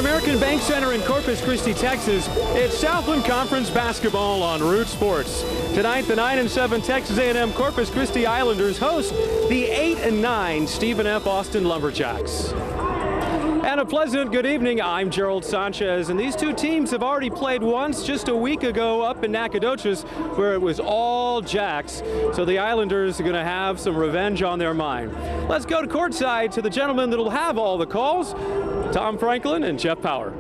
American Bank Center in Corpus Christi, Texas, it's Southland Conference basketball on Root Sports. Tonight, the 9-7 Texas A&M-Corpus Christi Islanders host the 8-9 Stephen F. Austin Lumberjacks. And a pleasant good evening. I'm Gerald Sanchez, and these two teams have already played once just a week ago up in Nacogdoches, where it was all Jacks. So the Islanders are going to have some revenge on their mind. Let's go to courtside to the gentlemen that'll have all the calls, Tom Franklin and Jeff Power.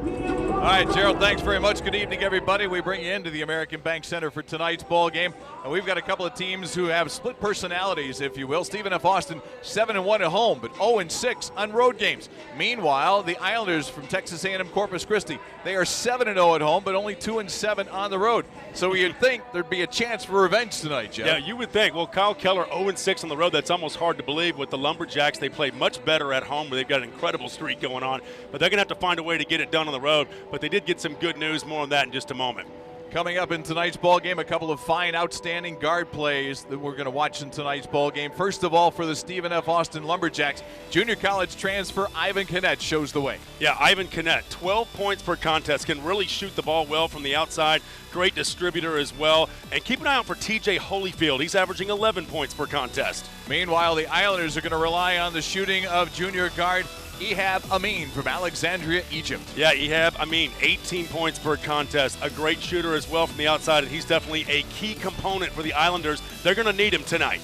All right, Gerald, thanks very much. Good evening, everybody. We bring you into the American Bank Center for tonight's ball game. And we've got a couple of teams who have split personalities, if you will. Stephen F. Austin, 7-1 at home, but 0-6 on road games. Meanwhile, the Islanders from Texas A&M-Corpus Christi, they are 7-0 at home, but only 2-7 on the road. So you'd think there'd be a chance for revenge tonight, Jeff. Yeah, you would think. Well, Kyle Keller, 0-6 on the road. That's almost hard to believe. With the Lumberjacks, they played much better at home, where they've got an incredible streak going on. But they're going to have to find a way to get it done on the road. But they did get some good news. More on that in just a moment. Coming up in tonight's ball game, a couple of fine, outstanding guard plays that we're going to watch in tonight's ball game. First of all, for the Stephen F. Austin Lumberjacks, junior college transfer Ivan Canet shows the way. Yeah, Ivan Canet, 12 points per contest, can really shoot the ball well from the outside. Great distributor as well. And keep an eye out for TJ Holyfield. He's averaging 11 points per contest. Meanwhile, the Islanders are going to rely on the shooting of junior guard Ehab Amin from Alexandria, Egypt. Yeah, Ehab Amin, 18 points per contest. A great shooter as well from the outside, and he's definitely a key component for the Islanders. They're going to need him tonight.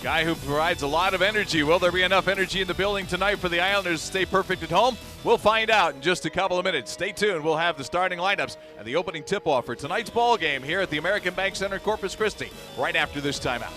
Guy who provides a lot of energy. Will there be enough energy in the building tonight for the Islanders to stay perfect at home? We'll find out in just a couple of minutes. Stay tuned. We'll have the starting lineups and the opening tip-off for tonight's ball game here at the American Bank Center, Corpus Christi, right after this timeout.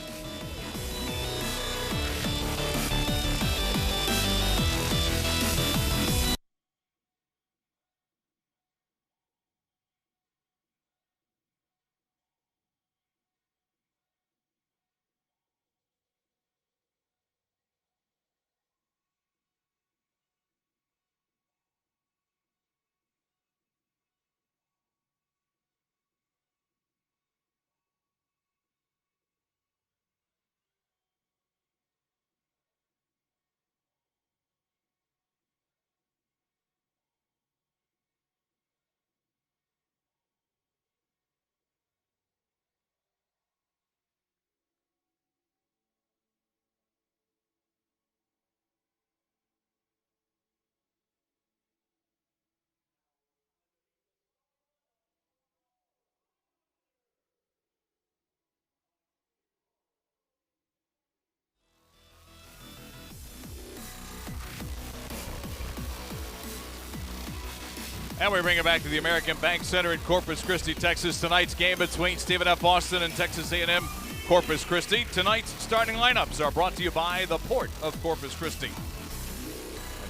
And we bring it back to the American Bank Center in Corpus Christi, Texas. Tonight's game between Stephen F. Austin and Texas A&M Corpus Christi. Tonight's starting lineups are brought to you by the Port of Corpus Christi. And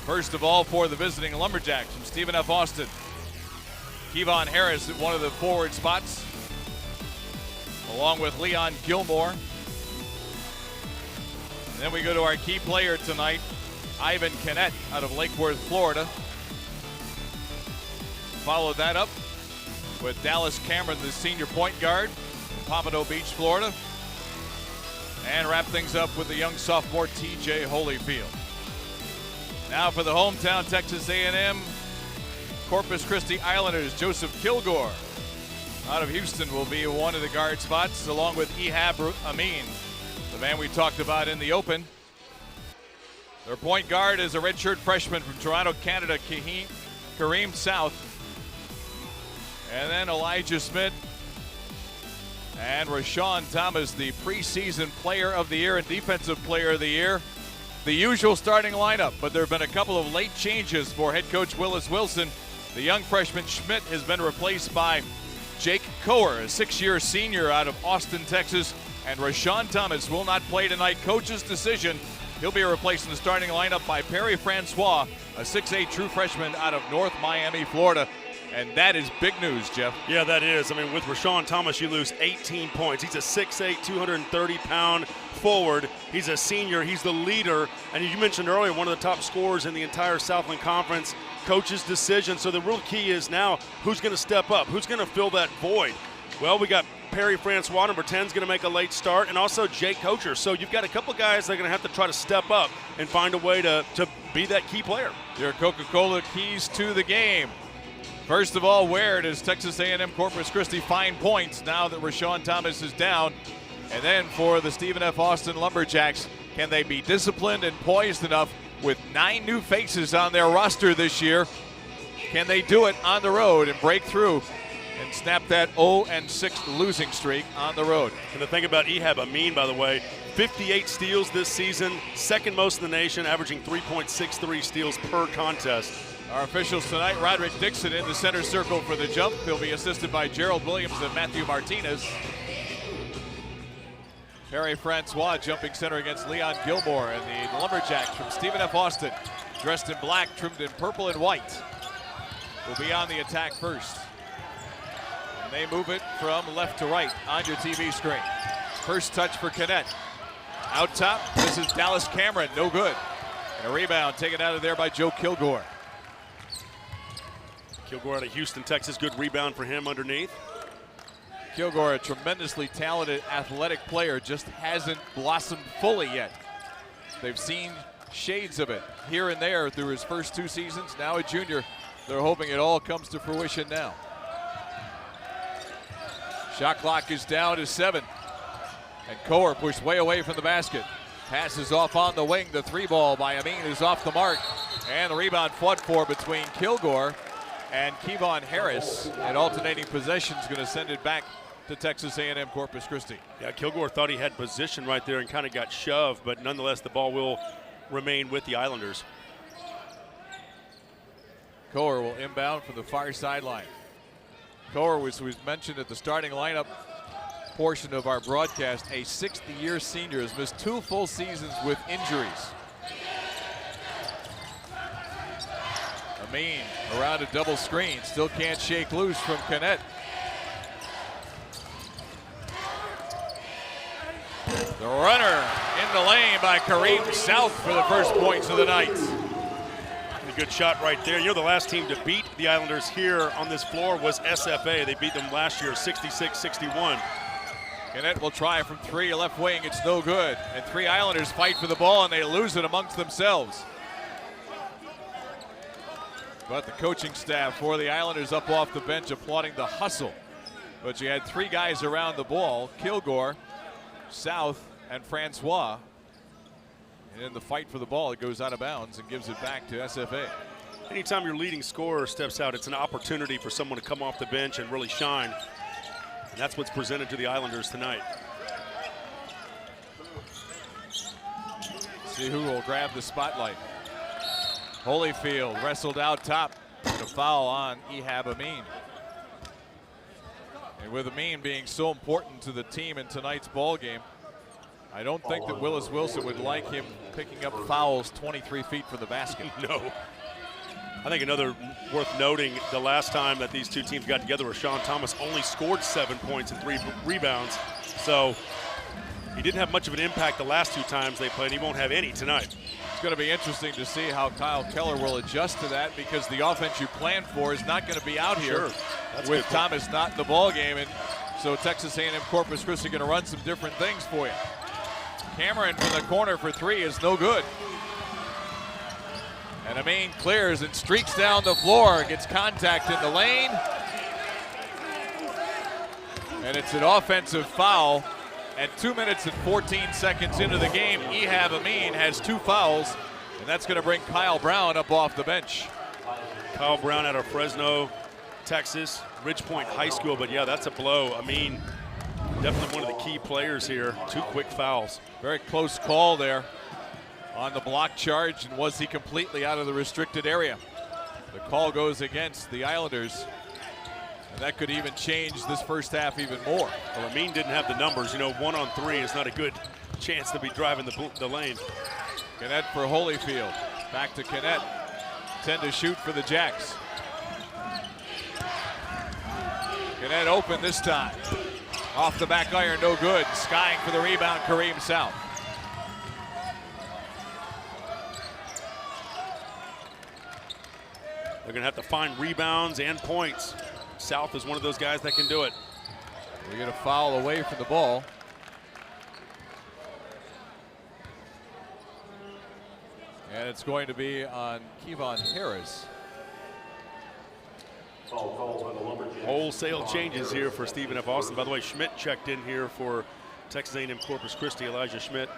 first of all, for the visiting Lumberjacks from Stephen F. Austin, Kevon Harris at one of the forward spots, along with Leon Gilmore. And then we go to our key player tonight, Ivan Canet out of Lake Worth, Florida. Followed that up with Dallas Cameron, the senior point guard from Pompano Beach, Florida. And wrap things up with the young sophomore TJ Holyfield. Now for the hometown Texas A&M Corpus Christi Islanders, Joseph Kilgore out of Houston will be one of the guard spots, along with Ehab Amin, the man we talked about in the open. Their point guard is a redshirt freshman from Toronto, Canada, Kareem South. And then Elijah Smith and Rashawn Thomas, the preseason player of the year and defensive player of the year. The usual starting lineup, but there have been a couple of late changes for head coach Willis Wilson. The young freshman Schmidt has been replaced by Jake Coher, a 6-year senior out of Austin, Texas. And Rashawn Thomas will not play tonight. Coach's decision. He'll be replaced in the starting lineup by Perry Francois, a 6'8" true freshman out of North Miami, Florida. And that is big news, Jeff. Yeah, that is. I mean, with Rashawn Thomas, you lose 18 points. He's a 6'8", 230-pound forward. He's a senior. He's the leader. And you mentioned earlier, one of the top scorers in the entire Southland Conference. Coach's decision. So the real key is now who's going to step up? Who's going to fill that void? Well, we got Perry Francois, number 10, is going to make a late start, and also Jake Kocher. So you've got a couple guys that are going to have to try to step up and find a way to be that key player. Your Coca-Cola keys to the game. First of all, where does Texas A&M-Corpus Christi find points now that Rashawn Thomas is down? And then for the Stephen F. Austin Lumberjacks, can they be disciplined and poised enough with 9 new faces on their roster this year? Can they do it on the road and break through and snap that 0-6 losing streak on the road? And the thing about Ehab Amin, by the way, 58 steals this season, second most in the nation, averaging 3.63 steals per contest. Our officials tonight, Roderick Dixon in the center circle for the jump. He'll be assisted by Gerald Williams and Matthew Martinez. Harry Francois jumping center against Leon Gilmore, and the Lumberjacks from Stephen F. Austin, dressed in black, trimmed in purple and white, will be on the attack first. And they move it from left to right on your TV screen. First touch for Cadet. Out top, this is Dallas Cameron, no good. And a rebound taken out of there by Joe Kilgore. Kilgore out of Houston, Texas, good rebound for him underneath. Kilgore, a tremendously talented athletic player, just hasn't blossomed fully yet. They've seen shades of it here and there through his first 2 seasons. Now a junior, they're hoping it all comes to fruition now. Shot clock is down to 7. And Coer pushed way away from the basket. Passes off on the wing. The 3-ball by Amin is off the mark. And the rebound fought for between Kilgore and Kevon Harris. And alternating possessions going to send it back to Texas A&M Corpus Christi. Yeah, Kilgore thought he had position right there and kind of got shoved, but nonetheless the ball will remain with the Islanders. Coer will inbound from the far sideline. Coer was mentioned at the starting lineup portion of our broadcast. A 60-year senior, has missed 2 full seasons with injuries. Amin around a double screen, still can't shake loose from Canet. The runner in the lane by Kareem South for the first points of the night. A good shot right there. You know, the last team to beat the Islanders here on this floor was SFA. They beat them last year 66-61. Canet will try from 3, left wing, it's no good. And 3 Islanders fight for the ball and they lose it amongst themselves. But the coaching staff for the Islanders up off the bench applauding the hustle. But you had 3 guys around the ball, Kilgore, South, and Francois. And in the fight for the ball, it goes out of bounds and gives it back to SFA. Anytime your leading scorer steps out, it's an opportunity for someone to come off the bench and really shine. And that's what's presented to the Islanders tonight. See who will grab the spotlight. Holyfield wrestled out top. And a foul on Ehab Amin. And with Amin being so important to the team in tonight's ball game, I don't think that Willis Wilson would like him picking up fouls 23 feet from the basket. No. I think another worth noting, the last time that these 2 teams got together, Rashawn Thomas only scored 7 points and 3 rebounds. So he didn't have much of an impact the last 2 times they played. He won't have any tonight. It's going to be interesting to see how Kyle Keller will adjust to that, because the offense you planned for is not going to be out here with Thomas not in the ball game. And so Texas A&M Corpus Christi going to run some different things for you. Cameron from the corner for 3 is no good. And Amin clears and streaks down the floor, gets contact in the lane. And it's an offensive foul. At 2 minutes and 14 seconds into the game, Ehab Amin has 2 fouls, and that's going to bring Kyle Brown up off the bench. Kyle Brown out of Fresno, Texas, Ridgepoint High School, but yeah, that's a blow. Amin, definitely one of the key players here. 2 quick fouls. Very close call there on the block charge, and was he completely out of the restricted area? The call goes against the Islanders. And that could even change this first half even more. Well, Amin didn't have the numbers. You know, 1 on 3 is not a good chance to be driving the lane. Canet for Holyfield. Back to Canet. 10 to shoot for the Jacks. Canet open this time. Off the back iron, no good. Skying for the rebound, Kareem South. They're going to have to find rebounds and points. South is one of those guys that can do it. We get a foul away from the ball. And it's going to be on Kevon Harris. Wholesale changes here for Stephen F. Austin. By the way, Schmidt checked in here for Texas A&M-Corpus Christi. Elijah Schmidt.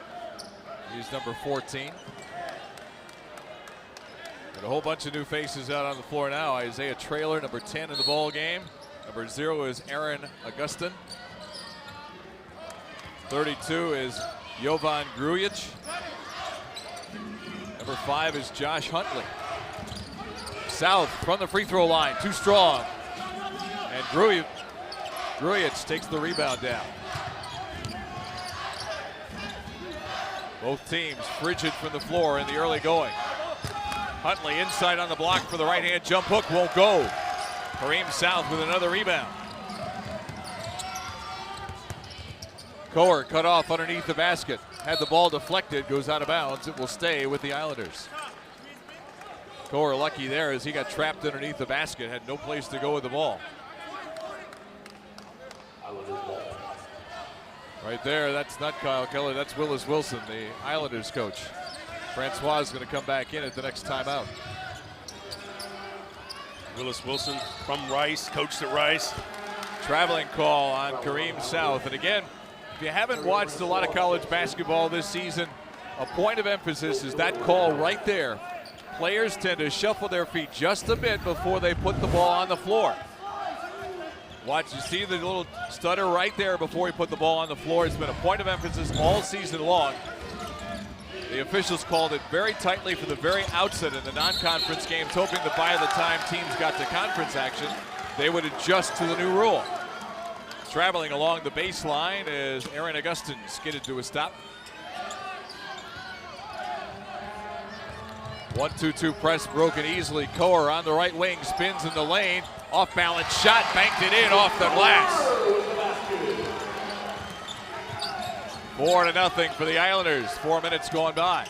He's number 14. And a whole bunch of new faces out on the floor now. Isaiah Traylor, number 10 in the ball game. Number 0 is Aaron Augustin. 32 is Jovan Grujic. Number 5 is Josh Huntley. South from the free throw line, too strong. And Grujic takes the rebound down. Both teams frigid from the floor in the early going. Huntley inside on the block for the right-hand jump hook, won't go. Kareem South with another rebound. Coer cut off underneath the basket. Had the ball deflected, goes out of bounds. It will stay with the Islanders. Coer lucky there as he got trapped underneath the basket, had no place to go with the ball. Right there, that's not Kyle Keller, that's Willis Wilson, the Islanders coach. Francois is going to come back in at the next timeout. Willis Wilson from Rice, coached at Rice. Traveling call on Kareem South. And again, if you haven't watched a lot of college basketball this season, a point of emphasis is that call right there. Players tend to shuffle their feet just a bit before they put the ball on the floor. Watch, you see the little stutter right there before he put the ball on the floor. It's been a point of emphasis all season long. The officials called it very tightly from the very outset in the non-conference games, hoping that by the time teams got to conference action, they would adjust to the new rule. Traveling along the baseline is Aaron Augustin, skidded to a stop. 1-2-2 press broken easily. Coer on the right wing, spins in the lane. Off balance shot, banked it in off the glass. 4-0 for the Islanders. 4 minutes going by.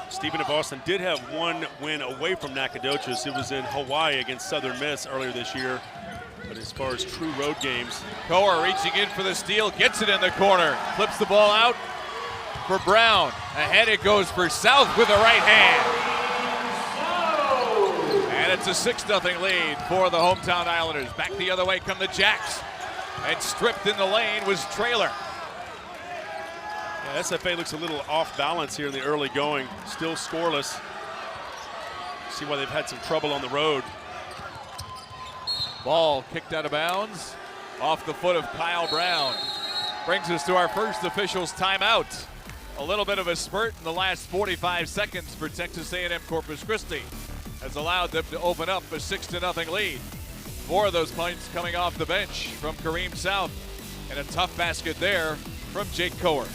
Stephen F. Austin did have one win away from Nacogdoches. It was in Hawaii against Southern Miss earlier this year. But as far as true road games. Coer reaching in for the steal, gets it in the corner. Flips the ball out for Brown. Ahead it goes for South with the right hand. And it's a 6-0 lead for the hometown Islanders. Back the other way come the Jacks. And stripped in the lane was Traylor. Yeah, SFA looks a little off balance here in the early going. Still scoreless. See why they've had some trouble on the road. Ball kicked out of bounds. Off the foot of Kyle Brown. Brings us to our first officials timeout. A little bit of a spurt in the last 45 seconds for Texas A&M-Corpus Christi has allowed them to open up a 6-0 lead. 4 of those points coming off the bench from Kareem South, and a tough basket there from Jake Coer.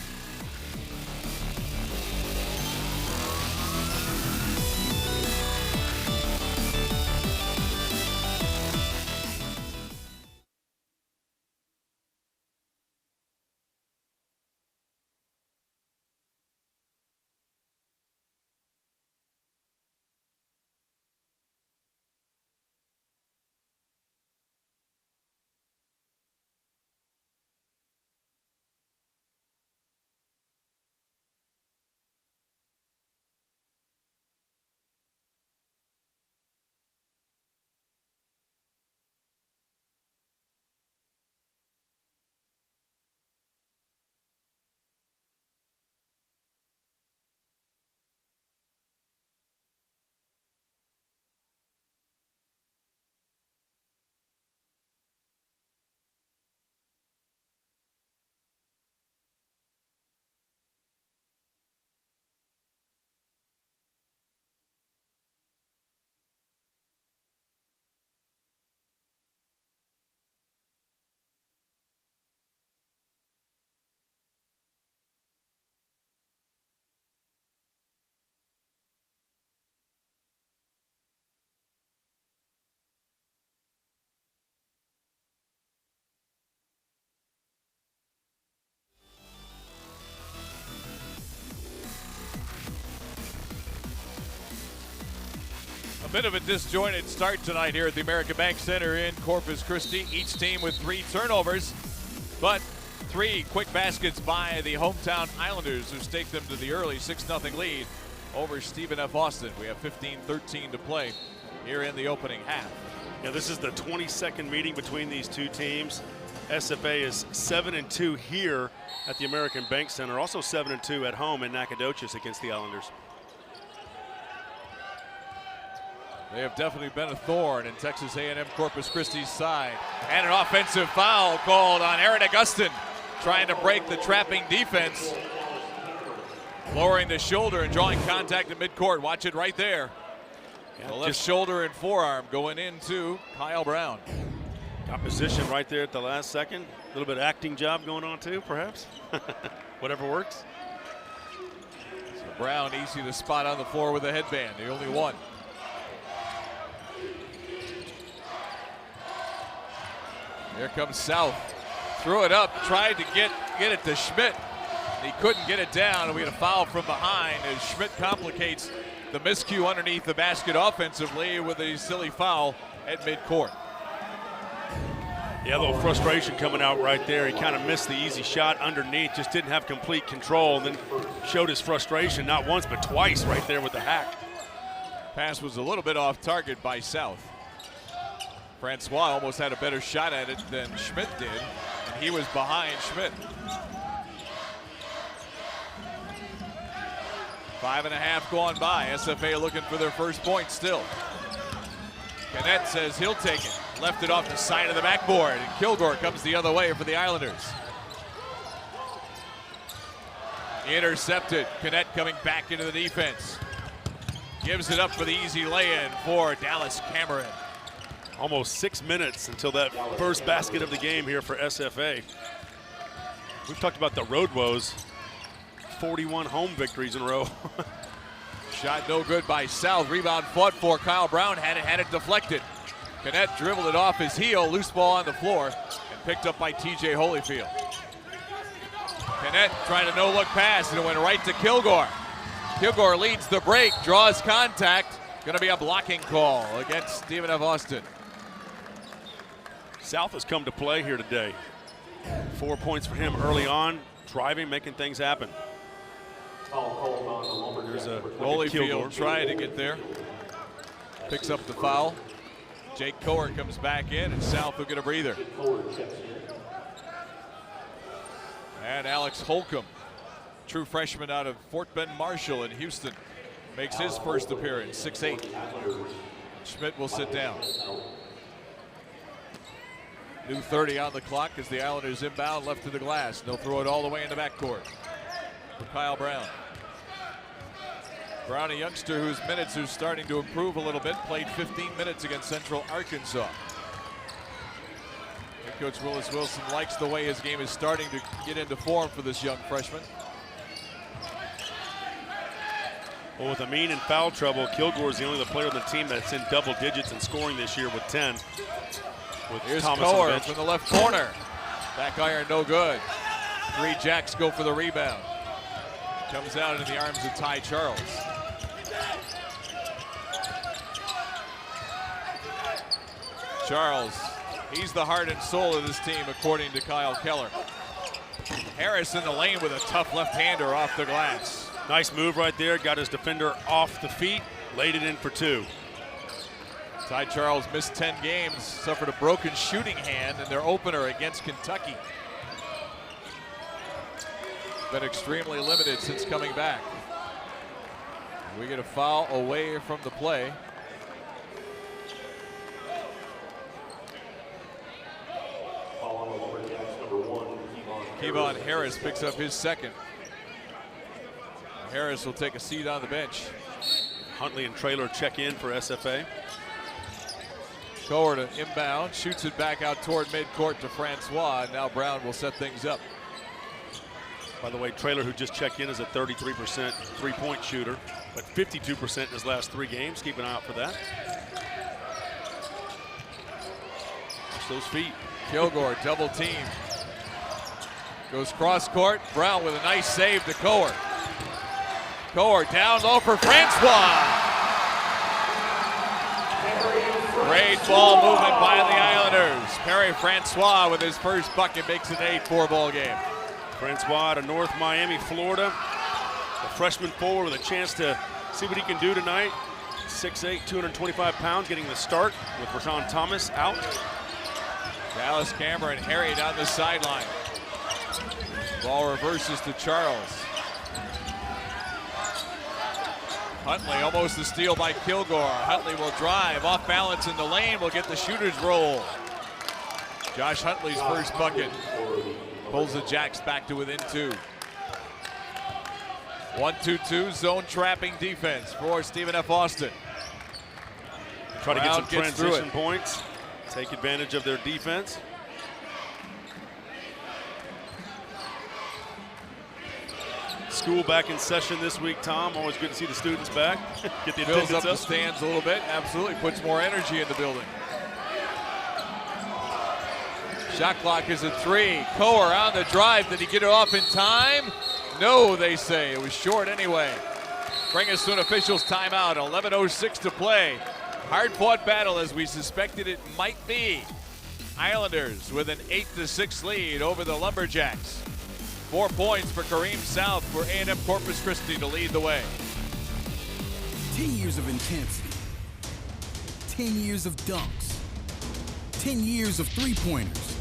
A bit of a disjointed start tonight here at the American Bank Center in Corpus Christi. Each team with 3 turnovers, but 3 quick baskets by the hometown Islanders, who staked them to the early 6-0 lead over Stephen F. Austin. We have 15-13 to play here in the opening half. Yeah, this is the 22nd meeting between these two teams. SFA is 7-2 here at the American Bank Center, also 7-2 at home in Nacogdoches against the Islanders. They have definitely been a thorn in Texas A&M-Corpus Christi's side. And an offensive foul called on Aaron Augustin, trying to break the trapping defense. Lowering the shoulder and drawing contact at midcourt. Watch it right there. The left shoulder and forearm going into Kyle Brown. Got position right there at the last second. A little bit of acting job going on too, perhaps. Whatever works. So Brown easy to spot on the floor with a headband, the only one. Here comes South. Threw it up, tried to get it to Schmidt. He couldn't get it down, and we had a foul from behind as Schmidt complicates the miscue underneath the basket offensively with a silly foul at midcourt. Yeah, a little frustration coming out right there. He kind of missed the easy shot underneath, just didn't have complete control, and then showed his frustration not once but twice right there with the hack. Pass was a little bit off target by South. Francois almost had a better shot at it than Schmidt did, and he was behind Schmidt. 5.5 gone by. SFA looking for their first point still. Canet says he'll take it. Left it off the side of the backboard, and Kilgore comes the other way for the Islanders. Intercepted. Canet coming back into the defense. Gives it up for the easy lay-in for Dallas Cameron. Almost 6 minutes until that first basket of the game here for SFA. We've talked about the road woes. 41 home victories in a row. Shot no good by South. Rebound fought for. Kyle Brown had it deflected. Canet dribbled it off his heel. Loose ball on the floor and picked up by TJ Holyfield. Canet trying to no-look pass, and it went right to Kilgore. Kilgore leads the break, draws contact. Going to be a blocking call against Stephen F. Austin. South has come to play here today. 4 points for him early on, driving, making things happen. There's a Holyfield trying to get there. Picks up the foul. Jake Coher comes back in, and South will get a breather. And Alex Holcomb, true freshman out of Fort Bend Marshall in Houston, makes his first appearance, 6'8". Schmidt will sit down. New 30 on the clock as the Islanders inbound left to the glass. They'll throw it all the way in the backcourt for Kyle Brown. Brown, a youngster whose minutes are starting to improve a little bit, played 15 minutes against Central Arkansas. And Coach Willis Wilson likes the way his game is starting to get into form for this young freshman. Well, with Amin in foul trouble, Kilgore is the only player on the team that's in double digits in scoring this year with 10. Here's Coher from the left corner. Back iron, no good. 3 Jacks go for the rebound. Comes out into the arms of Ty Charles. Charles, he's the heart and soul of this team, according to Kyle Keller. Harris in the lane with a tough left-hander off the glass. Nice move right there. Got his defender off the feet, laid it in for 2. Ty Charles missed 10 games, suffered a broken shooting hand in their opener against Kentucky. Been extremely limited since coming back. We get a foul away from the play. Kevon Harris picks up his second. Harris will take a seat on the bench. Huntley and Traylor check in for SFA. Coher to inbound, shoots it back out toward midcourt to Francois. Now Brown will set things up. By the way, Traylor, who just checked in, is a 33% three-point shooter, but 52% in his last 3 games. Keep an eye out for that. Watch those feet. Kilgore double team. Goes cross court. Brown with a nice save to Coher. Coher down low for Francois. Great ball movement by the Islanders. Perry Francois with his first bucket makes it an 8-4 ball game. Francois out of North Miami, Florida. A freshman forward with a chance to See what he can do tonight. 6'8", 225 pounds, getting the start with Rashawn Thomas out. Dallas Cameron harried on the sideline. Ball reverses to Charles. Huntley almost a steal by Kilgore. Huntley will drive off balance in the lane, will get the shooter's roll. Josh Huntley's first bucket pulls the Jacks back to within 2. 1-2-2 zone trapping defense for Stephen F. Austin. Try to get some transition points, take advantage of their defense. School back in session this week, Tom. Always good to see the students back. Get the Fills attendance up the stands a little bit. Absolutely puts more energy in the building. Shot clock is at 3. Coer on the drive. Did he get it off in time? No, they say. It was short anyway. Bring us to an official's timeout. 11:06 to play. Hard-fought battle as we suspected it might be. Islanders with an 8-6 lead over the Lumberjacks. 4 points for Kareem South for A&M-Corpus Christi to lead the way. 10 years of intensity. 10 years of dunks. 10 years of three-pointers.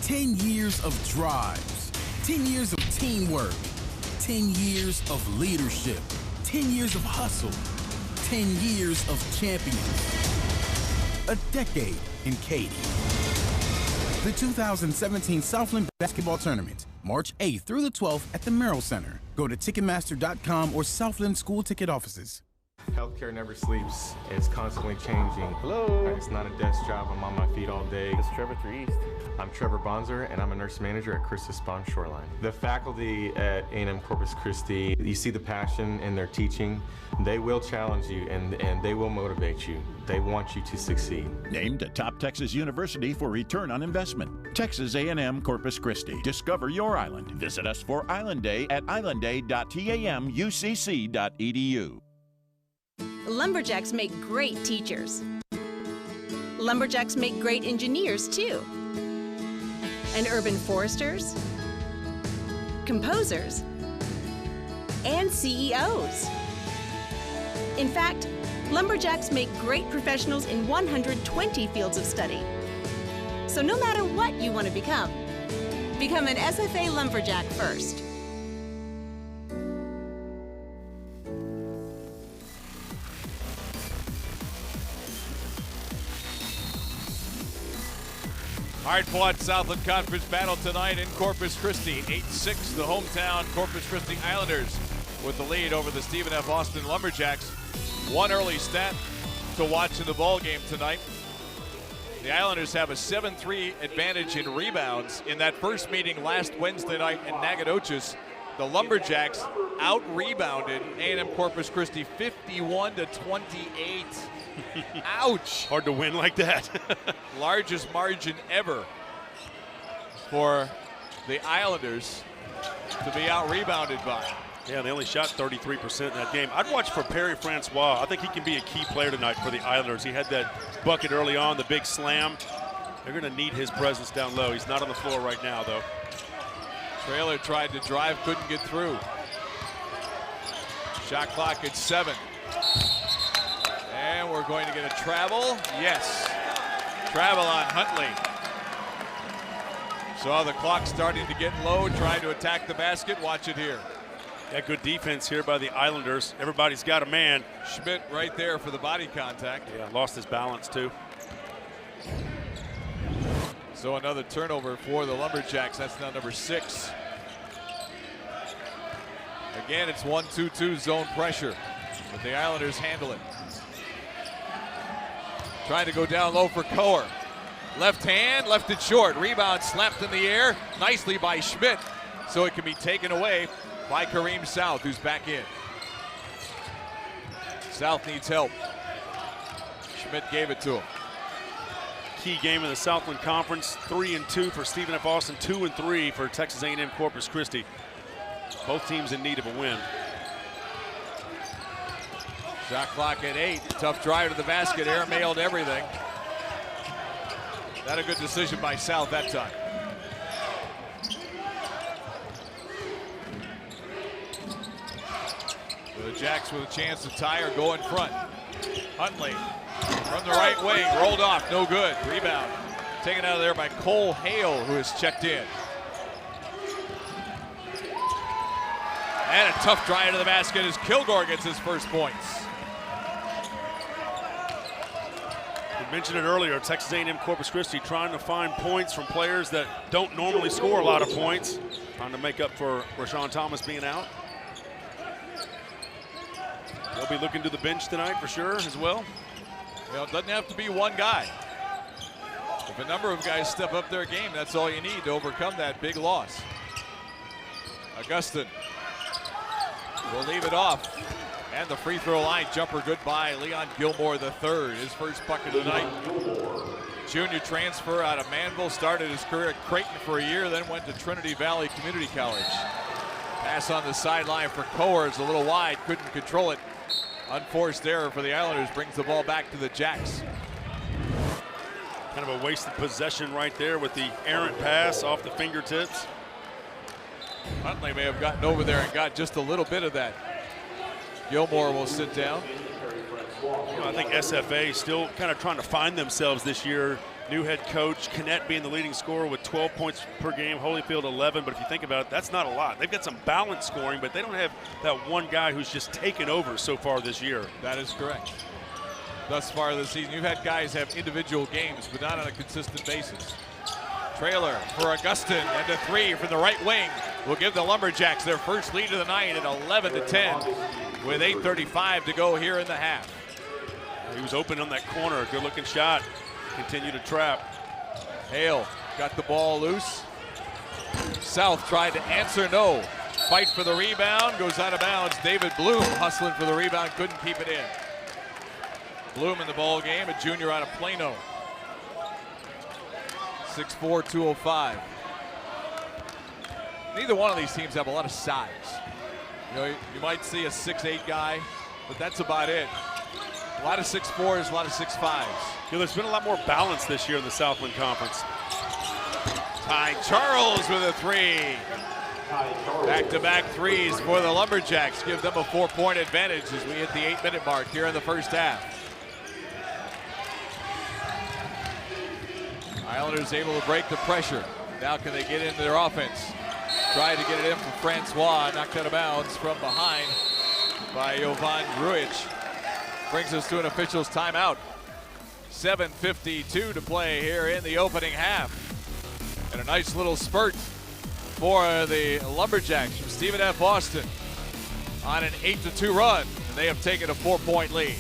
10 years of drives. 10 years of teamwork. 10 years of leadership. 10 years of hustle. 10 years of champions. A decade in Katy. The 2017 Southland Basketball Tournament, March 8th through the 12th at the Merrill Center. Go to Ticketmaster.com or Southland school ticket offices. Healthcare never sleeps. It's constantly changing. Hello. It's not a desk job. I'm on my feet all day. It's Trevor 3 East. I'm Trevor Bonzer, and I'm a nurse manager at Christus Spawn Shoreline. The faculty at A&M-Corpus Christi, you see the passion in their teaching. They will challenge you, and they will motivate you. They want you to succeed. Named a top Texas university for return on investment. Texas A&M-Corpus Christi. Discover your island. Visit us for Island Day at islandday.tamucc.edu. Lumberjacks make great teachers. Lumberjacks make great engineers, too. And urban foresters, composers, and CEOs. In fact, Lumberjacks make great professionals in 120 fields of study. So no matter what you want to become an SFA Lumberjack first. Hard-fought Southland Conference battle tonight in Corpus Christi. 8-6, the hometown Corpus Christi Islanders with the lead over the Stephen F. Austin Lumberjacks. One early stat to watch in the ball game tonight. The Islanders have a 7-3 advantage in rebounds. In that first meeting last Wednesday night in Nacogdoches, the Lumberjacks out-rebounded A&M-Corpus Christi 51-28. Ouch! Hard to win like that. Largest margin ever for the Islanders to be out-rebounded by. Yeah, they only shot 33% in that game. I'd watch for Perry Francois. I think he can be a key player tonight for the Islanders. He had that bucket early on, the big slam. They're going to need his presence down low. He's not on the floor right now, though. Traylor tried to drive, couldn't get through. Shot clock at 7. And we're going to get a travel. Yes. Travel on Huntley. Saw the clock starting to get low, trying to attack the basket. Watch it here. Yeah, good defense here by the Islanders. Everybody's got a man. Schmidt right there for the body contact. Yeah, lost his balance too. So another turnover for the Lumberjacks. That's now number 6. Again, it's 1-2-2 zone pressure, but the Islanders handle it. Trying to go down low for Coer. Left hand, left it short. Rebound slapped in the air nicely by Schmidt, so it can be taken away by Kareem South, who's back in. South needs help. Schmidt gave it to him. Key game in the Southland Conference. 3-2 for Stephen F. Austin, 2-3 for Texas A&M Corpus Christi. Both teams in need of a win. Shot clock at 8. Tough drive to the basket. Air mailed everything. Not a good decision by South that time. With The Jacks with a chance to tie or go in front. Huntley from the right wing, rolled off, no good. Rebound taken out of there by Cole Hale, who has checked in. And a tough drive to the basket as Kilgore gets his first points. We mentioned it earlier, Texas A&M-Corpus Christi trying to find points from players that don't normally score a lot of points, trying to make up for Rashawn Thomas being out. They'll be looking to the bench tonight for sure as well. Well, it doesn't have to be one guy. If a number of guys step up their game, that's all you need to overcome that big loss. Augustin will leave it off. And the free throw line jumper good by Leon Gilmore III, his first bucket of the night. Junior transfer out of Manville, started his career at Creighton for a year, then went to Trinity Valley Community College. Pass on the sideline for Coors, a little wide, couldn't control it. Unforced error for the Islanders, brings the ball back to the Jacks. Kind of a wasted possession right there with the errant pass off the fingertips. Huntley may have gotten over there and got just a little bit of that. Gilmore will sit down. You know, I think SFA still kind of trying to find themselves this year. New head coach, Kinnett being the leading scorer with 12 points per game, Holyfield 11. But if you think about it, that's not a lot. They've got some balanced scoring, but they don't have that one guy who's just taken over so far this year. That is correct. Thus far this season, you've had guys have individual games, but not on a consistent basis. Trailer for Augustin, and a three from the right wing will give the Lumberjacks their first lead of the night at 11-10 with 8:35 to go here in the half. He was open on that corner, good looking shot. Continue to trap. Hale got the ball loose. South tried to answer, no. Fight for the rebound, goes out of bounds. David Bloom hustling for the rebound, couldn't keep it in. Bloom in the ball game, a junior out of Plano. 6'4", 205. Neither one of these teams have a lot of size. You know, you might see a 6'8" guy, but that's about it. A lot of 6'4s, a lot of 6'5s. You know, there's been a lot more balance this year in the Southland Conference. Ty Charles with a three. Back-to-back threes for the Lumberjacks. Give them a 4-point advantage as we hit the 8-minute mark here in the first half. Islanders able to break the pressure. Now can they get into their offense? Try to get it in from Francois. Knocked out of bounds from behind by Jovan Grujic. Brings us to an official's timeout. 7:52 to play here in the opening half. And a nice little spurt for the Lumberjacks from Stephen F. Austin on an 8-2 run. And they have taken a 4-point lead.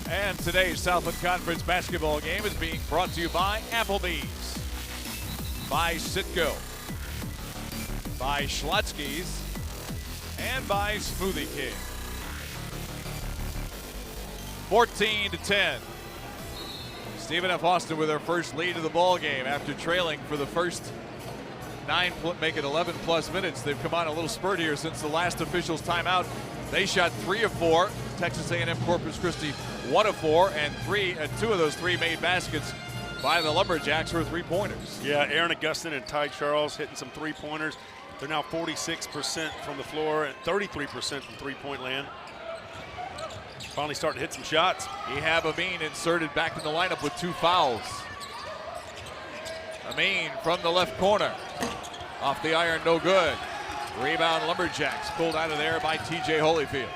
And today's Southland Conference basketball game is being brought to you by Applebee's, by Sitco, by Schlotzsky's, and by Smoothie King. 14-10. Stephen F. Austin with their first lead of the ball game after trailing for the first 9, make it 11+ minutes. They've come on a little spurt here since the last official's timeout. They shot 3 of 4. Texas A&M-Corpus Christi 1 of 4, and 2 of those 3 made baskets by the Lumberjacks were 3-pointers. Yeah, Aaron Augustin and Ty Charles hitting some 3-pointers. They're now 46% from the floor and 33% from 3-point land. Finally starting to hit some shots. Ehab Amin inserted back in the lineup with 2 fouls. Amin from the left corner. Off the iron, no good. Rebound Lumberjacks, pulled out of there by TJ Holyfield.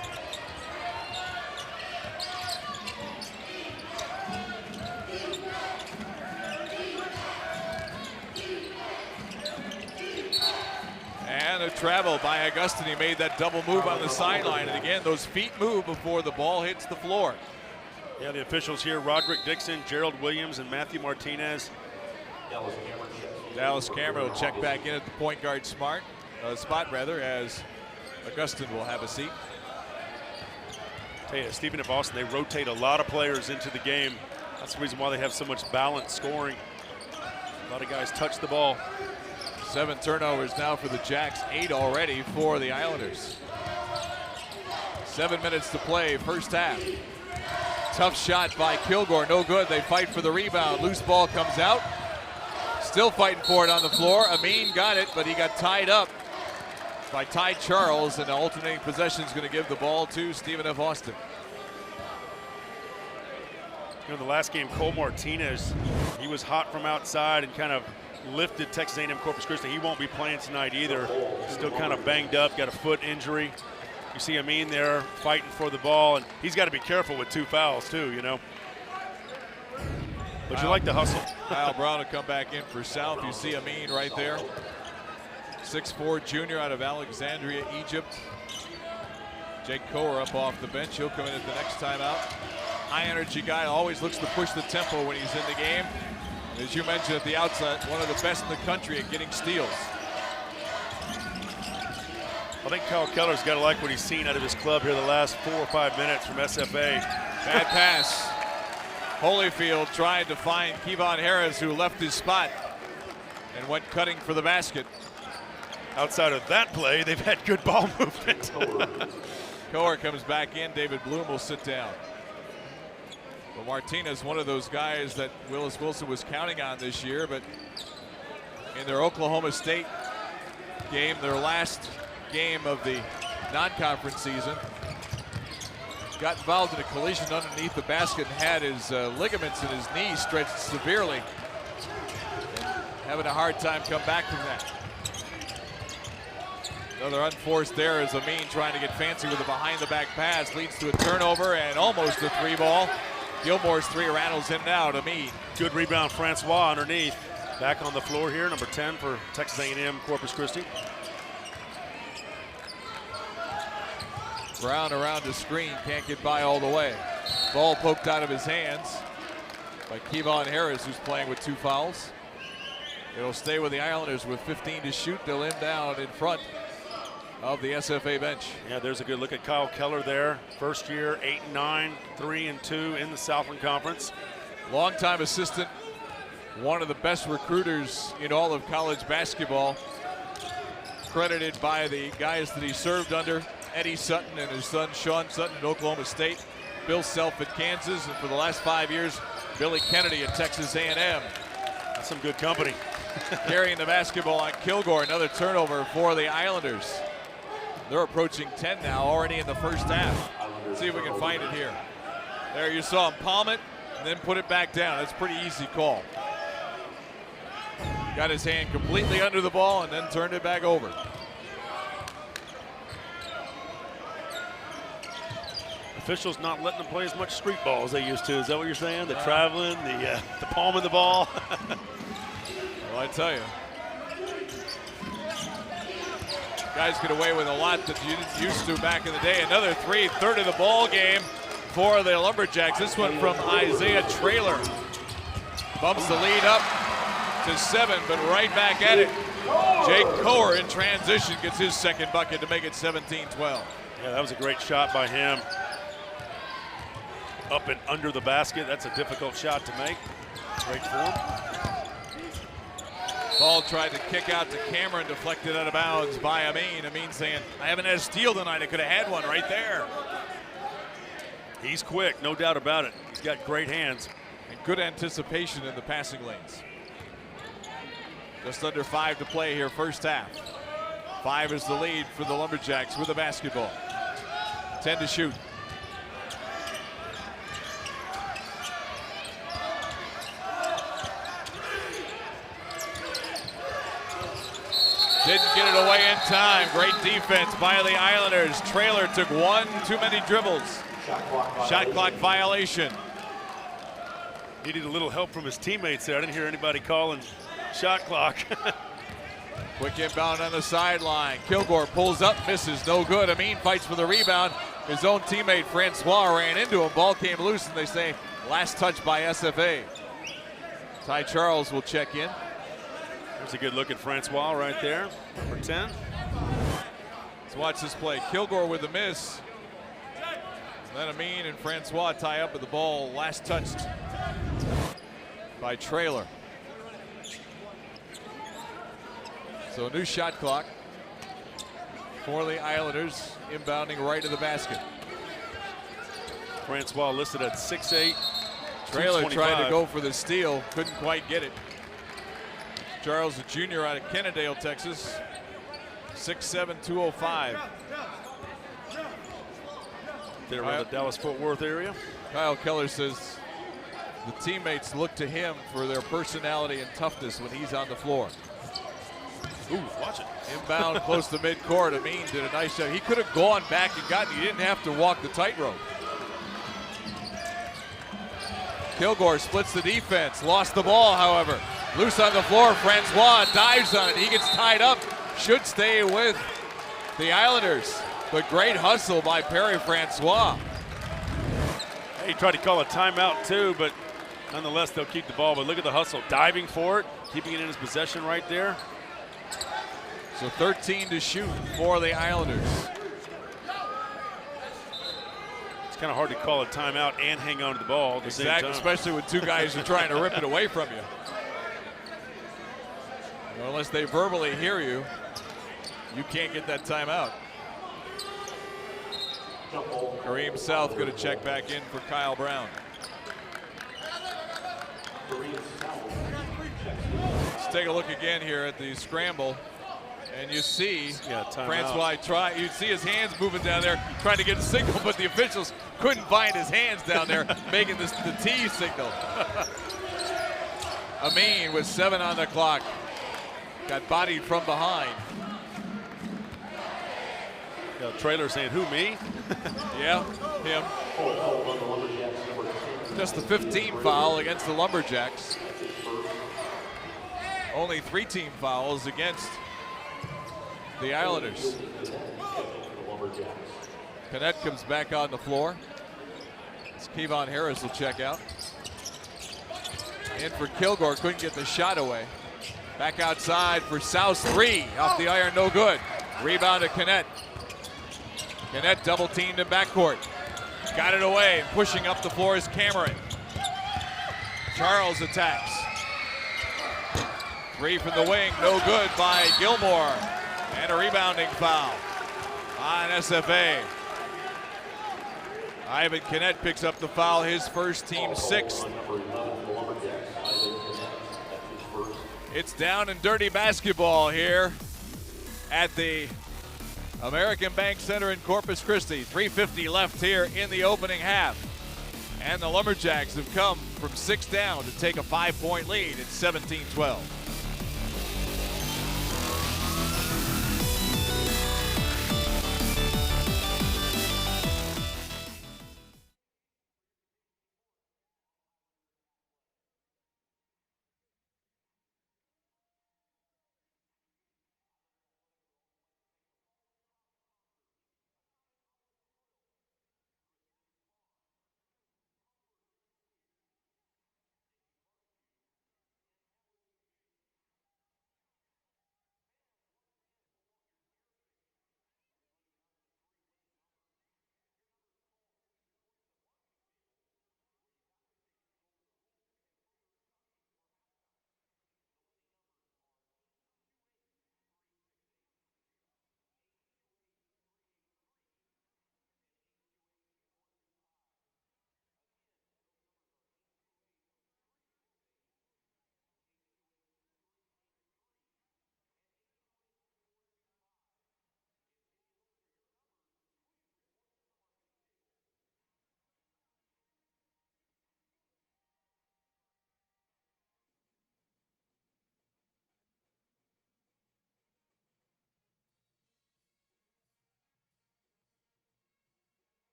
And a travel by Augustin. He made that double move on the sideline. And again, those feet move before the ball hits the floor. Yeah, the officials here, Roderick Dixon, Gerald Williams, and Matthew Martinez. Dallas Cameron will check back in at the point guard spot, as Augustin will have a seat. Tell you, Stephen F. Austin, they rotate a lot of players into the game. That's the reason why they have so much balanced scoring. A lot of guys touch the ball. 7 turnovers now for the Jacks, 8 already for the Islanders. 7 minutes to play, first half. Tough shot by Kilgore, no good. They fight for the rebound. Loose ball comes out. Still fighting for it on the floor. Amin got it, but he got tied up by Ty Charles, and the alternating possession is going to give the ball to Stephen F. Austin. You know, the last game, Cole Martinez, he was hot from outside and kind of lifted Texas A&M-Corpus Christi. He won't be playing tonight either. Still kind of banged up, got a foot injury. You see Amin there fighting for the ball, and he's got to be careful with 2 fouls too, you know. But you like the hustle. Kyle Brown will come back in for South. You see Amin right there. 6'4" junior out of Alexandria, Egypt. Jake Coer up off the bench. He'll come in at the next timeout. High energy guy, always looks to push the tempo when he's in the game. As you mentioned at the outset, one of the best in the country at getting steals. I think Kyle Keller's got to like what he's seen out of his club here the last 4 or 5 minutes from SFA. Bad pass. Holyfield tried to find Kevon Harris, who left his spot and went cutting for the basket. Outside of that play, they've had good ball movement. Coer comes back in. David Bloom will sit down. But Martinez, one of those guys that Willis Wilson was counting on this year, but in their Oklahoma State game, their last game of the non-conference season, got involved in a collision underneath the basket and had his ligaments in his knee stretched severely. And having a hard time come back from that. Another unforced there is Amin trying to get fancy with a behind-the-back pass. Leads to a turnover and almost a 3 ball. Gilmore's 3 rattles in and out. Amin. Good rebound, Francois underneath. Back on the floor here, number 10 for Texas A&M-Corpus Christi. Brown around the screen, can't get by all the way. Ball poked out of his hands by Kevon Harris, who's playing with 2 fouls. It'll stay with the Islanders with 15 to shoot. They'll end down in front of the SFA bench. Yeah, there's a good look at Kyle Keller there. First year, 8-9, 3-2 in the Southland Conference. Longtime assistant, one of the best recruiters in all of college basketball. Credited by the guys that he served under, Eddie Sutton and his son Sean Sutton at Oklahoma State, Bill Self at Kansas, and for the last 5 years, Billy Kennedy at Texas A&M. That's some good company. Carrying the basketball on Kilgore, another turnover for the Islanders. They're approaching 10 now, already in the first half. Let's see if we can find it here. There you saw him palm it and then put it back down. That's a pretty easy call. Got his hand completely under the ball and then turned it back over. Officials not letting them play as much street ball as they used to. Is that what you're saying? The traveling, the palming the ball. Well, I tell you. Guys get away with a lot that you didn't used to back in the day. Another 3, third of the ball game for the Lumberjacks. This one from Isaiah Traylor. Bumps the lead up to 7, but right back at it. Jake Coer in transition gets his second bucket to make it 17-12. Yeah, that was a great shot by him. Up and under the basket. That's a difficult shot to make. Great form. Ball tried to kick out to Cameron, deflected out of bounds by Amin. Amin saying, I haven't had a steal tonight. I could have had one right there. He's quick, no doubt about it. He's got great hands. And good anticipation in the passing lanes. Just under 5 to play here, first half. 5 is the lead for the Lumberjacks with the basketball. 10 to shoot. Didn't get it away in time. Great defense by the Islanders. Trailer took one too many dribbles. Shot clock violation. Needed a little help from his teammates there. I didn't hear anybody calling shot clock. Quick inbound on the sideline. Kilgore pulls up, misses, no good. Amin fights for the rebound. His own teammate Francois ran into him. Ball came loose, and they say last touch by SFA. Ty Charles will check in. There's a good look at Francois right there, number 10. Let's watch this play. Kilgore with the miss. Then Amin and Francois tie up with the ball. Last touched by Trailer. So a new shot clock for the Islanders, inbounding right to the basket. Francois listed at 6'8". Trailer tried to go for the steal, couldn't quite get it. Charles, a junior out of Kennedale, Texas, 6'7", 205. They're around the Dallas-Fort Worth area. Kyle Keller says the teammates look to him for their personality and toughness when he's on the floor. Ooh, watch it. Inbound close to midcourt. Amin did a nice job. He could have gone back and gotten. He didn't have to walk the tightrope. Kilgore splits the defense. Lost the ball, however. Loose on the floor. Francois dives on it. He gets tied up. Should stay with the Islanders. But great hustle by Perry Francois. He tried to call a timeout too, but nonetheless they'll keep the ball. But look at the hustle. Diving for it. Keeping it in his possession right there. So 13 to shoot for the Islanders. It's kind of hard to call a timeout and hang on to the ball at the same time. Especially when two guys are trying to rip it away from you. Well, unless they verbally hear you, you can't get that timeout. Kareem South going to check back in for Kyle Brown. Let's take a look again here at the scramble. And you see Francois try. You see his hands moving down there, trying to get a signal, but the officials couldn't find his hands down there, making this the T signal. Amin with 7 on the clock. Got bodied from behind. Trailer saying, who, me? Yeah, him. Just the 15th foul against the Lumberjacks. Only 3 team fouls against the Islanders. Canet comes back on the floor. Kevon Harris will check out. In for Kilgore, couldn't get the shot away. Back outside for South, 3 off the iron, no good. Rebound to Canet. Canet double teamed in backcourt. Got it away, pushing up the floor is Cameron. Charles attacks. 3 from the wing, no good by Gilmore. And a rebounding foul on SFA. Ivan Canet picks up the foul, his first, team 6th. It's down and dirty basketball here at the American Bank Center in Corpus Christi. 3:50 left here in the opening half. And the Lumberjacks have come from 6 down to take a 5-point lead at 17-12.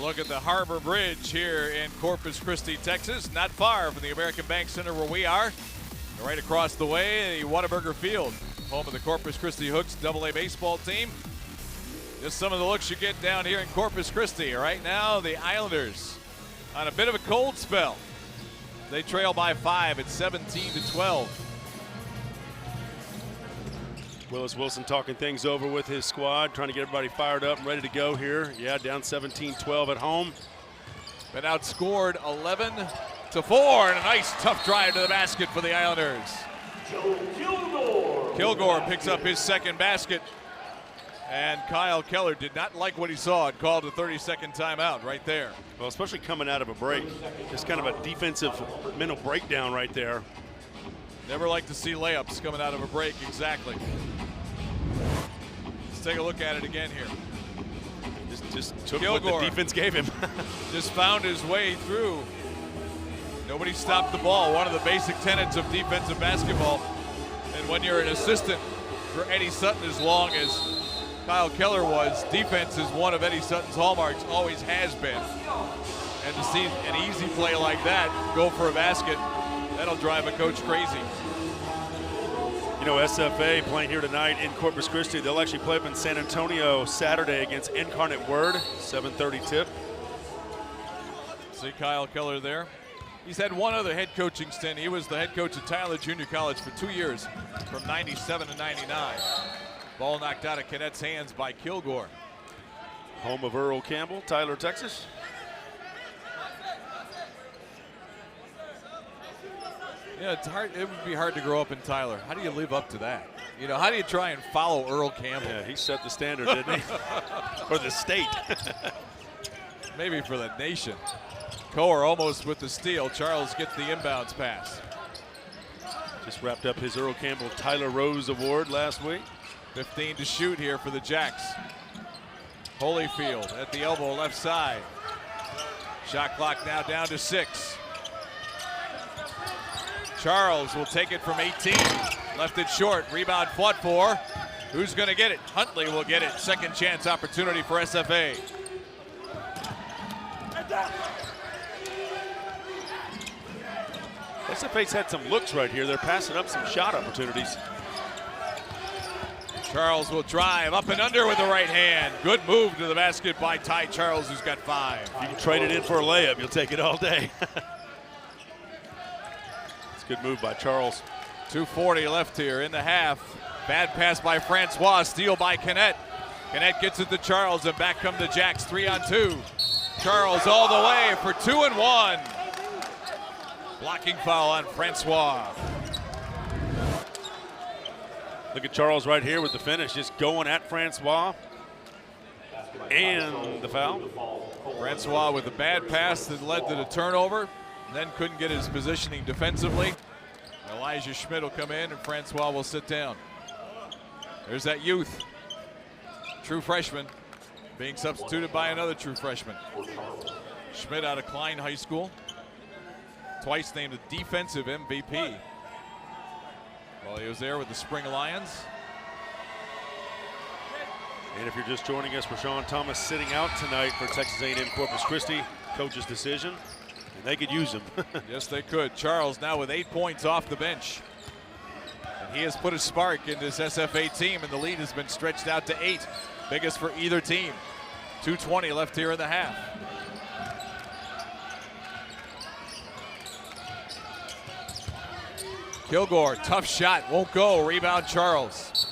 look at the Harbor Bridge here in Corpus Christi, Texas. Not far from the American Bank Center where we are. Right across the way, the Whataburger Field, home of the Corpus Christi Hooks AA baseball team. Just some of the looks you get down here in Corpus Christi. Right now, the Islanders on a bit of a cold spell. They trail by 5 at 17-12. Willis Wilson talking things over with his squad, trying to get everybody fired up and ready to go here. Yeah, down 17-12 at home. Been outscored 11-4, and a nice tough drive to the basket for the Islanders. Kilgore picks up his second basket, and Kyle Keller did not like what he saw and called a 30-second timeout right there. Well, especially coming out of a break. Just kind of a defensive mental breakdown right there. Never like to see layups coming out of a break, exactly. Let's take a look at it again here. Just took Kilgore what the defense gave him. just found his way through. Nobody stopped the ball. One of the basic tenets of defensive basketball. And when you're an assistant for Eddie Sutton as long as Kyle Keller was, defense is one of Eddie Sutton's hallmarks, always has been. And to see an easy play like that go for a basket, that'll drive a coach crazy. You know, SFA playing here tonight in Corpus Christi. They'll actually play up in San Antonio Saturday against Incarnate Word, 7:30 tip. See Kyle Keller there. He's had one other head coaching stint. He was the head coach at Tyler Junior College for 2 years, from 97 to 99. Ball knocked out of Cadet's hands by Kilgore. Home of Earl Campbell, Tyler, Texas. Yeah, it's hard. It would be hard to grow up in Tyler. How do you live up to that? You know, how do you try and follow Earl Campbell? Yeah, he set the standard, didn't he? For the state. Maybe for the nation. Coer almost with the steal. Charles gets the inbounds pass. Just wrapped up his Earl Campbell Tyler Rose Award last week. 15 to shoot here for the Jacks. Holyfield at the elbow, left side. Shot clock now down to 6. Charles will take it from 18. Left it short. Rebound fought for. Who's going to get it? Huntley will get it. Second chance opportunity for SFA. SFA's had some looks right here. They're passing up some shot opportunities. Charles will drive up and under with the right hand. Good move to the basket by Ty Charles, who's got 5. You can trade it in for a layup. You'll take it all day. It's a good move by Charles. 2:40 left here in the half. Bad pass by Francois. Steal by Canet. Canet gets it to Charles, and back come the Jacks. 3-on-2. Charles all the way for 2 and 1. Blocking foul on Francois. Look at Charles right here with the finish, just going at Francois. And the foul. Francois with a bad pass that led to the turnover, then couldn't get his positioning defensively. Elijah Schmidt will come in, and Francois will sit down. There's that youth. True freshman being substituted by another true freshman. Schmidt out of Klein High School. Twice named the defensive MVP while he was there with the Spring Lions. And if you're just joining us, Rashawn Thomas sitting out tonight for Texas A&M-Corpus Christi. Coach's decision, and they could use him. Yes, they could. Charles now with 8 points off the bench. And he has put a spark in this SFA team, and the lead has been stretched out to 8. Biggest for either team. 2:20 left here in the half. Kilgore, tough shot, won't go. Rebound Charles.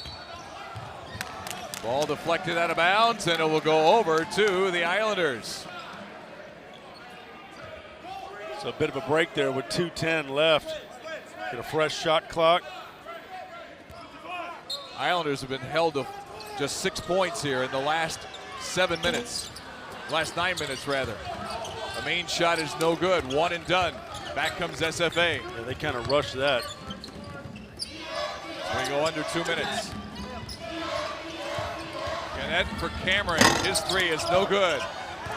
Ball deflected out of bounds, and it will go over to the Islanders. So a bit of a break there with 2:10 left. Get a fresh shot clock. Islanders have been held to just 6 points here in the last 7 minutes. Last 9 minutes, rather. The main shot is no good. One and done. Back comes SFA. Yeah, they kind of rushed that. We go under 2 minutes. Canet for Cameron. His 3 is no good.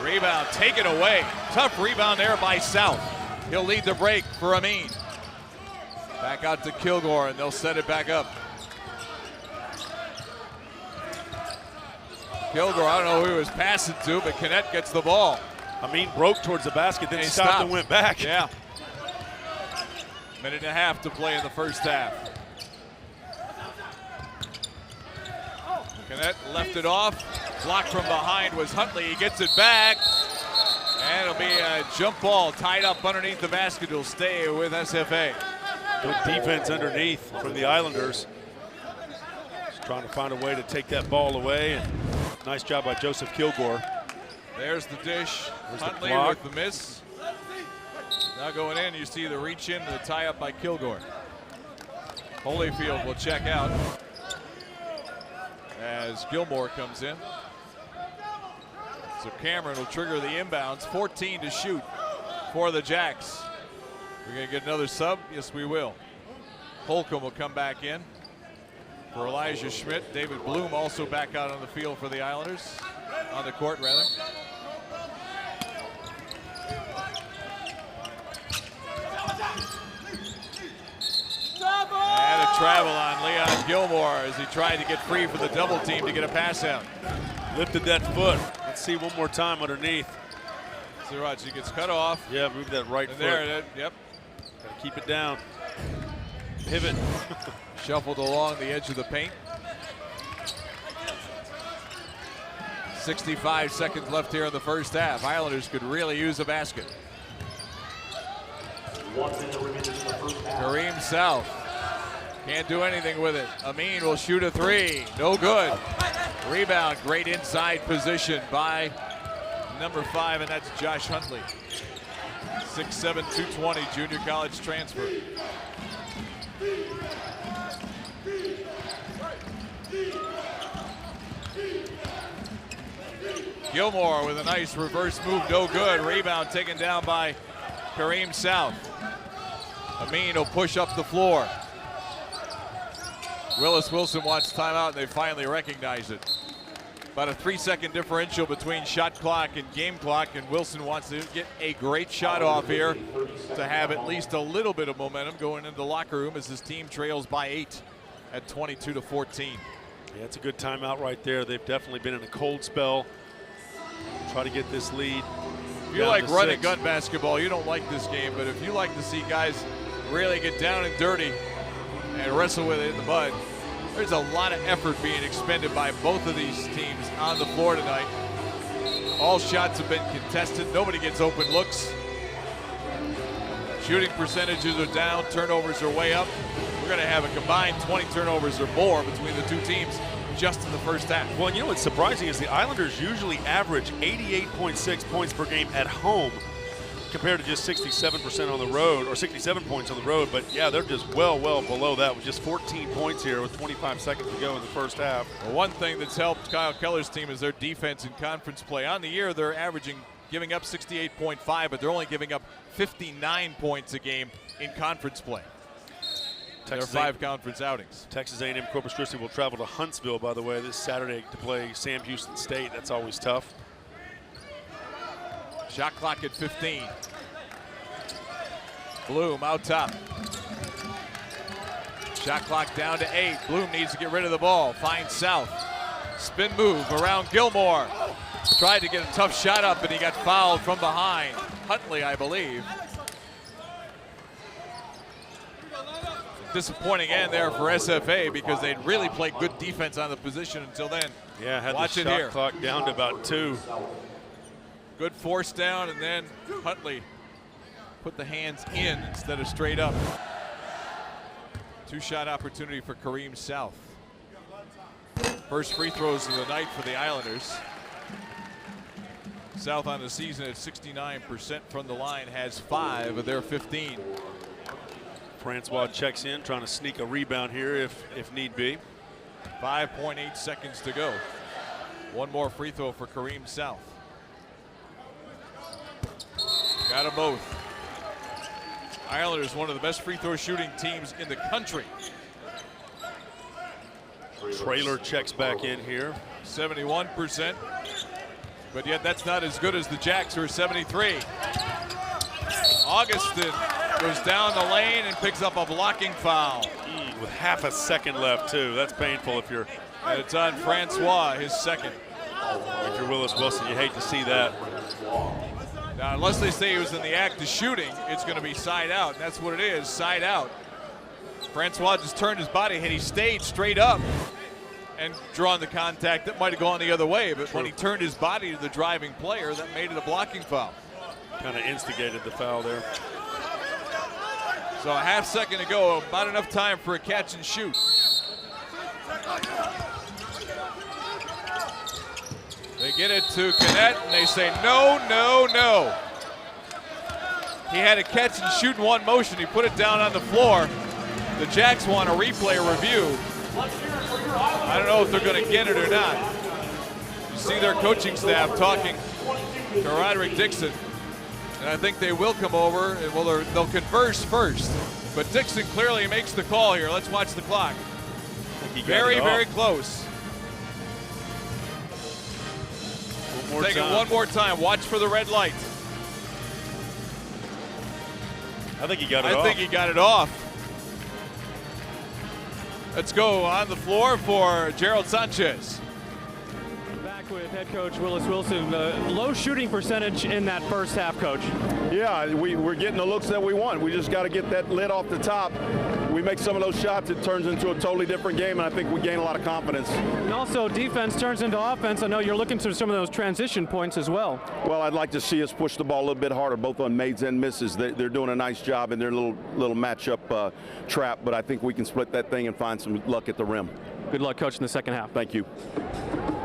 Rebound taken away. Tough rebound there by South. He'll lead the break for Amin. Back out to Kilgore, and they'll set it back up. Kilgore, I don't know who he was passing to, but Canet gets the ball. Amin broke towards the basket, then he stopped and went back. Yeah. Minute and a half to play in the first half. Canet left it off. Blocked from behind was Huntley. He gets it back. And it'll be a jump ball tied up underneath the basket. It'll stay with SFA. Good defense underneath from the Islanders. Just trying to find a way to take that ball away. And nice job by Joseph Kilgore. There's the dish. There's Huntley the with the miss. Now going in, you see the reach in and the tie up by Kilgore. Holyfield will check out as Gilmore comes in. So Cameron will trigger the inbounds. 14 to shoot for the Jacks. We're going to get another sub? Yes, we will. Holcomb will come back in for Elijah Schmidt. David Bloom also back out on the field for the Islanders. On the court, rather. And a travel on Leon Gilmore as he tried to get free for the double team to get a pass out. Lifted that foot. Let's see one more time underneath. Sirachi gets cut off. Yeah, move that right And foot. there, yep. Gotta keep it down. Pivot. Shuffled along the edge of the paint. 65 seconds left here in the first half. Islanders could really use a basket. Kareem South can't do anything with it. Amin will shoot a three. No good. Rebound, great inside position by number 5, and that's Josh Huntley. 6'7", 220, junior college transfer. Gilmore with a nice reverse move, no good. Rebound taken down by Kareem South. Amin will push up the floor. Willis Wilson wants timeout, and they finally recognize it. About a 3-second differential between shot clock and game clock, and Wilson wants to get a great shot off here to have at least a little bit of momentum going into the locker room as his team trails by 8 at 22-14. Yeah, it's a good timeout right there. They've definitely been in a cold spell. Try to get this lead. If you like run and gun basketball, you don't like this game, but if you like to see guys really get down and dirty and wrestle with it in the mud, there's a lot of effort being expended by both of these teams on the floor tonight. All shots have been contested. Nobody gets open looks. Shooting percentages are down. Turnovers are way up. We're going to have a combined 20 turnovers or more between the two teams just in the first half. Well, you know what's surprising is the Islanders usually average 88.6 points per game at home compared to just 67% on the road, or 67 points on the road. But yeah, they're just well below that with just 14 points here with 25 seconds to go in the first half. Well, one thing that's helped Kyle Keller's team is their defense in conference play. On the year, they're giving up 68.5, but they're only giving up 59 points a game in conference play. There are 5 conference outings. Texas A&M-Corpus Christi will travel to Huntsville, by the way, this Saturday to play Sam Houston State. That's always tough. Shot clock at 15. Bloom out top. Shot clock down to 8. Bloom needs to get rid of the ball. Finds South. Spin move around Gilmore. Tried to get a tough shot up, and he got fouled from behind. Huntley, I believe. Disappointing end there for SFA because they'd really played good defense on the position until then. Yeah, had Watch the it shot here. clock down to about 2. Good force down, and then Huntley put the hands in instead of straight up. 2-shot opportunity for Kareem South. First free throws of the night for the Islanders. South on the season at 69% from the line, has 5 of their 15. Francois checks in, trying to sneak a rebound here if need be. 5.8 seconds to go. One more free throw for Kareem South. Got them both. Islanders, one of the best free throw shooting teams in the country. Trailer checks back in here. 71%. But yet that's not as good as the Jacks, who are 73. Augustin goes down the lane and picks up a blocking foul. With half a second left, too. That's painful if you're... And it's on Francois, his second. If you're Willis Wilson, you hate to see that. Now, unless they say he was in the act of shooting, it's going to be side out, and that's what it is, side out. Francois just turned his body, and he stayed straight up and drawn the contact. That might have gone the other way, but when he turned his body to the driving player, that made it a blocking foul. Kind of instigated the foul there. So a half second to go, about enough time for a catch and shoot. They get it to Gannett, and they say no, no, no. He had a catch and shoot in one motion. He put it down on the floor. The Jacks want a replay review. I don't know if they're going to get it or not. You see their coaching staff talking to Roderick Dixon, and I think they will come over, and well, they'll converse first. But Dixon clearly makes the call here. Let's watch the clock. Very, very close. Take it one more time. Watch for the red light. I think he got it off. I think he got it off. Let's go on the floor for Gerald Sanchez. Back with head coach Willis Wilson. Low shooting percentage in that first half, coach. Yeah, we're getting the looks that we want. We just got to get that lid off the top. We make some of those shots, it turns into a totally different game, and I think we gain a lot of confidence. And also defense turns into offense. I know you're looking for some of those transition points as well. Well, I'd like to see us push the ball a little bit harder, both on mades and misses. They're doing a nice job in their little matchup trap, but I think we can split that thing and find some luck at the rim. Good luck, coach, in the second half. Thank you.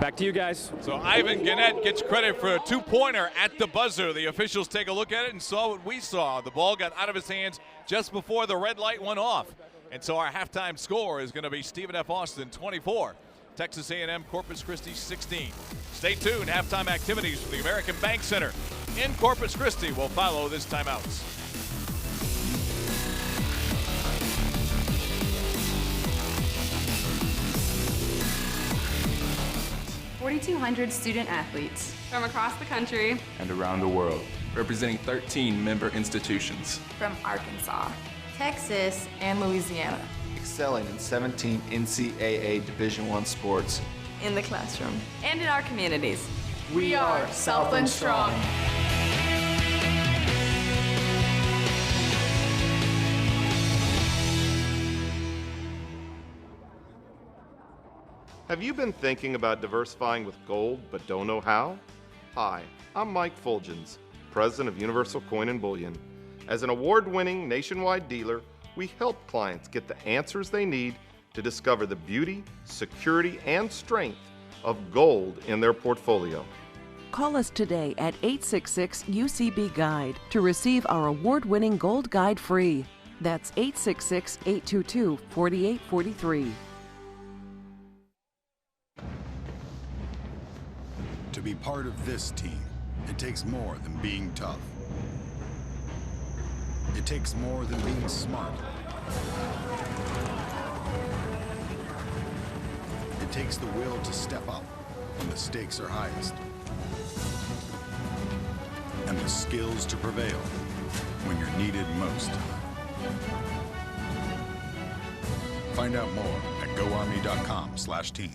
Back to you guys. So Ivan Gannett gets credit for a two-pointer at the buzzer. The officials take a look at it and saw what we saw. The ball got out of his hands just before the red light went off. And so our halftime score is going to be Stephen F. Austin 24, Texas A&M-Corpus Christi 16. Stay tuned. Halftime activities from the American Bank Center in Corpus Christi will follow this timeout. 4,200 student athletes from across the country and around the world, representing 13 member institutions from Arkansas, Texas, and Louisiana, excelling in 17 NCAA Division I sports in the classroom and in our communities. We are Southland Strong. Have you been thinking about diversifying with gold but don't know how? Hi, I'm Mike Fulgens, president of Universal Coin and Bullion. As an award-winning nationwide dealer, we help clients get the answers they need to discover the beauty, security, and strength of gold in their portfolio. Call us today at 866-UCB-GUIDE to receive our award-winning Gold Guide free. That's 866-822-4843. To be part of this team, it takes more than being tough. It takes more than being smart. It takes the will to step up when the stakes are highest. And the skills to prevail when you're needed most. Find out more at goarmy.com/team.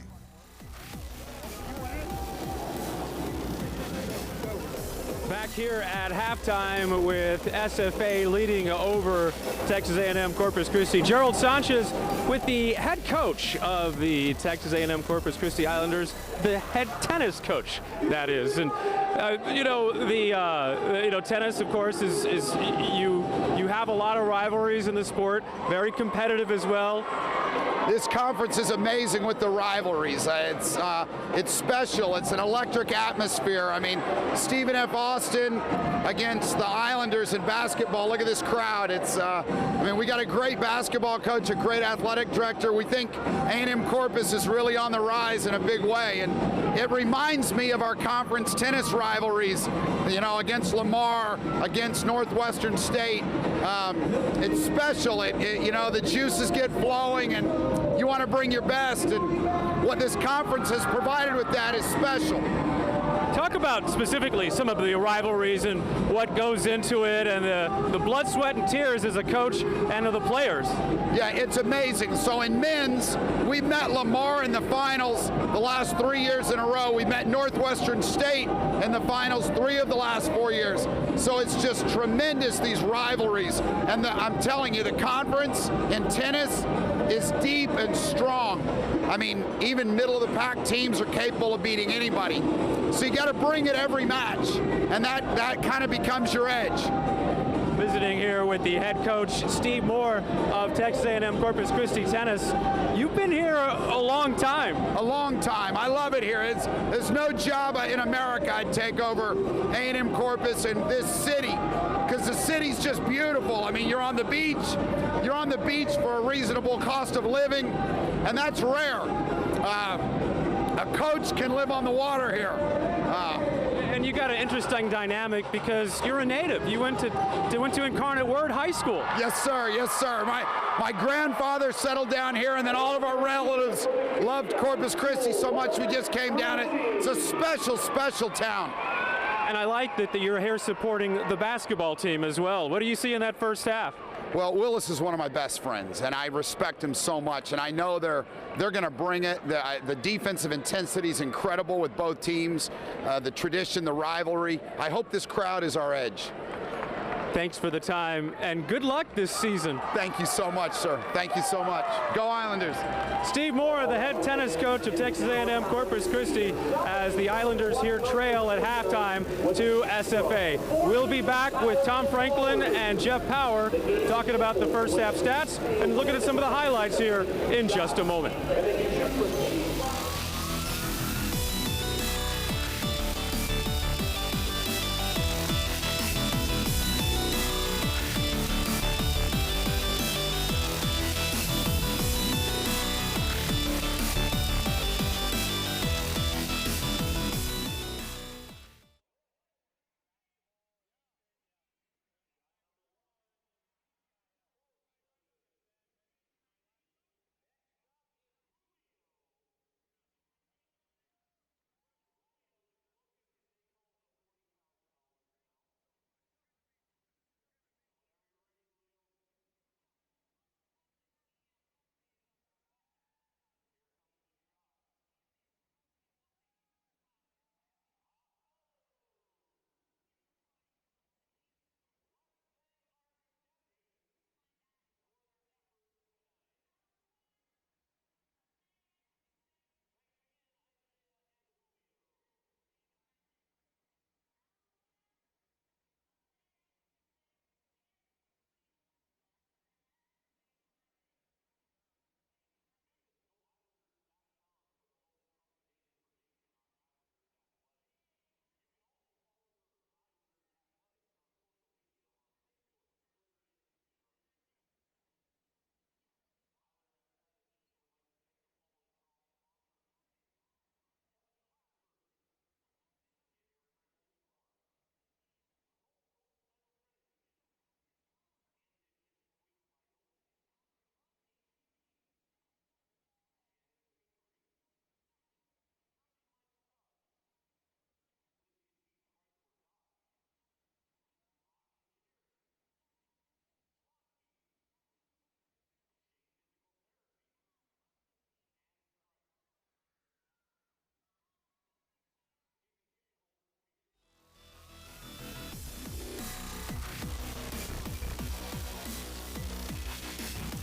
Back here at halftime with SFA leading over Texas A&M Corpus Christi. Gerald Sanchez with the head coach of the Texas A&M Corpus Christi Islanders, the head tennis coach, that is. And tennis, of course, is you have a lot of rivalries in the sport, very competitive as well. This conference is amazing with the rivalries. It's special. It's an electric atmosphere. I mean, Stephen F. Austin against the Islanders in basketball. Look at this crowd. We got a great basketball coach, a great athletic director. We think A&M-Corpus is really on the rise in a big way. And it reminds me of our conference tennis rivalries, against Lamar, against Northwestern State. It's special. The juices get flowing, and you want to bring your best, and what this conference has provided with that is special. Talk about specifically some of the rivalries and what goes into it, and the blood, sweat, and tears as a coach and of the players. Yeah, it's amazing. So in men's, we met Lamar in the finals the last 3 years in a row. We met Northwestern State in the finals 3 of the last 4 years. So it's just tremendous, these rivalries. And I'm telling you, the conference in tennis is deep and strong. I mean, even middle-of-the-pack teams are capable of beating anybody. So you got to bring it every match, and that kind of becomes your edge. Visiting here with the head coach, Steve Moore of Texas A&M-Corpus Christi Tennis. You've been here a long time. A long time. I love it here. There's no job in America I'd take over A&M-Corpus in this city, because the city's just beautiful. I mean, you're on the beach. You're on the beach for a reasonable cost of living, and that's rare. A coach can live on the water here. And you got an interesting dynamic because you're a native. You went to Incarnate Word High School. Yes, sir. Yes, sir. My grandfather settled down here, and then all of our relatives loved Corpus Christi so much we just came down. It's a special, special town. And I like that you're here supporting the basketball team as well. What do you see in that first half? Well, Willis is one of my best friends, and I respect him so much, and I know they're going to bring it. The defensive intensity is incredible with both teams, the tradition, the rivalry. I hope this crowd is our edge. Thanks for the time, and good luck this season. Thank you so much, sir. Thank you so much. Go Islanders. Steve Moore, the head tennis coach of Texas A&M-Corpus Christi, as the Islanders here trail at halftime to SFA. We'll be back with Tom Franklin and Jeff Power talking about the first half stats and looking at some of the highlights here in just a moment.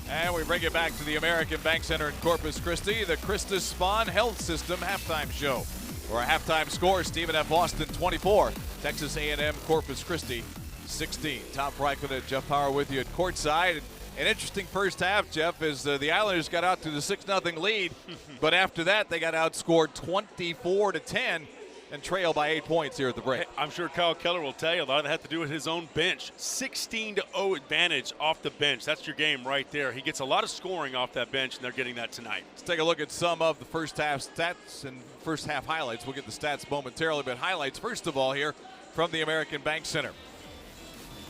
And we bring it back to the American Bank Center in Corpus Christi, the Christus Spawn Health System halftime show. For our halftime score, Stephen F. Austin 24, Texas A&M Corpus Christi 16. Tom Franklin and Jeff Power with you at courtside. An interesting first half, Jeff, is the Islanders got out to the 6-0 lead, but after that they got outscored 24-10 and trail by 8 points here at the break. I'm sure Kyle Keller will tell you a lot of that had to do with his own bench. 16-0 advantage off the bench. That's your game right there. He gets a lot of scoring off that bench, and they're getting that tonight. Let's take a look at some of the first half stats and first half highlights. We'll get the stats momentarily, but highlights first of all here from the American Bank Center.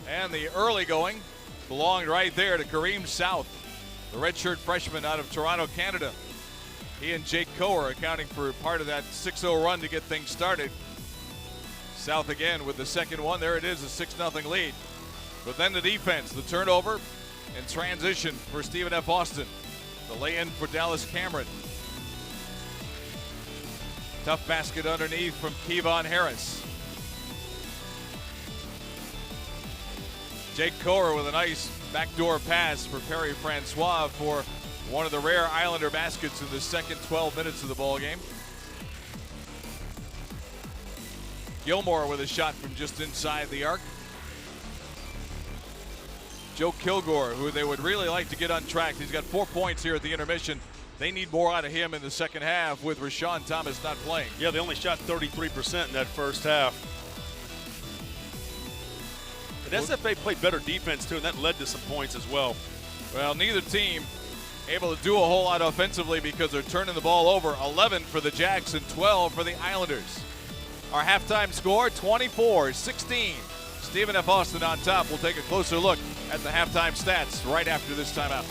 And the early going belonged right there to Kareem South, the redshirt freshman out of Toronto, Canada. He and Jake Coe are accounting for part of that 6-0 run to get things started. South again with the second one. There it is, a 6-0 lead. But then the defense, the turnover and transition for Stephen F. Austin. The lay-in for Dallas Cameron. Tough basket underneath from Kevon Harris. Jake Coher with a nice backdoor pass for Perry Francois for one of the rare Islander baskets in the second 12 minutes of the ball game. Gilmore with a shot from just inside the arc. Joe Kilgore, who they would really like to get untracked. He's got 4 points here at the intermission. They need more out of him in the second half with Rashawn Thomas not playing. Yeah, they only shot 33% in that first half. And SFA played better defense too, and that led to some points as well. Well, neither team able to do a whole lot offensively because they're turning the ball over. 11 for the Jacks and 12 for the Islanders. Our halftime score, 24-16. Stephen F. Austin on top. We'll take a closer look at the halftime stats right after this timeout.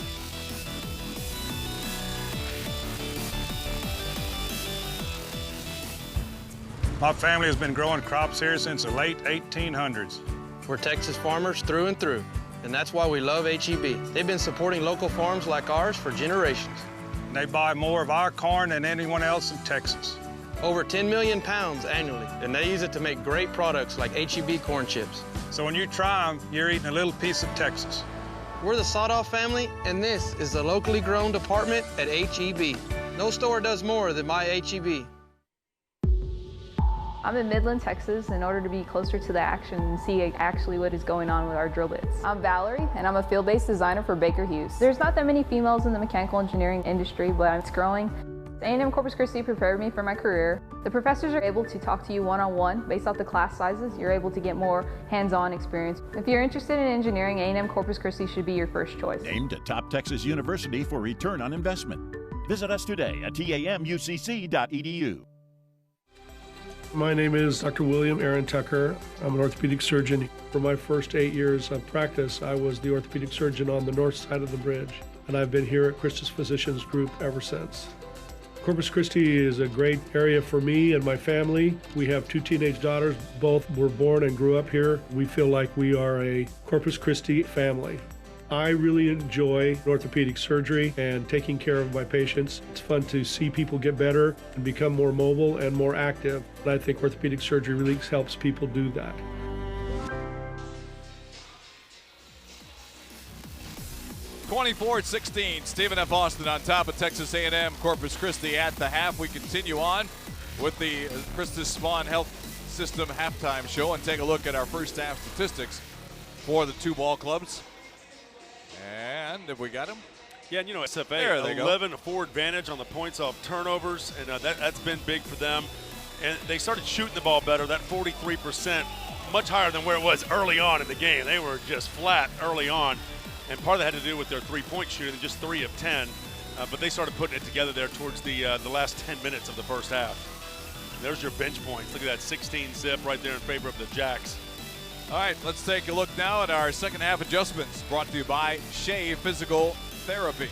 My family has been growing crops here since the late 1800s. We're Texas farmers through and through, and that's why we love HEB. They've been supporting local farms like ours for generations. They buy more of our corn than anyone else in Texas. Over 10 million pounds annually, and they use it to make great products like HEB corn chips. So when you try them, you're eating a little piece of Texas. We're the Sawdoff family, and this is the locally grown department at HEB. No store does more than my HEB. I'm in Midland, Texas, in order to be closer to the action and see actually what is going on with our drill bits. I'm Valerie, and I'm a field-based designer for Baker Hughes. There's not that many females in the mechanical engineering industry, but it's growing. A&M-Corpus Christi prepared me for my career. The professors are able to talk to you one-on-one based off the class sizes. You're able to get more hands-on experience. If you're interested in engineering, A&M-Corpus Christi should be your first choice. Named a top Texas university for return on investment. Visit us today at tamucc.edu. My name is Dr. William Aaron Tucker. I'm an orthopedic surgeon. For my first 8 years of practice, I was the orthopedic surgeon on the north side of the bridge, and I've been here at Christus Physicians Group ever since. Corpus Christi is a great area for me and my family. We have 2 teenage daughters. Both were born and grew up here. We feel like we are a Corpus Christi family. I really enjoy orthopedic surgery and taking care of my patients. It's fun to see people get better and become more mobile and more active. And I think orthopedic surgery really helps people do that. (24-16). Stephen F. Austin on top of Texas A&M Corpus Christi at the half. We continue on with the Christus Spawn Health System halftime show and take a look at our first half statistics for the two ball clubs. And have we got him? Yeah, and you know, SFA, there they 11-4 advantage on the points off turnovers, and that's been big for them. And they started shooting the ball better, that 43%, much higher than where it was early on in the game. They were just flat early on, and part of that had to do with their three-point shooting, just 3 of 10. But they started putting it together there towards the last 10 minutes of the first half. There's your bench points. Look at that 16-zip right there in favor of the Jacks. All right, let's take a look now at our second half adjustments brought to you by Shea Physical Therapy.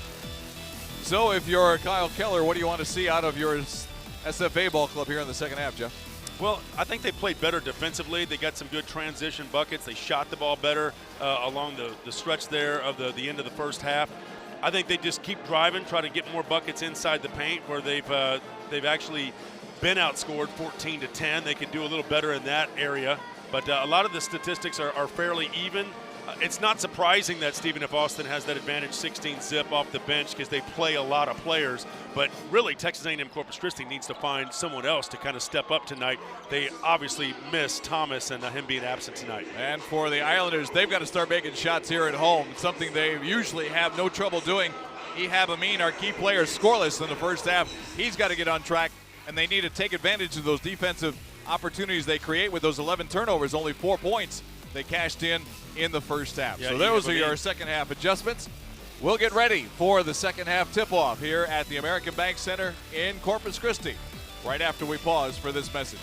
So if you're Kyle Keller, what do you want to see out of your SFA ball club here in the second half, Jeff? Well, I think they played better defensively. They got some good transition buckets. They shot the ball better along the stretch there of the end of the first half. I think they just keep driving, try to get more buckets inside the paint where they've actually been outscored 14-10. They could do a little better in that area. But a lot of the statistics are fairly even. It's not surprising that Stephen F. Austin has that advantage 16-zip off the bench because they play a lot of players. But really, Texas A&M Corpus Christi needs to find someone else to kind of step up tonight. They obviously miss Thomas and him being absent tonight. And for the Islanders, they've got to start making shots here at home, something they usually have no trouble doing. Ehab Amin, our key player, scoreless in the first half. He's got to get on track, and they need to take advantage of those defensive opportunities they create with those 11 turnovers, only 4 points they cashed in the first half. Yeah, so those are your second half adjustments. We'll get ready for the second half tip-off here at the American Bank Center in Corpus Christi right after we pause for this message.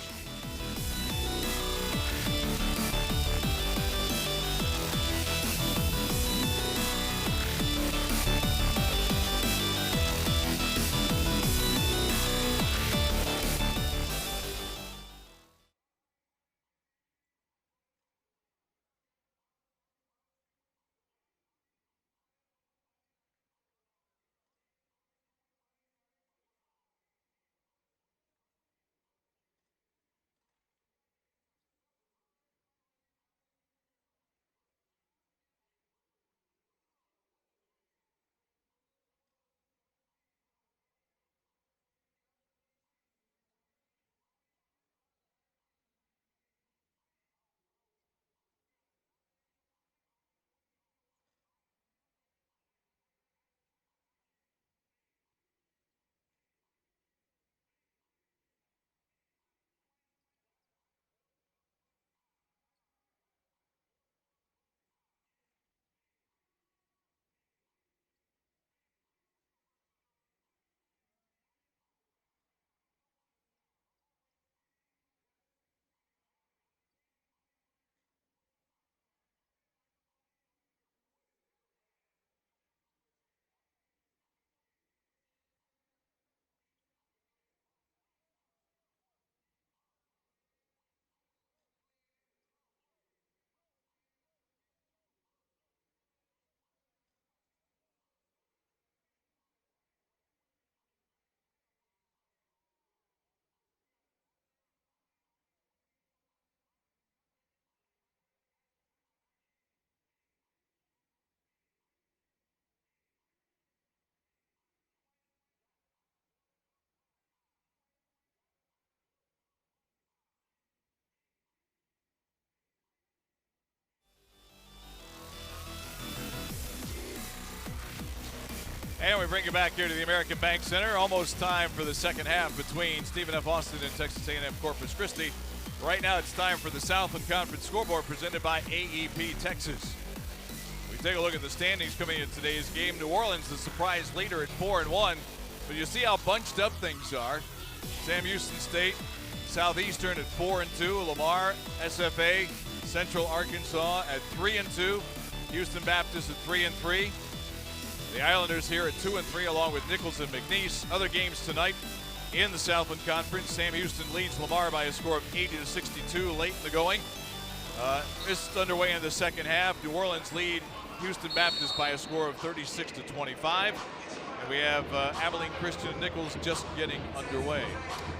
And we bring you back here to the American Bank Center. Almost time for the second half between Stephen F. Austin and Texas A&M-Corpus Christi. Right now it's time for the Southland Conference scoreboard presented by AEP Texas. We take a look at the standings coming in today's game. New Orleans, the surprise leader at 4-1. But you see how bunched up things are. Sam Houston State, Southeastern at 4-2. Lamar, SFA, Central Arkansas at 3-2. Houston Baptist at 3-3. The Islanders here at 2-3 along with Nichols and McNeese. Other games tonight in the Southland Conference. Sam Houston leads Lamar by a score of 80-62 late in the going. This is underway in the second half. New Orleans lead Houston Baptist by a score of 36-25. And we have Abilene Christian and Nichols just getting underway.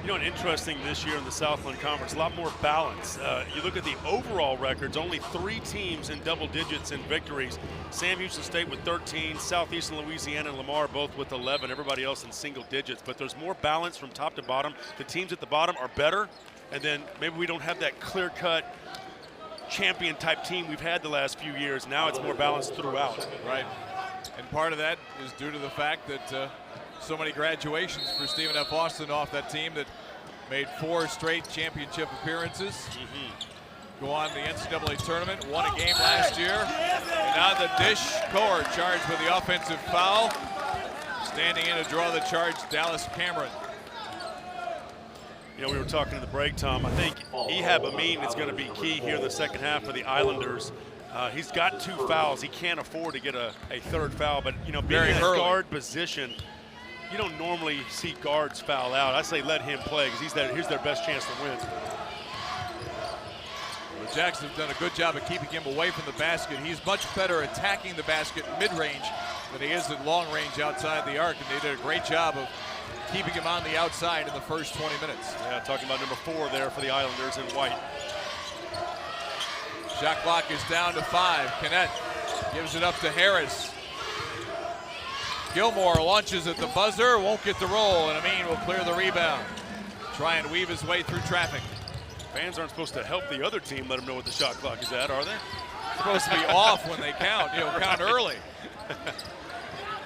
You know, interesting this year in the Southland Conference, a lot more balance. You look at the overall records, only 3 teams in double digits in victories. Sam Houston State with 13, Southeastern Louisiana and Lamar both with 11, everybody else in single digits. But there's more balance from top to bottom. The teams at the bottom are better, and then maybe we don't have that clear-cut champion-type team we've had the last few years. Now it's more balanced throughout. Right. And part of that is due to the fact that so many graduations for Stephen F. Austin off that team that made 4 straight championship appearances. Go on to the NCAA tournament, won a game last year. And on the dish, Core charged with the offensive foul. Standing in to draw the charge, Dallas Cameron. You know, we were talking in the break, Tom. I think Ehab Amin is going to be key here in the second half for the Islanders. He's got 2 fouls. He can't afford to get a third foul, but, you know, being in that guard position, you don't normally see guards foul out. I say let him play because he's their best chance to win. The Jacks have done a good job of keeping him away from the basket. He's much better attacking the basket mid-range than he is at long range outside the arc, and they did a great job of keeping him on the outside in the first 20 minutes. Yeah, talking about number 4 there for the Islanders in white. Shot clock is down to 5. Canet gives it up to Harris. Gilmore launches at the buzzer, won't get the roll, and Amin will clear the rebound. Try and weave his way through traffic. Fans aren't supposed to help the other team let them know what the shot clock is at, are they? Supposed to be off when they count, count early.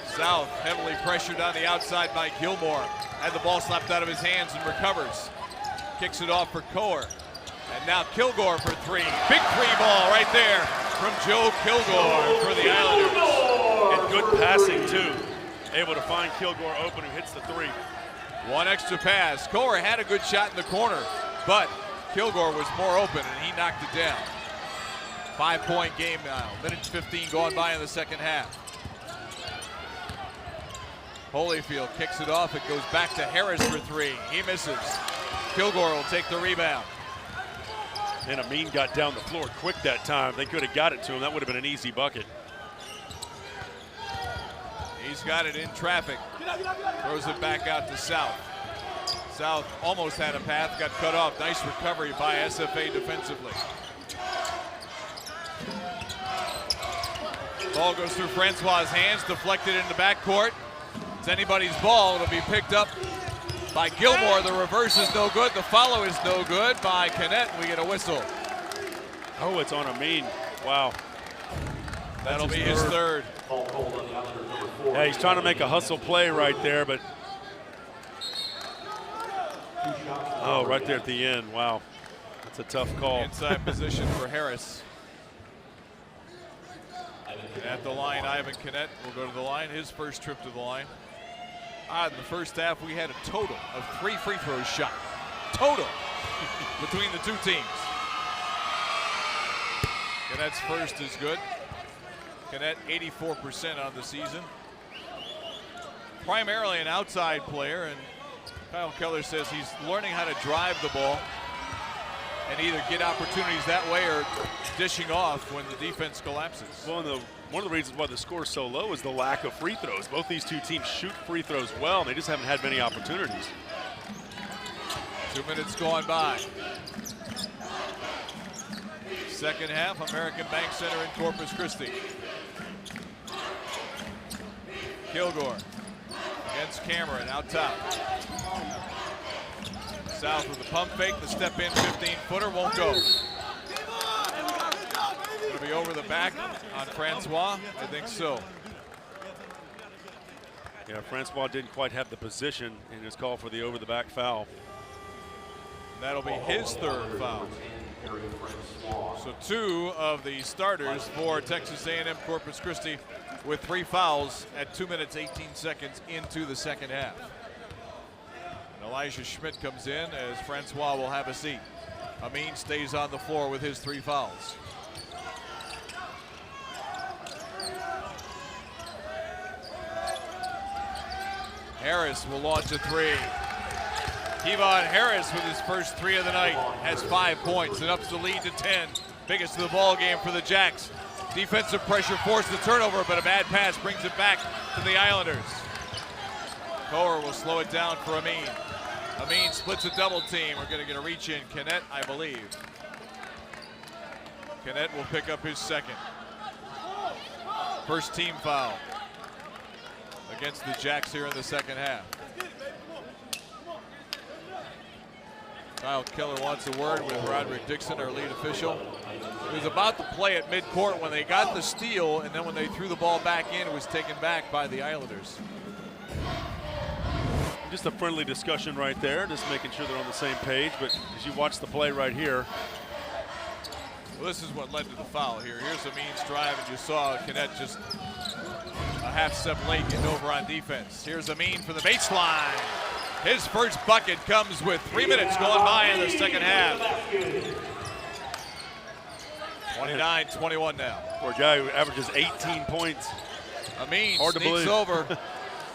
South heavily pressured on the outside by Gilmore. Had the ball slapped out of his hands and recovers. Kicks it off for Coer. And now Kilgore for 3. Big 3 ball right there from Joe Kilgore for the Islanders. And good passing, too. Able to find Kilgore open, who hits the 3. One extra pass. Coer had a good shot in the corner, but Kilgore was more open, and he knocked it down. 5-point game now. Minute 15 going by in the second half. Holyfield kicks it off. It goes back to Harris for 3. He misses. Kilgore will take the rebound. And Amin got down the floor quick that time. They could have got it to him. That would have been an easy bucket. He's got it in traffic. Throws it back out to South. South almost had a path, got cut off. Nice recovery by SFA defensively. Ball goes through Francois' hands, deflected into backcourt. It's anybody's ball. It'll be picked up by Gilmore. The reverse is no good. The follow is no good by Canet. We get a whistle. Oh, it's on Amin. Wow. That'll be his third. Yeah, he's trying to make a hustle play right there, but oh, right there at the end. Wow. That's a tough call. Inside position for Harris. And at the line, Ivan Canet will go to the line. His first trip to the line. In the first half, we had a total of 3 free throws shot. Total between the 2 teams. Canet's first is good. Canet 84% on the season. Primarily an outside player, and Kyle Keller says he's learning how to drive the ball and either get opportunities that way or dishing off when the defense collapses. Well, one of the reasons why the score is so low is the lack of free throws. Both these 2 teams shoot free throws well, and they just haven't had many opportunities. 2 minutes going by. Second half, American Bank Center in Corpus Christi. Kilgore against Cameron out top. South with the pump fake, the step in 15-footer won't go. Going to be over the back on Francois. I think so. Yeah, Francois didn't quite have the position in his call for the over-the-back foul. That'll be his third foul. So 2 of the starters for Texas A&M Corpus Christi with 3 fouls at 2 minutes 18 seconds into the second half. And Elijah Schmidt comes in as Francois will have a seat. Amin stays on the floor with his 3 fouls. Harris will launch a 3. Kevon Harris with his first 3 of the night has 5 points and ups the lead to 10. Biggest of the ball game for the Jacks. Defensive pressure forced the turnover, but a bad pass brings it back to the Islanders. Coher will slow it down for Amin. Amin splits a double team. We're going to get a reach in. Kennett, I believe. Kennett will pick up his second. First team foul against the Jacks here in the second half. Kyle Keller wants a word with Roderick Dixon, our lead official. He was about to play at midcourt when they got the steal, and then when they threw the ball back in, it was taken back by the Islanders. Just a friendly discussion right there, just making sure they're on the same page. But as you watch the play right here. Well, this is what led to the foul here. Here's Amin's drive, and you saw Kennett just a half step late getting over on defense. Here's Amin for the baseline. His first bucket comes with 3 minutes going by in the second half. 29-21 now. For a guy who averages 18 points. Amin hard sneaks to believe. over,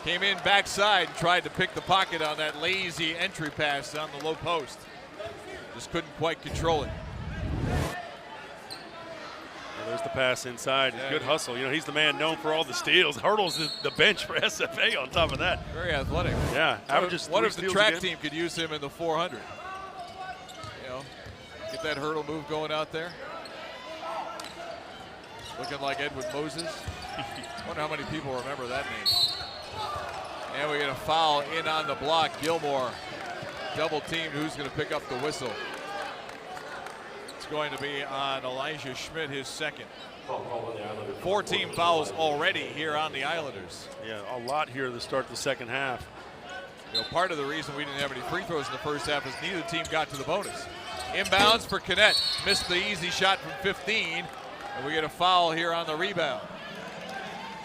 came in backside and tried to pick the pocket on that lazy entry pass on the low post. Just couldn't quite control it. There's the pass inside. Yeah. Good hustle. You know, he's the man known for all the steals. Hurdles the bench for SFA on top of that. Very athletic. Yeah, averages what if the track again? team could use him in the 400? You know, get that hurdle move going out there. Looking like Edwin Moses. Wonder how many people remember that name. And we get a foul in on the block. Gilmore double teamed. Who's going to pick up the whistle? Going to be on Elijah Schmidt, his second. 4 team fouls already here on the Islanders. Yeah, a lot here to start the second half. You know, part of the reason we didn't have any free throws in the first half is neither team got to the bonus. Inbounds for Kennett. Missed the easy shot from 15, and we get a foul here on the rebound.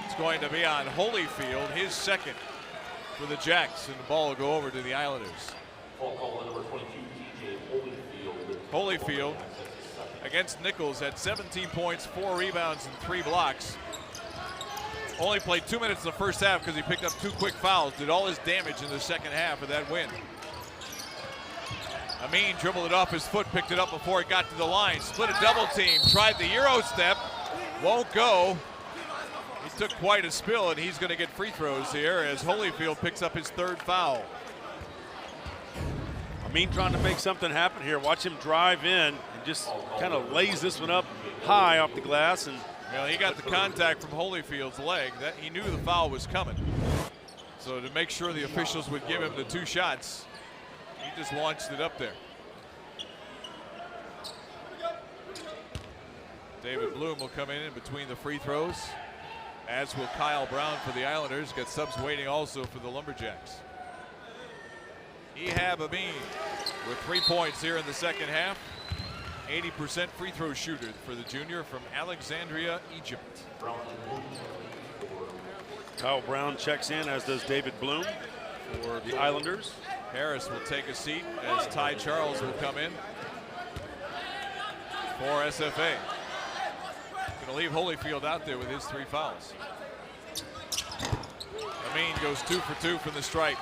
It's going to be on Holyfield, his second for the Jacks, and the ball will go over to the Islanders. Holyfield against Nichols had 17 points, 4 rebounds, and 3 blocks. Only played 2 minutes in the first half because he picked up 2 quick fouls. Did all his damage in the second half of that win. Amin dribbled it off his foot, picked it up before it got to the line. Split a double team, tried the Euro step, won't go. He took quite a spill, and he's going to get free throws here as Holyfield picks up his 3rd foul. Amin trying to make something happen here. Watch him drive in and just kind of lays this one up high off the glass. And well, he got the contact from Holyfield's leg. That he knew the foul was coming. So to make sure the officials would give him the 2 shots, he just launched it up there. David Bloom will come in between the free throws, as will Kyle Brown for the Islanders. Got subs waiting also for the Lumberjacks. Ehab Amin with 3 points here in the second half. 80% free throw shooter for the junior from Alexandria, Egypt. Kyle Brown checks in, as does David Bloom for the Islanders. Harris will take a seat as Ty Charles will come in for SFA. Going to leave Holyfield out there with his 3 fouls. Amin goes 2 for 2 from the stripe.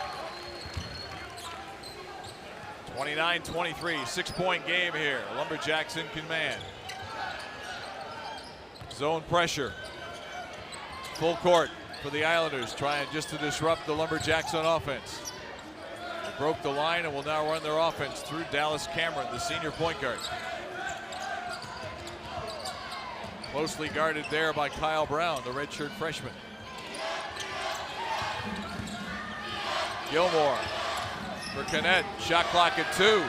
29-23, 6-point game here. Lumberjacks in command. Zone pressure. Full court for the Islanders, trying just to disrupt the Lumberjacks on offense. They broke the line and will now run their offense through Dallas Cameron, the senior point guard. Closely guarded there by Kyle Brown, the redshirt freshman. Gilmore for Kennett, shot clock at 2.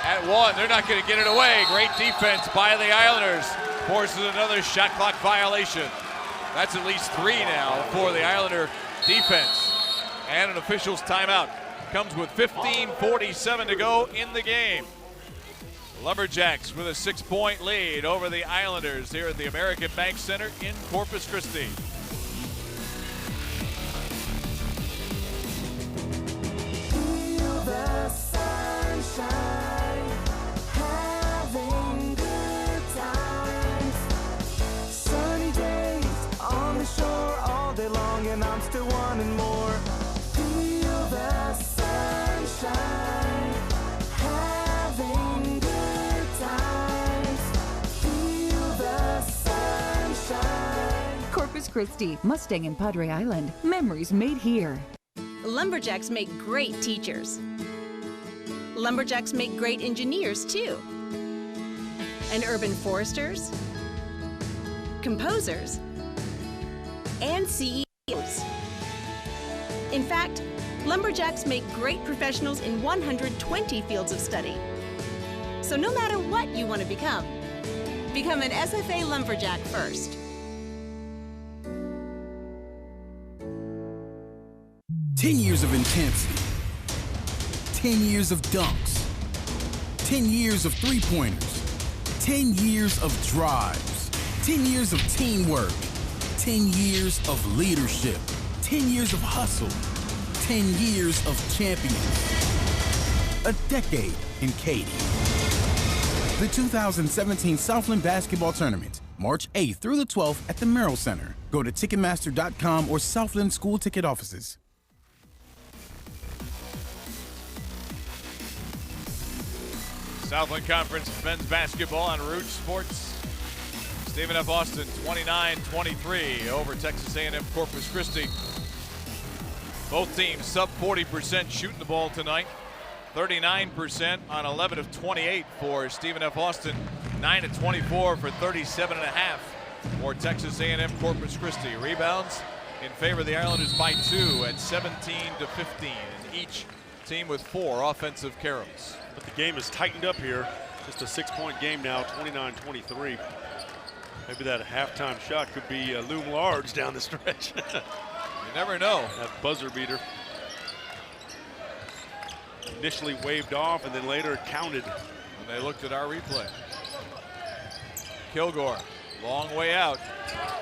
At 1, they're not going to get it away. Great defense by the Islanders. Forces another shot clock violation. That's at least 3 now for the Islander defense. And an official's timeout comes with 15:47 to go in the game. Lumberjacks with a 6-point lead over the Islanders here at the American Bank Center in Corpus Christi. Feel the sunshine, having good times. Sunny days on the shore all day long, and I'm still wanting more. Feel the sunshine, having good times. Feel the sunshine. Corpus Christi, Mustang and Padre Island. Memories made here. Lumberjacks make great teachers. Lumberjacks make great engineers, too. And urban foresters, composers, and CEOs. In fact, Lumberjacks make great professionals in 120 fields of study. So no matter what you want to become an SFA Lumberjack first. 10 years of intensity, 10 years of dunks, 10 years of three-pointers, 10 years of drives, 10 years of teamwork, 10 years of leadership, 10 years of hustle, 10 years of champions. A decade in Katy. The 2017 Southland Basketball Tournament, March 8th through the 12th at the Merrill Center. Go to Ticketmaster.com or Southland School Ticket Offices. Southland Conference men's basketball on Root Sports. Stephen F. Austin 29-23 over Texas A&M-Corpus Christi. Both teams sub 40% shooting the ball tonight. 39% on 11 of 28 for Stephen F. Austin. 9 of 24 for 37.5 for Texas A&M-Corpus Christi. Rebounds in favor of the Islanders by 2 at 17-15. And each team with 4 offensive caroms. But the game is tightened up here. Just a 6-point game now, 29-23. Maybe that halftime shot could be loom large down the stretch. You never know. That buzzer beater. Initially waved off and then later counted. When they looked at our replay. Kilgore, long way out.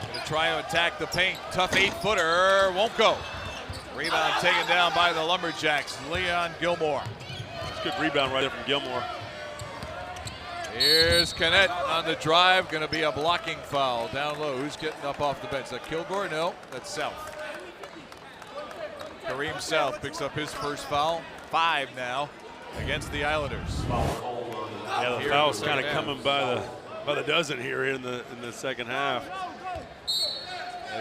Gonna try to attack the paint. Tough 8-footer, won't go. Rebound taken down by the Lumberjacks, Leon Gilmore. That's a good rebound right there from Gilmore. Here's Canet on the drive, gonna be a blocking foul down low. Who's getting up off the bench? Is that Kilgore? No, that's South. Kareem South picks up his first foul. 5 now against the Islanders. Yeah, the foul's kind of coming by the dozen here in the second half.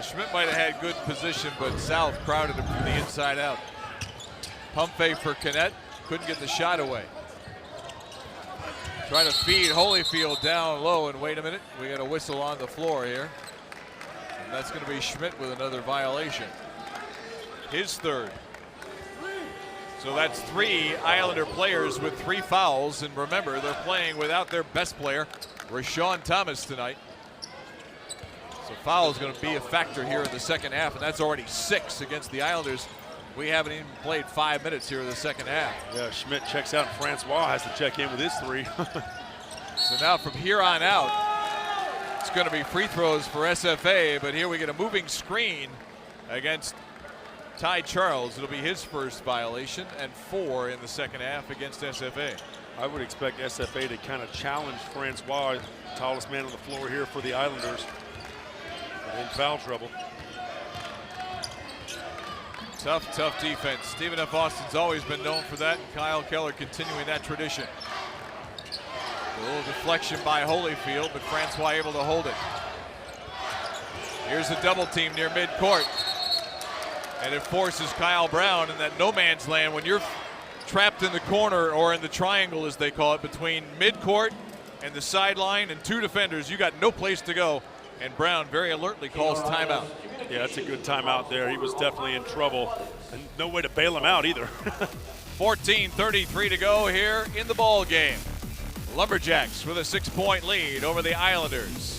Schmidt might have had good position, but South crowded him from the inside out. Pump fake for Canet, couldn't get the shot away. Try to feed Holyfield down low, and wait a minute, we got a whistle on the floor here. And that's going to be Schmidt with another violation. His third. So that's 3 Islander players with 3 fouls, and remember, they're playing without their best player, Rashawn Thomas, tonight. So foul is going to be a factor here in the second half, and that's already 6 against the Islanders. We haven't even played 5 minutes here in the second half. Yeah, Schmidt checks out, and Francois has to check in with his 3. So now from here on out, it's going to be free throws for SFA, but here we get a moving screen against Ty Charles. It'll be his first violation, and 4 in the second half against SFA. I would expect SFA to kind of challenge Francois, tallest man on the floor here for the Islanders. In foul trouble. Tough defense. Stephen F. Austin's always been known for that, and Kyle Keller continuing that tradition. A little deflection by Holyfield, but Francois able to hold it. Here's a double team near midcourt. And it forces Kyle Brown in that no man's land when you're trapped in the corner, or in the triangle as they call it, between midcourt and the sideline and 2 defenders. You got no place to go, and Brown very alertly calls timeout. Yeah, that's a good timeout there. He was definitely in trouble, and no way to bail him out either. 14:33 to go here in the ball game. Lumberjacks with a 6-point lead over the Islanders.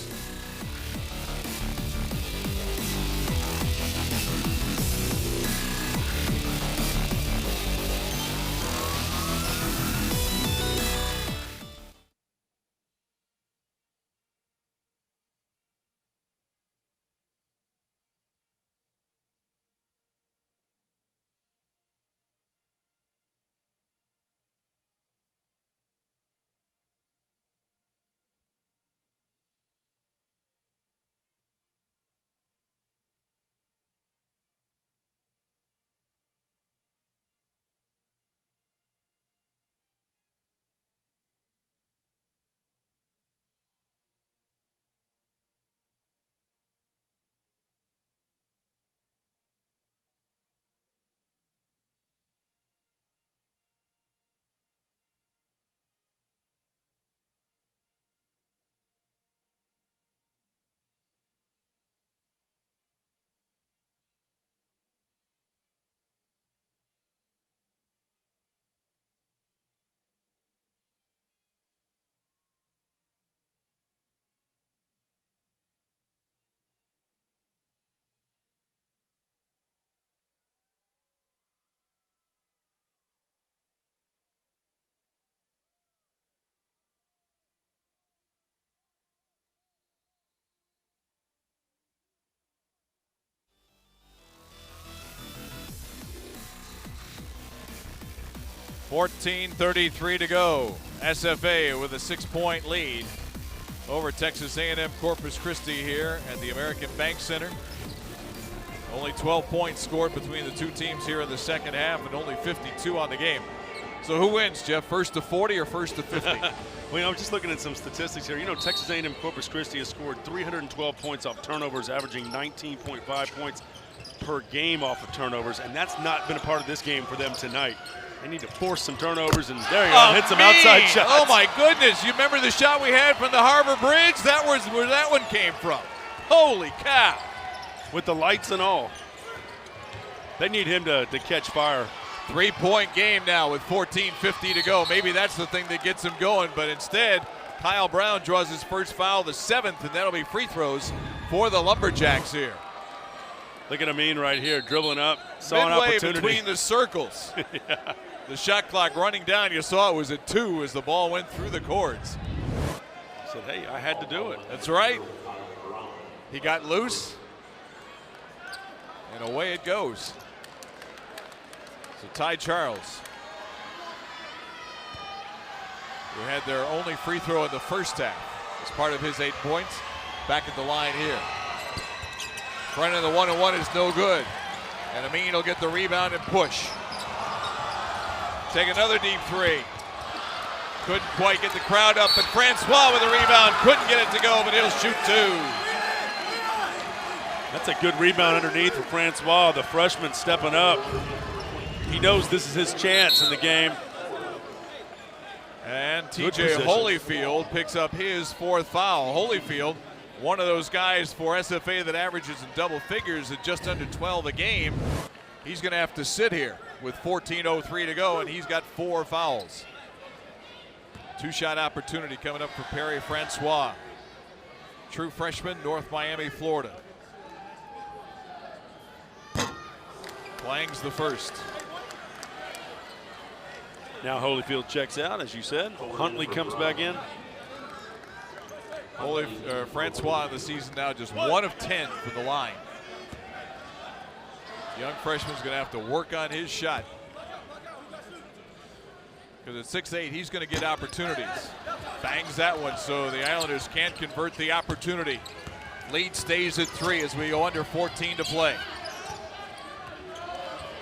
14:33 to go. SFA with a 6-point lead over Texas A&M-Corpus Christi here at the American Bank Center. Only 12 points scored between the two teams here in the second half, and only 52 on the game. So who wins, Jeff? First to 40 or first to 50? Well, I'm just looking at some statistics here. You know, Texas A&M-Corpus Christi has scored 312 points off turnovers, averaging 19.5 points per game off of turnovers, and that's not been a part of this game for them tonight. They need to force some turnovers, and there you go, hit some outside shots. Oh my goodness, you remember the shot we had from the Harbor Bridge? That was where that one came from. Holy cow. With the lights and all. They need him to catch fire. 3-point game now with 14:50 to go. Maybe that's the thing that gets him going, but instead, Kyle Brown draws his first foul, the 7th, and that'll be free throws for the Lumberjacks here. Look at Amin right here, dribbling up, saw an Midway opportunity. Between the circles. Yeah. The shot clock running down, you saw it was at 2 as the ball went through the cords. He said, hey, I had to do it. That's right. He got loose, and away it goes. So Ty Charles, who had their only free throw in the first half as part of his 8 points, back at the line here. Front of the 1-on-1 is no good. And Amin will get the rebound and push. Take another deep three. Couldn't quite get the crowd up, but Francois with the rebound. Couldn't get it to go, but he'll shoot 2. That's a good rebound underneath for Francois, the freshman stepping up. He knows this is his chance in the game. And TJ Holyfield picks up his 4th foul. Holyfield, one of those guys for SFA that averages in double figures at just under 12 a game. He's going to have to sit here with 14:03 to go, and he's got 4 fouls. 2-shot opportunity coming up for Perry Francois. True freshman, North Miami, Florida. Langs the first. Now Holyfield checks out, as you said. Huntley comes back in. Francois in the season now just 1 of 10 from the line. Young freshman's going to have to work on his shot. Because at 6'8", he's going to get opportunities. Bangs that one, so the Islanders can't convert the opportunity. Lead stays at 3 as we go under 14 to play.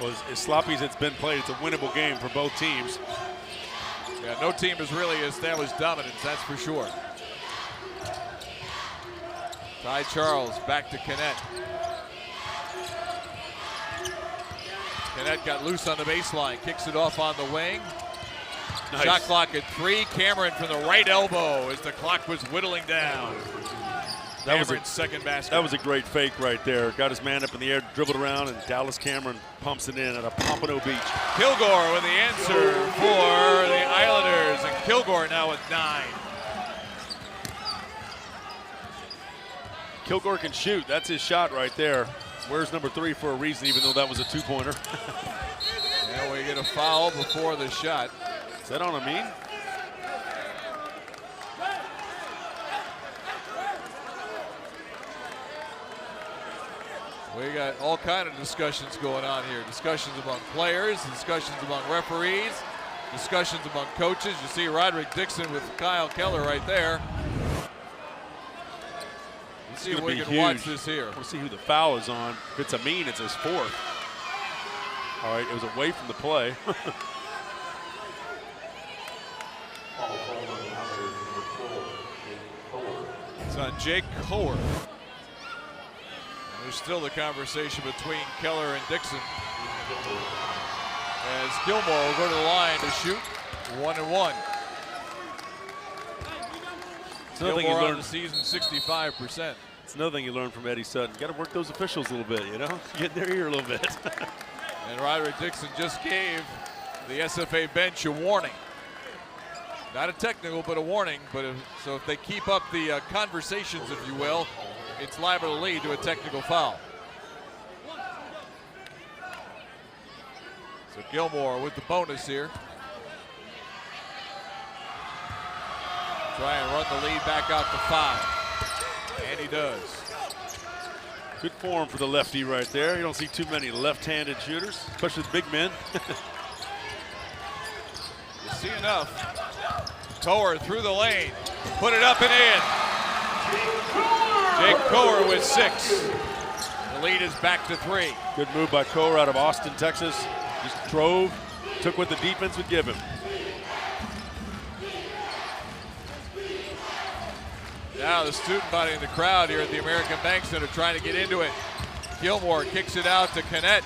Well, as sloppy as it's been played, it's a winnable game for both teams. Yeah, no team has really established dominance, that's for sure. Ty Charles back to Kennett. Kennett got loose on the baseline, kicks it off on the wing. Nice. Shot clock at 3. Cameron from the right elbow as the clock was whittling down. That was Cameron's second basket. That was a great fake right there. Got his man up in the air, dribbled around, and Dallas Cameron pumps it in at a Pompano Beach. Kilgore with the answer for the Islanders, and Kilgore now with 9. Kilgore can shoot. That's his shot right there. Where's number 3 for a reason, even though that was a 2-pointer. Yeah, we get a foul before the shot. Is that on Amin? We got all kind of discussions going on here. Discussions among players, discussions among referees, discussions among coaches. You see Roderick Dixon with Kyle Keller right there. Let's see if we can watch this here. We'll see who the foul is on. If it's Amin, it's his 4th. All right, it was away from the play. It's on Jake Coer. There's still the conversation between Keller and Dixon. As Gilmore will go to the line to shoot 1-1. Gilmore on the season 65%. It's another thing you learn from Eddie Sutton. Got to work those officials a little bit, you know? Get in their ear a little bit. And Roderick Dixon just gave the SFA bench a warning. Not a technical, but a warning. But so if they keep up the conversations, if you will, it's liable to lead to a technical foul. So Gilmore with the bonus here. Try and run the lead back out to 5. And he does. Good form for the lefty right there. You don't see too many left-handed shooters, especially with big men. enough. Coer through the lane. Put it up and in. Jake Coer with 6. The lead is back to 3. Good move by Coer out of Austin, Texas. Just drove, took what the defense would give him. Now the student body in the crowd here at the American Bank Center trying to get into it. Gilmore kicks it out to Canet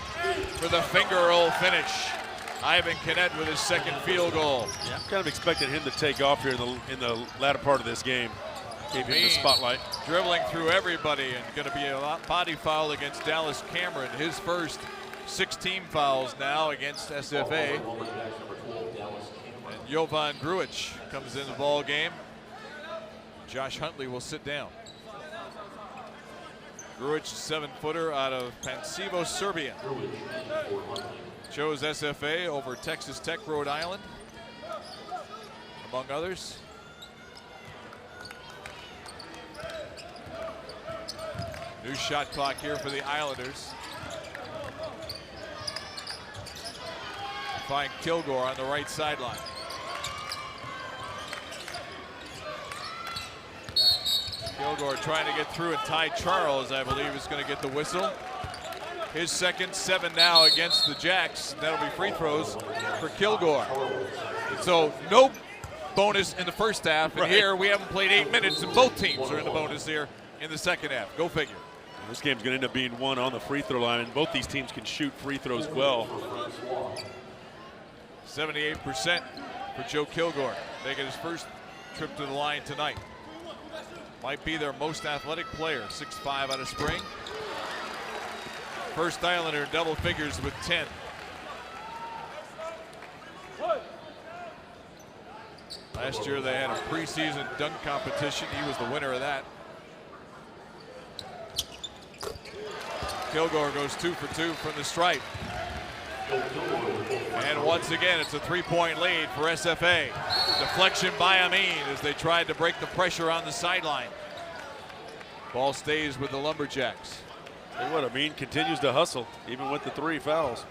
for the finger roll finish. Ivan Canet with his 2nd field goal. Yeah, I'm kind of expecting him to take off here in the latter part of this game. Gave him the spotlight. Dribbling through everybody, and going to be a body foul against Dallas Cameron. His first 6 team fouls now against SFA. And Jovan Grujic comes in the ball game. Josh Huntley will sit down. Grujic, 7-footer out of Pančevo, Serbia. Chose SFA over Texas Tech, Rhode Island, among others. New shot clock here for the Islanders. Find Kilgore on the right sideline. Kilgore trying to get through, and Ty Charles, I believe, is going to get the whistle. His second, 7 now against the Jacks. That'll be free throws for Kilgore. So no bonus in the first half, and here we haven't played 8 minutes, and both teams are in the bonus here in the second half. Go figure. This game's going to end up being won on the free throw line, and both these teams can shoot free throws well. 78% for Joe Kilgore, making his first trip to the line tonight. Might be their most athletic player, 6'5" out of spring. First Islander in double figures with 10. Last year they had a preseason dunk competition. He was the winner of that. Kilgore goes 2 for 2 from the stripe. And once again, it's a 3-point lead for SFA. Deflection by Amin as they tried to break the pressure on the sideline. Ball stays with the Lumberjacks. Tell you what, Amin continues to hustle, even with the 3 fouls.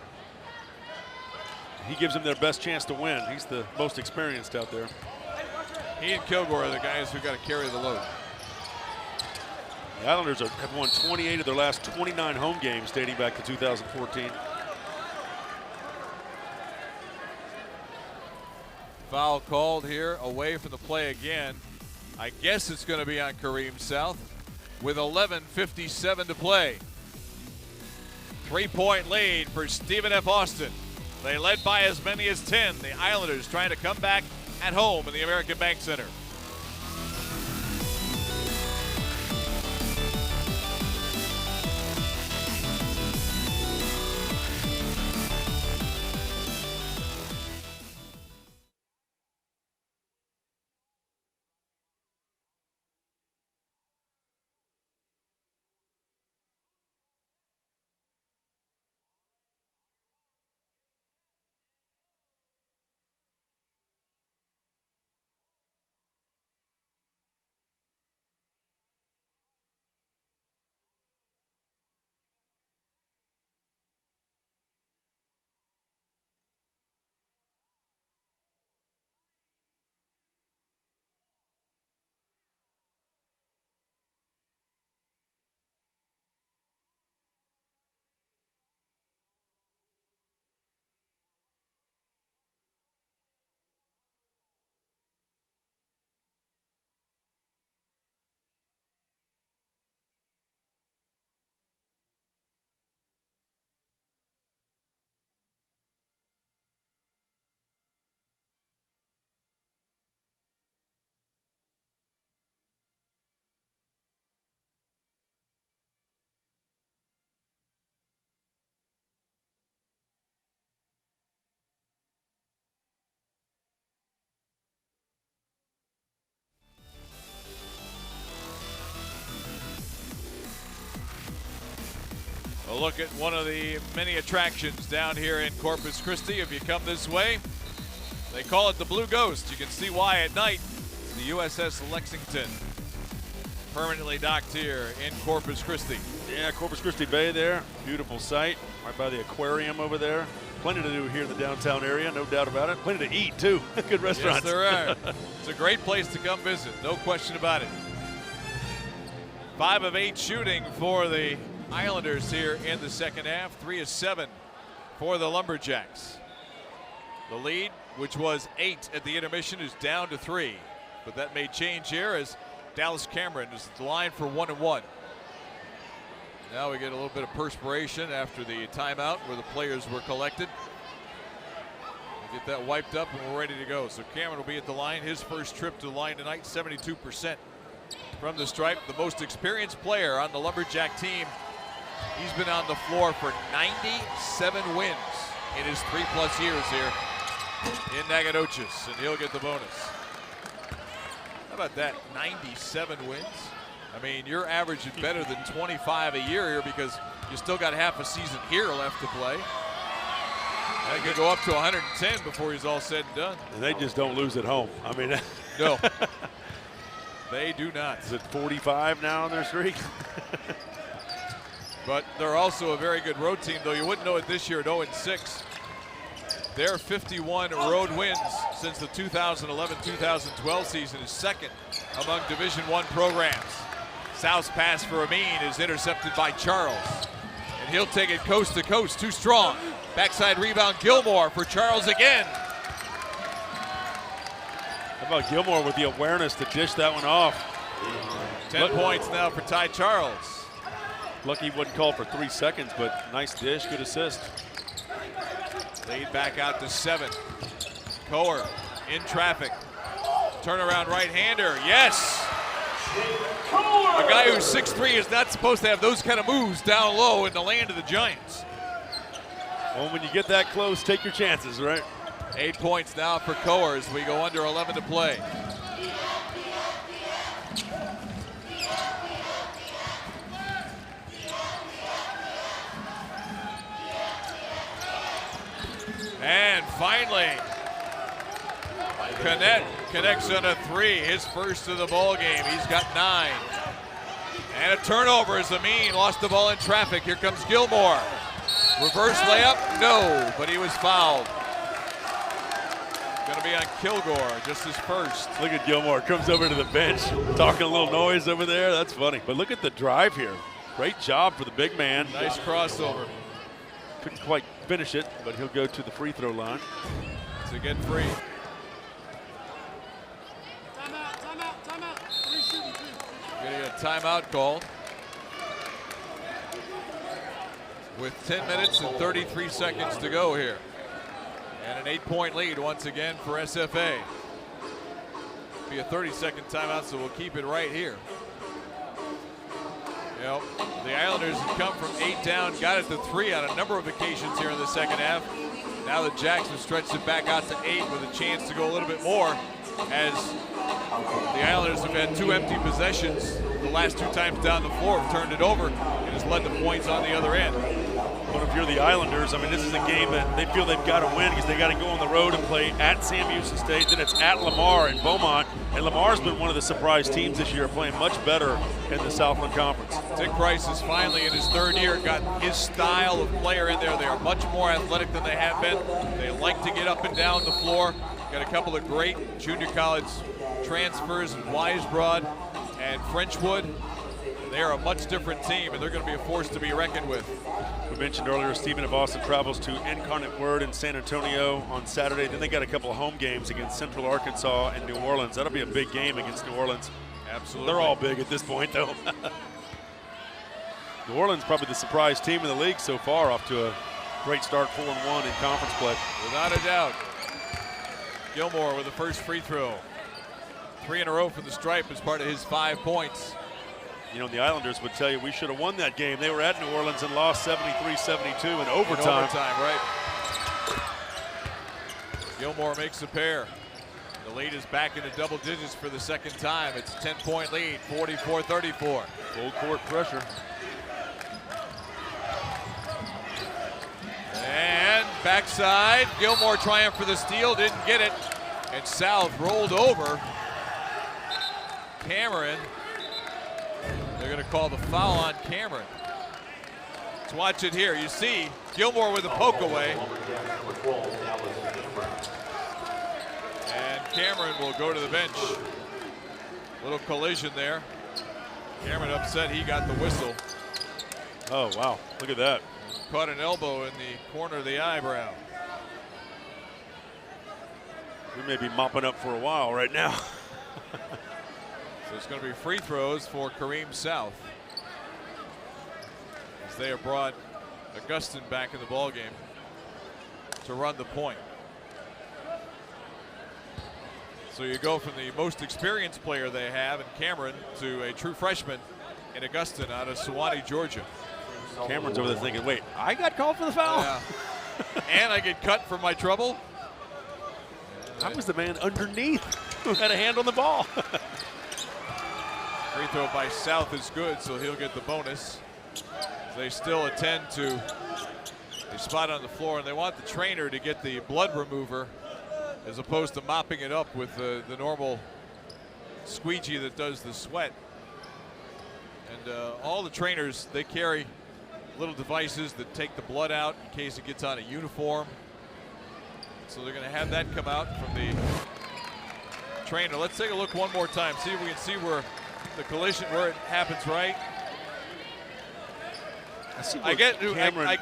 He gives them their best chance to win. He's the most experienced out there. He and Kilgore are the guys who got to carry the load. The Islanders have won 28 of their last 29 home games dating back to 2014. Foul called here, away from the play again. I guess it's going to be on Kareem South with 11:57 to play. 3-point lead for Stephen F. Austin. They led by as many as 10. The Islanders trying to come back at home in the American Bank Center. A look at one of the many attractions down here in Corpus Christi. If you come this way, they call it the Blue Ghost. You can see why at night. It's the USS Lexington, permanently docked here in Corpus Christi. Yeah, Corpus Christi Bay there. Beautiful sight. Right by the aquarium over there. Plenty to do here in the downtown area, no doubt about it. Plenty to eat, too. Good restaurants. Yes, there are. It's a great place to come visit, no question about it. 5 of 8 shooting for the Islanders here in the second half. 3 of 7 for the Lumberjacks. The lead, which was 8 at the intermission, is down to 3. But that may change here as Dallas Cameron is the line for 1-1. Now we get a little bit of perspiration after the timeout where the players were collected. We'll get that wiped up and we're ready to go. So Cameron will be at the line. His first trip to the line tonight, 72% from the stripe. The most experienced player on the Lumberjack team. He's been on the floor for 97 wins in his 3+ years here in Nacogdoches, and he'll get the bonus. How about that? 97 wins. I mean, your average is better than 25 a year here because you still got half a season here left to play. That could go up to 110 before he's all said and done. And they just don't lose at home. I mean, no, they do not. Is it 45 now on their streak? But they're also a very good road team, though you wouldn't know it this year at 0-6. Their 51 road wins since the 2011-2012 season is second among Division I programs. South's pass for Amin is intercepted by Charles. And he'll take it coast to coast, too strong. Backside rebound, Gilmore for Charles again. How about Gilmore with the awareness to dish that one off? 10 points now for Ty Charles. Lucky he wasn't called for 3 seconds, but nice dish, good assist. Lead back out to 7. Coer in traffic. Turnaround right-hander, yes! A guy who's 6'3" is not supposed to have those kind of moves down low in the land of the Giants. Well, when you get that close, take your chances, right? 8 points now for Coer as we go under 11 to play. And finally, connects on a 3, his first of the ball game. He's got 9. And a turnover as Amin lost the ball in traffic. Here comes Gilmore. Reverse layup, no, but he was fouled. Going to be on Kilgore, just his first. Look at Gilmore, comes over to the bench, talking a little noise over there. That's funny. But look at the drive here. Great job for the big man. Nice crossover. Couldn't quite finish it, but he'll go to the free throw line to get free. Getting a timeout called with 10 minutes and 33 seconds to go here. And an 8-point lead once again for SFA. Be a 30-second timeout, so we'll keep it right here. You know, the Islanders have come from 8 down, got it to 3 on a number of occasions here in the second half. Now the Jacks have stretched it back out to 8 with a chance to go a little bit more, as the Islanders have had 2 empty possessions. The last 2 times down the floor have turned it over and has led to points on the other end. But if you're the Islanders, I mean, this is a game that they feel they've got to win because they got to go on the road and play at Sam Houston State. Then it's at Lamar in Beaumont. And Lamar's been one of the surprise teams this year, playing much better in the Southland Conference. Dick Price is finally in his 3rd year, got his style of player in there. They are much more athletic than they have been. They like to get up and down the floor. Got a couple of great junior college transfers, Weisbrod and Frenchwood. They are a much different team, and they're going to be a force to be reckoned with. We mentioned earlier, Stephen of Austin travels to Incarnate Word in San Antonio on Saturday. Then they got a couple of home games against Central Arkansas and New Orleans. That'll be a big game against New Orleans. Absolutely. They're all big at this point, though. New Orleans probably the surprise team in the league so far, off to a great start, 4-1 in conference play. Without a doubt. Gilmore with the first free throw. 3 in a row from the stripe as part of his 5 points. You know, the Islanders would tell you we should have won that game. They were at New Orleans and lost 73-72 in overtime. Right. Gilmore makes a pair. The lead is back into double digits for the second time. It's a 10-point lead, 44-34. Full court pressure. And backside, Gilmore trying for the steal, didn't get it. And South rolled over Cameron. They're going to call the foul on Cameron. Let's watch it here. You see Gilmore with a poke away. And Cameron will go to the bench. Little collision there. Cameron upset he got the whistle. Oh, wow. Look at that. Caught an elbow in the corner of the eyebrow. We may be mopping up for a while right now. So it's going to be free throws for Kareem South, as they have brought Augustin back in the ballgame to run the point. So you go from the most experienced player they have in Cameron to a true freshman in Augustin out of Sewanee, Georgia. Cameron's over there thinking, wait, I got called for the foul? Yeah. And I get cut for my trouble. I was the man underneath who had a hand on the ball. Free throw by South is good, so he'll get the bonus. They still attend to a spot on the floor, and they want the trainer to get the blood remover as opposed to mopping it up with the normal squeegee that does the sweat. And all the trainers, they carry little devices that take the blood out in case it gets on a uniform. So they're going to have that come out from the trainer. Let's take a look one more time, see if we can see where the collision, where it happens, right? I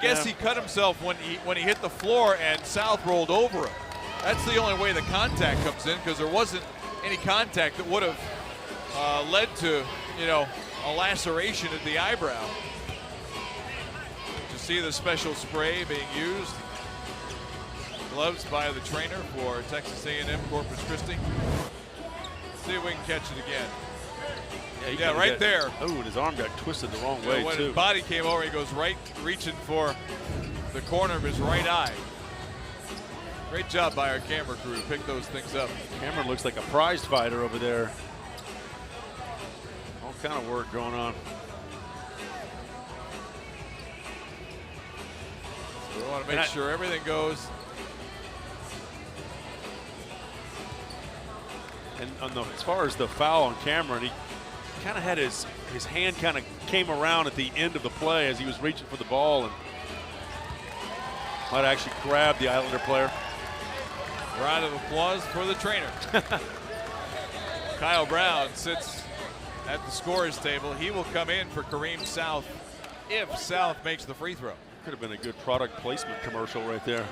guess he cut himself when he hit the floor and South rolled over him. That's the only way the contact comes in, because there wasn't any contact that would have led to, a laceration at the eyebrow. To see the special spray being used. Gloves by the trainer for Texas A&M-Corpus Christi. Let's see if we can catch it again. Yeah, right there. Oh, and his arm got twisted the wrong way, when too. his body came over, he goes right, reaching for the corner of his right eye. Great job by our camera crew to pick those things up. Cameron looks like a prize fighter over there. All kind of work going on. So we want to make sure everything goes. And as far as the foul on Cameron, he kind of had his hand kind of came around at the end of the play as he was reaching for the ball and might actually grab the Islander player. Round of applause for the trainer. Kyle Brown sits at the scorer's table. He will come in for Kareem South if South makes the free throw. Could have been a good product placement commercial right there.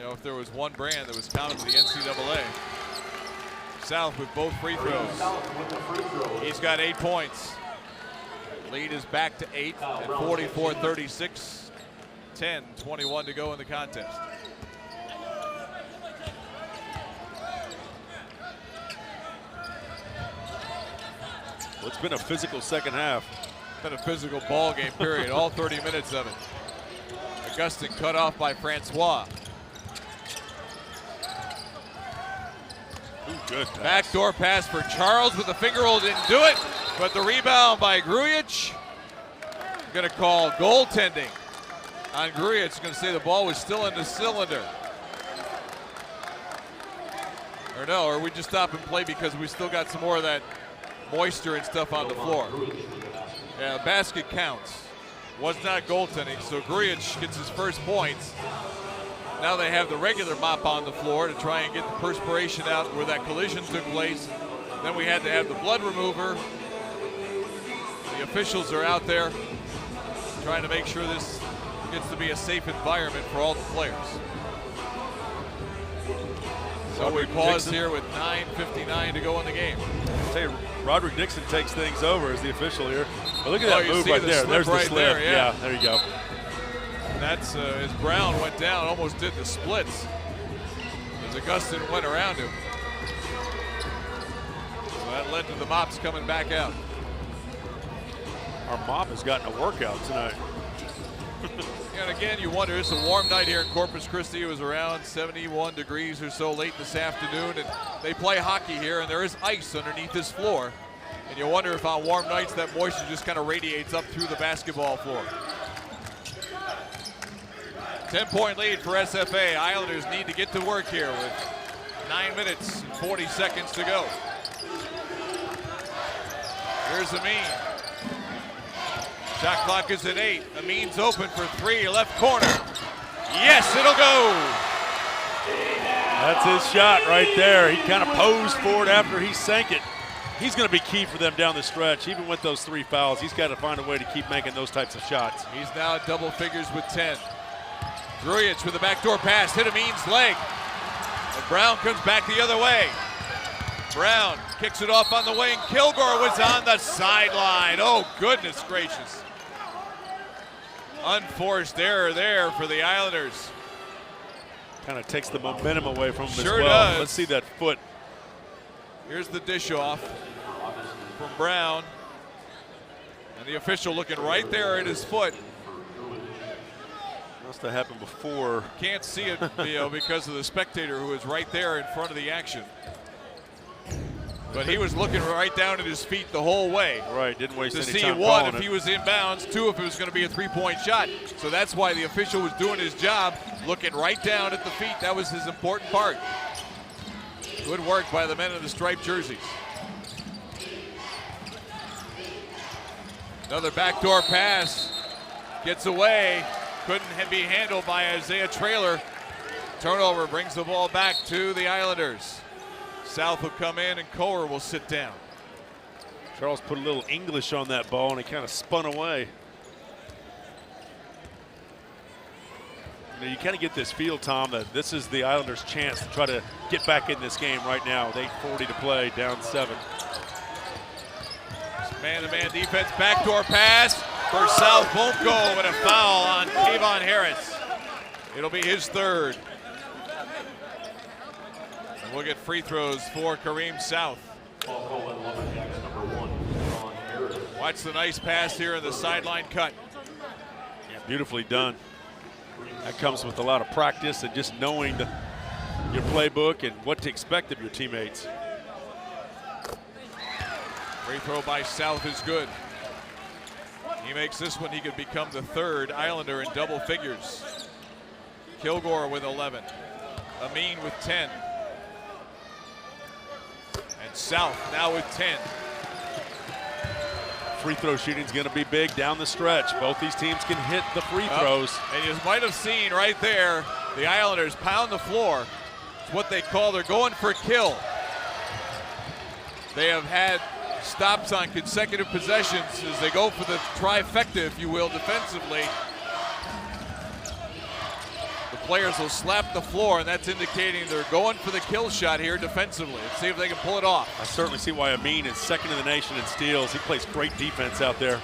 If there was one brand that was counted to the NCAA. South with both free throws. He's got 8 points. Lead is back to 8 at 44-36. 10-21 to go in the contest. Well, it's been a physical second half. It's been a physical ball game, period. All 30 minutes of it. Augustin cut off by Francois. Ooh, good pass. Backdoor pass for Charles with the finger roll, didn't do it, but the rebound by Grujic. Going to call goaltending on Grujic. Going to say the ball was still in the cylinder. Or no, or we just stop and play because we still got some more of that moisture and stuff on the floor. Yeah, the basket counts. Was not goaltending, so Grujic gets his first points. Now they have the regular mop on the floor to try and get the perspiration out where that collision took place. Then we had to have the blood remover. The officials are out there trying to make sure this gets to be a safe environment for all the players. So we pause here with 9:59 to go in the game. I'll tell you, Roderick Dixon takes things over as the official here. But look at that move right there. There's the slip. There, yeah, there you go. And that's as Brown went down, almost did the splits as Augustin went around him. So that led to the mops coming back out. Our mop has gotten a workout tonight. And again, you wonder, it's a warm night here in Corpus Christi. It was around 71 degrees or so late this afternoon, and they play hockey here, and there is ice underneath this floor. And you wonder if on warm nights that moisture just kind of radiates up through the basketball floor. 10-point lead for SFA. Islanders need to get to work here with 9 minutes and 40 seconds to go. Here's Amin. Shot clock is at 8. Amin's open for 3, left corner. Yes, it'll go. That's his shot right there. He kind of posed for it after he sank it. He's going to be key for them down the stretch. Even with those 3 fouls, he's got to find a way to keep making those types of shots. He's now at double figures with 10. Drujic with a backdoor pass, hit Amin's leg. And Brown comes back the other way. Brown kicks it off on the wing. Kilgore was on the sideline. Oh, goodness gracious. Unforced error there for the Islanders. Kind of takes the momentum away from him Sure as well. does. Let's see that foot. Here's the dish off from Brown. And the official looking right there at his foot. Must have happened before. Can't see it, Theo, because of the spectator who is right there in front of the action. But he was looking right down at his feet the whole way. Right, didn't waste to any see, time one, calling if it. he was inbounds, 2, if it was going to be a 3-point shot. So that's why the official was doing his job, looking right down at the feet. That was his important part. Good work by the men in the striped jerseys. Another backdoor pass. Gets away. Couldn't be handled by Isaiah Traylor. Turnover brings the ball back to the Islanders. South will come in and Kohler will sit down. Charles put a little English on that ball and it kind of spun away. You kind of get this feel, Tom, that this is the Islanders' chance to try to get back in this game right now with 8:40 to play, down 7. Man-to-man defense, backdoor pass for South. Won't go, and a foul on Kayvon Harris. It'll be his 3rd. And we'll get free throws for Kareem South. Watch the nice pass here in the sideline cut. Yeah, beautifully done. That comes with a lot of practice and just knowing your playbook and what to expect of your teammates. Free throw by South is good. He makes this one, he could become the 3rd Islander in double figures. Kilgore with 11. Amin with 10. And South now with 10. Free throw shooting is going to be big down the stretch. Both these teams can hit the free throws. And you might have seen right there, the Islanders pound the floor. It's what they call, they're going for kill. They have had stops on consecutive possessions as they go for the trifecta, if you will, defensively. The players will slap the floor, and that's indicating they're going for the kill shot here defensively. Let's see if they can pull it off. I certainly see why Amin is 2nd in the nation in steals. He plays great defense out there.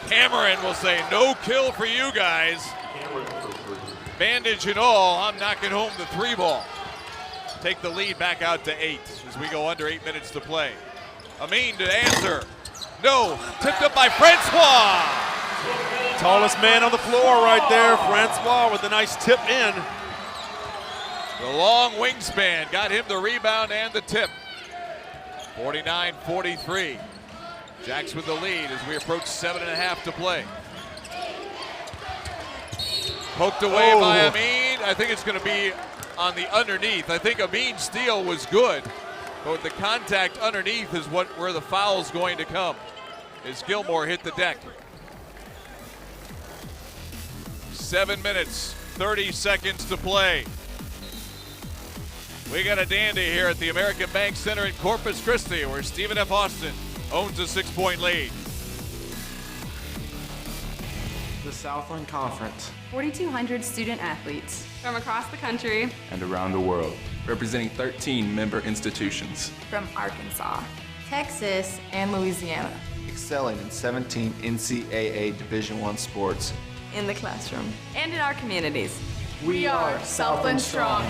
Cameron will say, no kill for you guys. Bandage and all, I'm knocking home the 3 ball. Take the lead back out to 8 as we go under 8 minutes to play. Amin to answer. No, tipped up by Francois. Tallest man on the floor right there, Francois, with a nice tip in. The long wingspan got him the rebound and the tip. 49-43. Jacks with the lead as we approach 7.5 to play. Poked away by Amin. I think it's going to be on the underneath. I think Amin's steal was good, but the contact underneath is where the foul's going to come as Gilmore hit the deck. 7 minutes, 30 seconds to play. We got a dandy here at the American Bank Center in Corpus Christi, where Stephen F. Austin owns a 6-point lead. The Southland Conference 4,200 student athletes from across the country and around the world, representing 13 member institutions from Arkansas, Texas, and Louisiana. excelling in 17 NCAA Division I sports. In the classroom and in our communities. We are Southland Strong.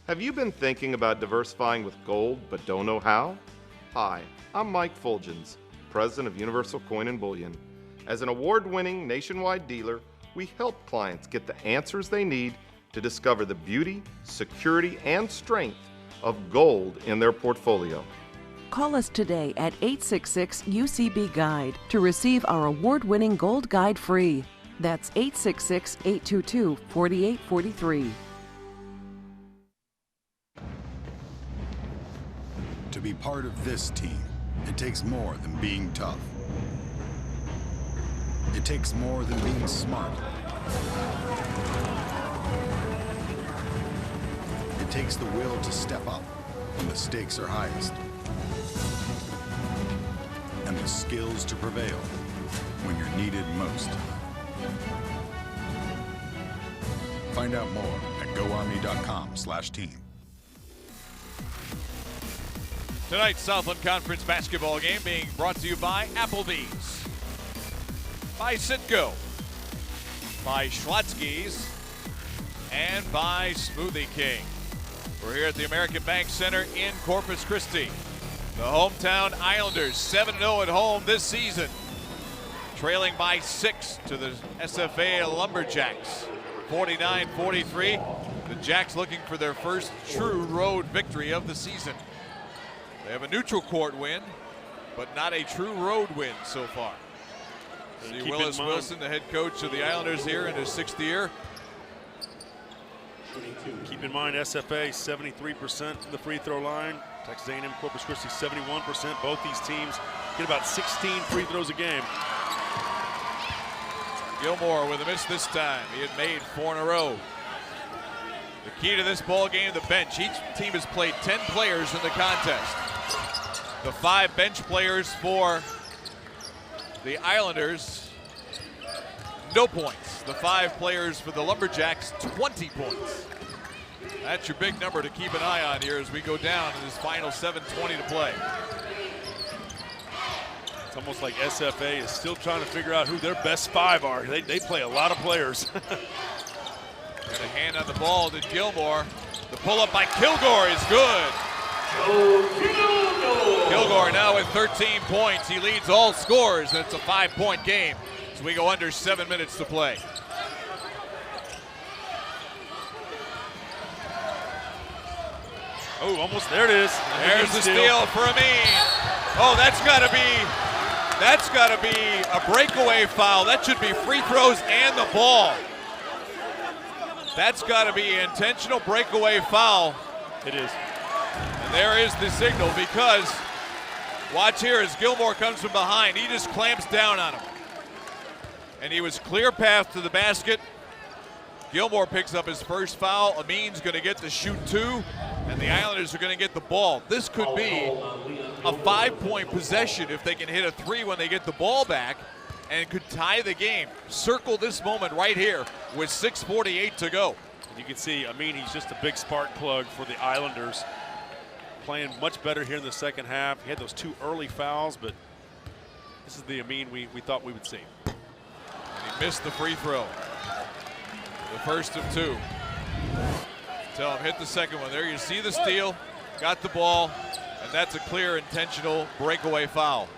Have you been thinking about diversifying with gold but don't know how? Hi, I'm Mike Fulgens, president of Universal Coin and Bullion. As an award-winning nationwide dealer, we help clients get the answers they need to discover the beauty, security, and strength of gold in their portfolio. Call us today at 866-UCB-GUIDE to receive our award-winning Gold Guide free. That's 866-822-4843. part of this team, it takes more than being tough. It takes more than being smart. It takes the will to step up when the stakes are highest. And the skills to prevail when you're needed most. Find out more at goarmy.com/team. Tonight's Southland Conference basketball game being brought to you by Applebee's, by Citgo, by Schlotzsky's, and by Smoothie King. We're here at the American Bank Center in Corpus Christi. The hometown Islanders 7-0 at home this season, trailing by 6 to the SFA Lumberjacks, 49-43. The Jacks looking for their first true road victory of the season. They have a neutral court win, but not a true road win so far. See Willis Wilson, the head coach of the Islanders here in his 6th year. Keep in mind, SFA 73% from the free throw line. Texas A&M Corpus Christi 71%. Both these teams get about 16 free throws a game. Gilmore with a miss this time. He had made 4 in a row. The key to this ball game, the bench. Each team has played 10 players in the contest. The 5 bench players for the Islanders, no points. The 5 players for the Lumberjacks, 20 points. That's your big number to keep an eye on here as we go down in this final 7:20 to play. It's almost like SFA is still trying to figure out who their best 5 are. They play a lot of players. Got a hand on the ball to Gilmore. The pull-up by Kilgore is good. Kilgore now with 13 points. He leads all scores, and it's a 5-point game. So we go under 7 minutes to play. Oh, almost there it is. There's the steal for Amin. Oh, that's got to be a breakaway foul. That should be free throws and the ball. That's got to be an intentional breakaway foul. It is. And there is the signal, because watch here as Gilmore comes from behind. He just clamps down on him. And he was clear path to the basket. Gilmore picks up his first foul. Amin's going to get the shoot 2, and the Islanders are going to get the ball. This could be a 5-point possession if they can hit a 3 when they get the ball back, and could tie the game. Circle this moment right here with 6:48 to go. You can see, he's just a big spark plug for the Islanders. Playing much better here in the second half. He had those 2 early fouls, but this is the Amin we thought we would see. He missed the free throw. The first of 2. Tell him hit the second one. There you see the steal, got the ball, and that's a clear intentional breakaway foul.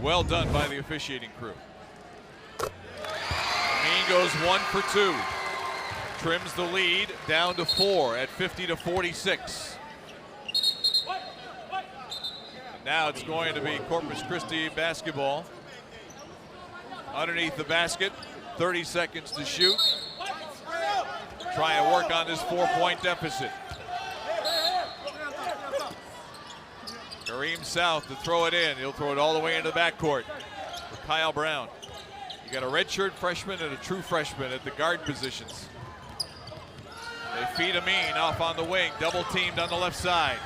Well done by the officiating crew. Amin goes 1 for 2. Trims the lead down to 4 at 50-46. And now it's going to be Corpus Christi basketball. Underneath the basket, 30 seconds to shoot. Try and work on this 4-point deficit. Kareem South to throw it in. He'll throw it all the way into the backcourt for Kyle Brown. You got a redshirt freshman and a true freshman at the guard positions. They feed Amin off on the wing, double teamed on the left side.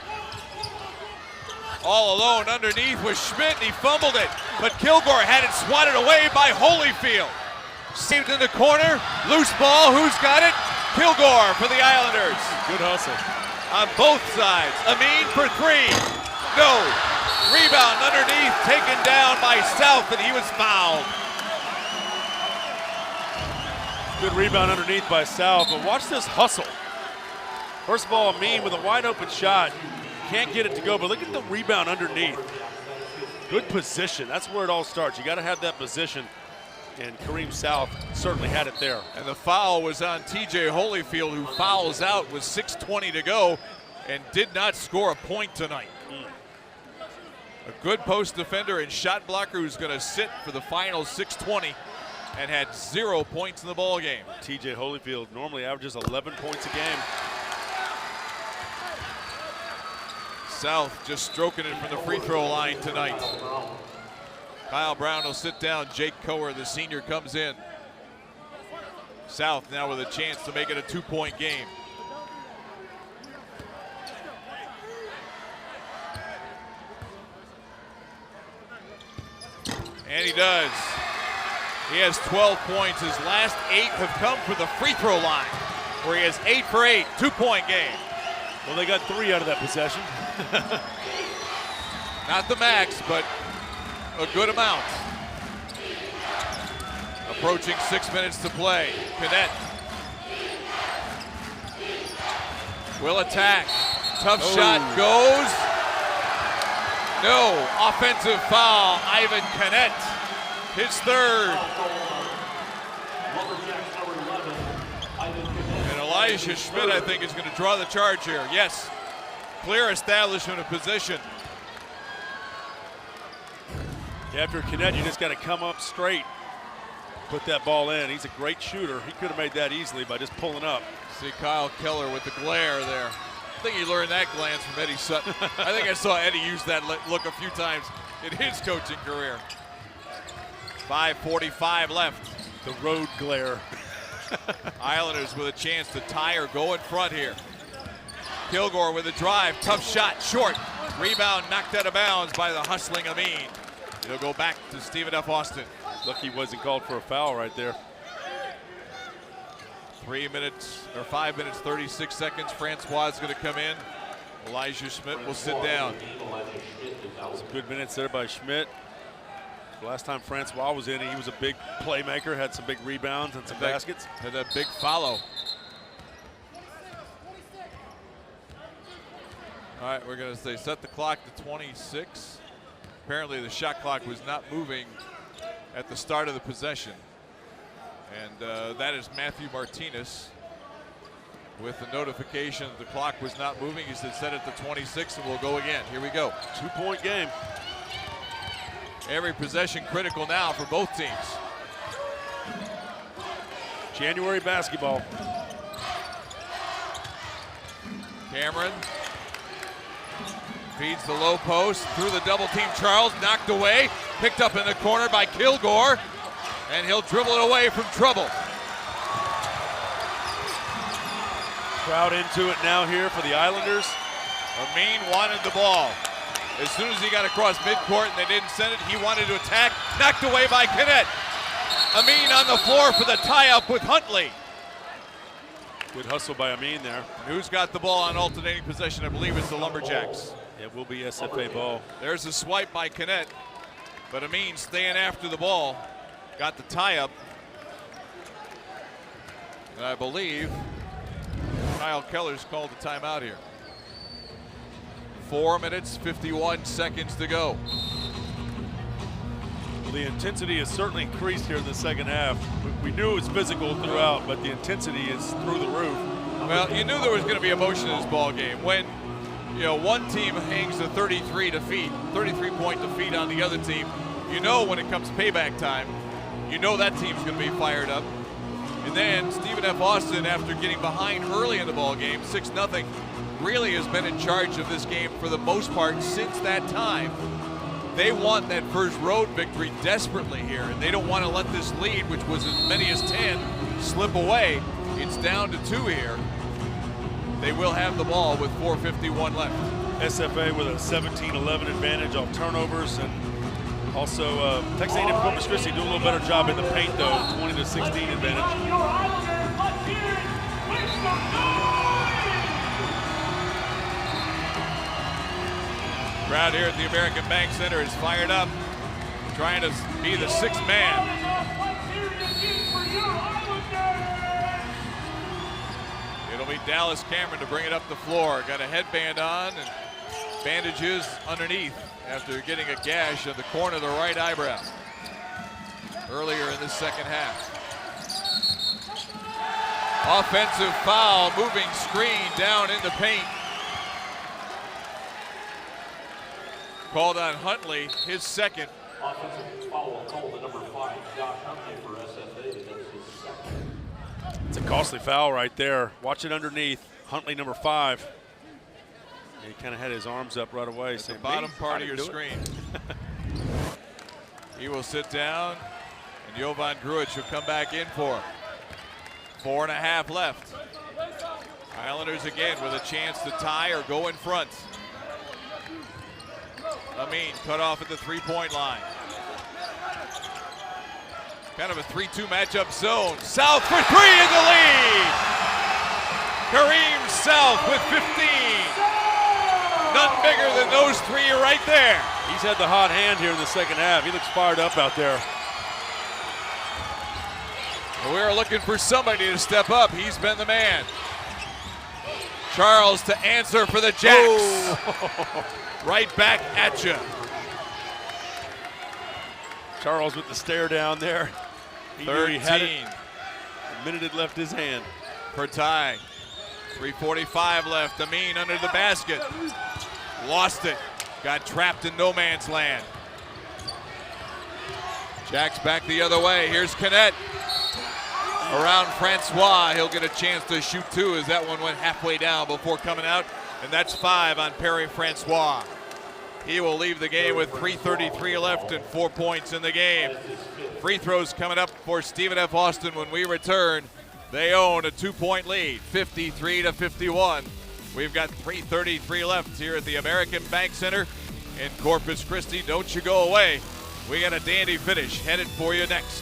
All alone underneath was Schmidt, and he fumbled it, but Kilgore had it swatted away by Holyfield. Saved in the corner, loose ball, who's got it? Kilgore for the Islanders. Good hustle. On both sides, Amin for 3. No. Rebound underneath, taken down by South, and he was fouled. Good rebound underneath by South, but watch this hustle. First of all, Amin with a wide open shot. Can't get it to go, but look at the rebound underneath. Good position. That's where it all starts. You got to have that position, and Kareem South certainly had it there. And the foul was on TJ Holyfield, who fouls out with 6:20 to go and did not score a point tonight. A good post defender and shot blocker who's going to sit for the final 6:20 and had 0 points in the ball game. TJ Holyfield normally averages 11 points a game. South just stroking it from the free throw line tonight. Kyle Brown will sit down. Jake Coher, the senior, comes in. South now with a chance to make it a 2-point game. And he does. He has 12 points. His last 8 have come from the free throw line, where he has 8 for 8, 2-point game. Well, they got 3 out of that possession. Not the max, but a good amount. Approaching 6 minutes to play. Cadet will attack. Tough shot goes. No. Offensive foul. Ivan Canet, his third. And Elijah Schmidt, I think, is going to draw the charge here. Yes. Clear establishment of position. After Canet, you just got to come up straight. Put that ball in. He's a great shooter. He could have made that easily by just pulling up. See Kyle Keller with the glare there. I think he learned that glance from Eddie Sutton. I think I saw Eddie use that look a few times in his coaching career. 5:45 left. The road glare. Islanders with a chance to tie or go in front here. Kilgore with a drive. Tough shot. Short. Rebound knocked out of bounds by the hustling Amin. It'll go back to Stephen F. Austin. Lucky he wasn't called for a foul right there. 3 minutes or 5 minutes, 36 seconds. Francois is going to come in. Elijah Schmidt will sit down. Some good minutes there by Schmidt. Last time Francois was in, he was a big playmaker, had some big rebounds and some baskets. Had that big follow. All right, we're going to say set the clock to 26. Apparently the shot clock was not moving at the start of the possession. And that is Matthew Martinez with the notification that the clock was not moving. He said set it to 26 and we'll go again. Here we go. 2-point game. Every possession critical now for both teams. January basketball. Cameron feeds the low post through the double team. Charles knocked away, picked up in the corner by Kilgore, and he'll dribble it away from trouble. Crowd into it now here for the Islanders. Amin wanted the ball. As soon as he got across midcourt and they didn't send it, he wanted to attack. Knocked away by Canet. Amin on the floor for the tie-up with Huntley. Good hustle by Amin there. And who's got the ball on alternating possession? I believe it's the Lumberjacks. It will be SFA ball. There's a swipe by Canet, but Amin staying after the ball. Got the tie-up. And I believe Kyle Keller's called the timeout here. 4 minutes, 51 seconds to go. Well, the intensity has certainly increased here in the second half. We knew it was physical throughout, but the intensity is through the roof. Well, you knew there was going to be emotion in this ball game. When, you know, one team hangs a 33-point defeat on the other team, you know when it comes payback time, you know that team's going to be fired up. And then Stephen F. Austin, after getting behind early in the ball game, 6-0, really has been in charge of this game for the most part since that time. They want that first road victory desperately here, and they don't want to let this lead, which was as many as 10, slip away. It's down to 2 here. They will have the ball with 4:51 left. SFA with a 17-11 advantage off turnovers, and also Texas A&M-Corpus Christi do a little better job in the paint though, 20-16 advantage. Crowd here at the American Bank Center is fired up, trying to be the sixth man. It'll be Dallas Cameron to bring it up the floor. Got a headband on and bandages underneath after getting a gash in the corner of the right eyebrow earlier in this second half. Offensive foul, moving screen down in the paint. Called on Huntley, his second. Offensive foul called to number 5, Josh Huntley for SFA. That's his second. It's a costly foul right there. Watch it underneath. Huntley, number 5. He kind of had his arms up right away. At the bottom part of your screen. He will sit down, and Jovan Grujic will come back in for 4.5 left. Islanders again with a chance to tie or go in front. Amin cut off at the three-point line. Kind of a 3-2 matchup zone. South for 3 in the lead. Kareem South with 15. None bigger than those 3 right there. He's had the hot hand here in the second half. He looks fired up out there. We're looking for somebody to step up. He's been the man. Charles to answer for the Jacks. Oh. Right back at you. Charles with the stare down there. He 13. He had it. A minute had left his hand. For tie. 3:45 left. Amin under the basket. Lost it. Got trapped in no man's land. Jacks back the other way. Here's Canet. Around Francois. He'll get a chance to shoot 2 as that one went halfway down before coming out. And that's 5 on Perry Francois. He will leave the game with 3:33 left and 4 points in the game. Free throws coming up for Stephen F. Austin when we return. They own a 2-point lead, 53-51. We've got 3:33 left here at the American Bank Center in Corpus Christi. Don't you go away. We got a dandy finish headed for you next.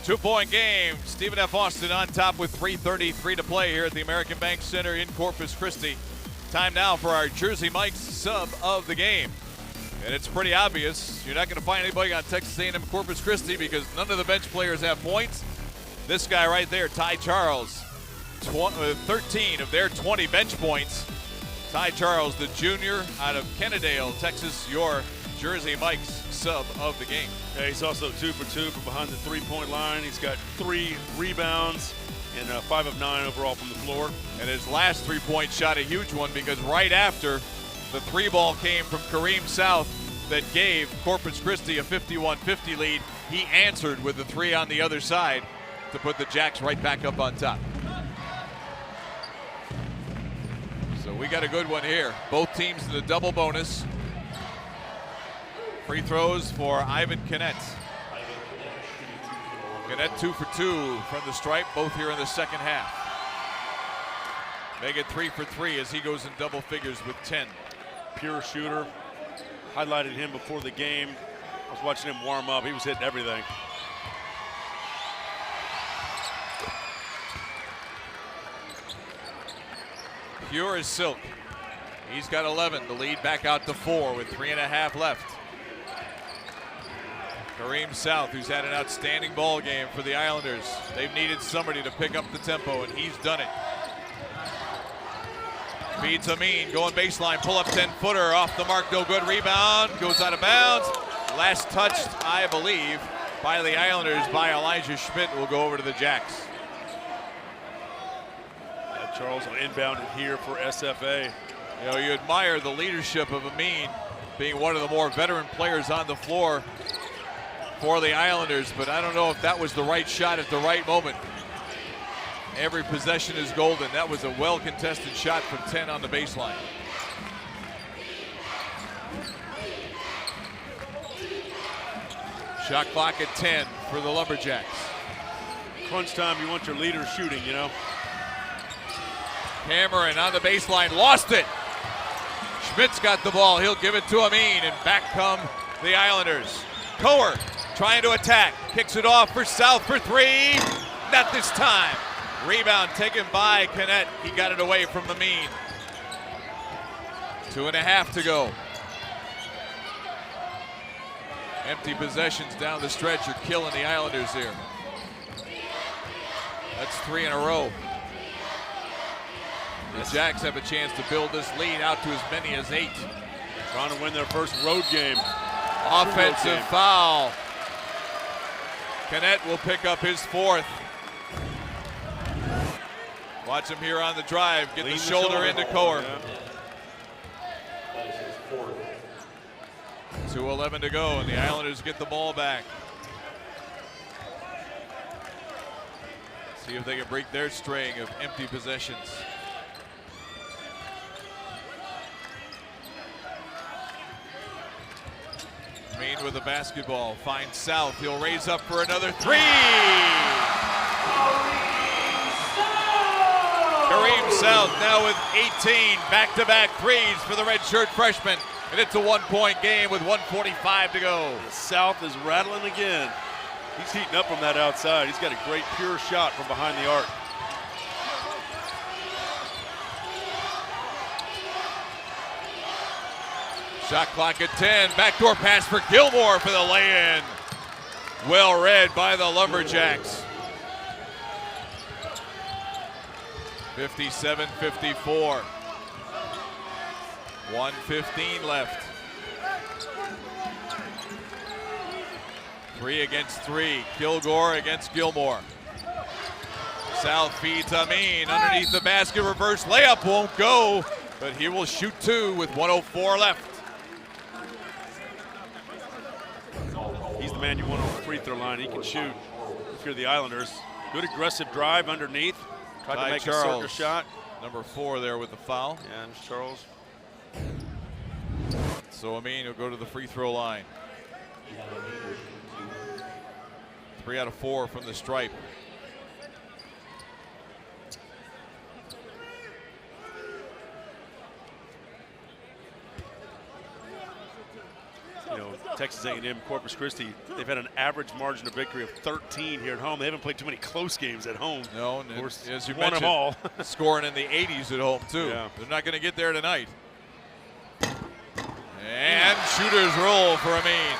Two-point game. Stephen F. Austin on top with 3:33 to play here at the American Bank Center in Corpus Christi. Time now for our Jersey Mike's sub of the game. And it's pretty obvious. You're not going to find anybody on Texas A&M Corpus Christi because none of the bench players have points. This guy right there, Ty Charles, 13 of their 20 bench points. Ty Charles, the junior out of Kennedale, Texas, your Jersey Mike's sub of the game. Yeah, he's also 2 for 2 from behind the three-point line. He's got 3 rebounds and 5 of 9 overall from the floor. And his last three-point shot, a huge one, because right after the 3-ball came from Kareem South that gave Corpus Christi a 51-50 lead, he answered with the 3 on the other side to put the Jacks right back up on top. So we got a good one here. Both teams in the double bonus. Free throws for Ivan Canet. Canet 2 for 2 from the stripe, both here in the second half. Make it 3 for 3 as he goes in double figures with 10. Pure shooter. Highlighted him before the game. I was watching him warm up. He was hitting everything. Pure as silk. He's got 11. The lead back out to 4 with 3.5 left. Kareem South, who's had an outstanding ball game for the Islanders. They've needed somebody to pick up the tempo, and he's done it. Feeds Amin, going baseline, pull up 10-footer, off the mark, no good, rebound, goes out of bounds. Last touched, I believe, by the Islanders by Elijah Schmidt will go over to the Jacks. Charles will inbound it here for SFA. You know, you admire the leadership of Amin, being one of the more veteran players on the floor for the Islanders, but I don't know if that was the right shot at the right moment. Every possession is golden. That was a well-contested shot from 10 on the baseline. Shot clock at 10 for the Lumberjacks. Crunch time, you want your leader shooting, you know. Cameron on the baseline, lost it. Schmidt's got the ball, he'll give it to Amin, and back come the Islanders. Coer trying to attack, kicks it off for South for three. Not this time. Rebound taken by Canet. He got it away from Amin. 2.5 to go. Empty possessions down the stretch are killing the Islanders here. That's 3 in a row. The Jacks have a chance to build this lead out to as many as 8. Trying to win their first road game. Offensive foul. Canet will pick up his 4th. Watch him here on the drive. Get the shoulder into Coer. Yeah. 2:11 to go, and the Islanders get the ball back. See if they can break their string of empty possessions. Amin with the basketball, finds South. He'll raise up for another 3. Kareem South now with 18 back-to-back threes for the redshirt freshman. And it's a 1-point game with 1:45 to go. South is rattling again. He's heating up from that outside. He's got a great pure shot from behind the arc. Shot clock at 10. Backdoor pass for Gilmore for the lay-in. Well read by the Lumberjacks. 57-54. 1:15 left. 3 against 3. Kilgore against Gilmore. South feeds Amin underneath the basket. Reverse layup won't go, but he will shoot 2 with 1:04 left. He's the man you want on the free throw line. He can shoot if you're the Islanders. Good aggressive drive underneath. Tried to make Charles. a circle shot. Number 4 there with the foul. Yeah, and Charles. So Amin will go to the free throw line. 3 out of 4 from the stripe. You know, Texas A&M, Corpus Christi, they've had an average margin of victory of 13 here at home. They haven't played too many close games at home. No, and as you won mentioned, them all. scoring in the 80s at home too. Yeah. They're not going to get there tonight. And shooters roll for Amin.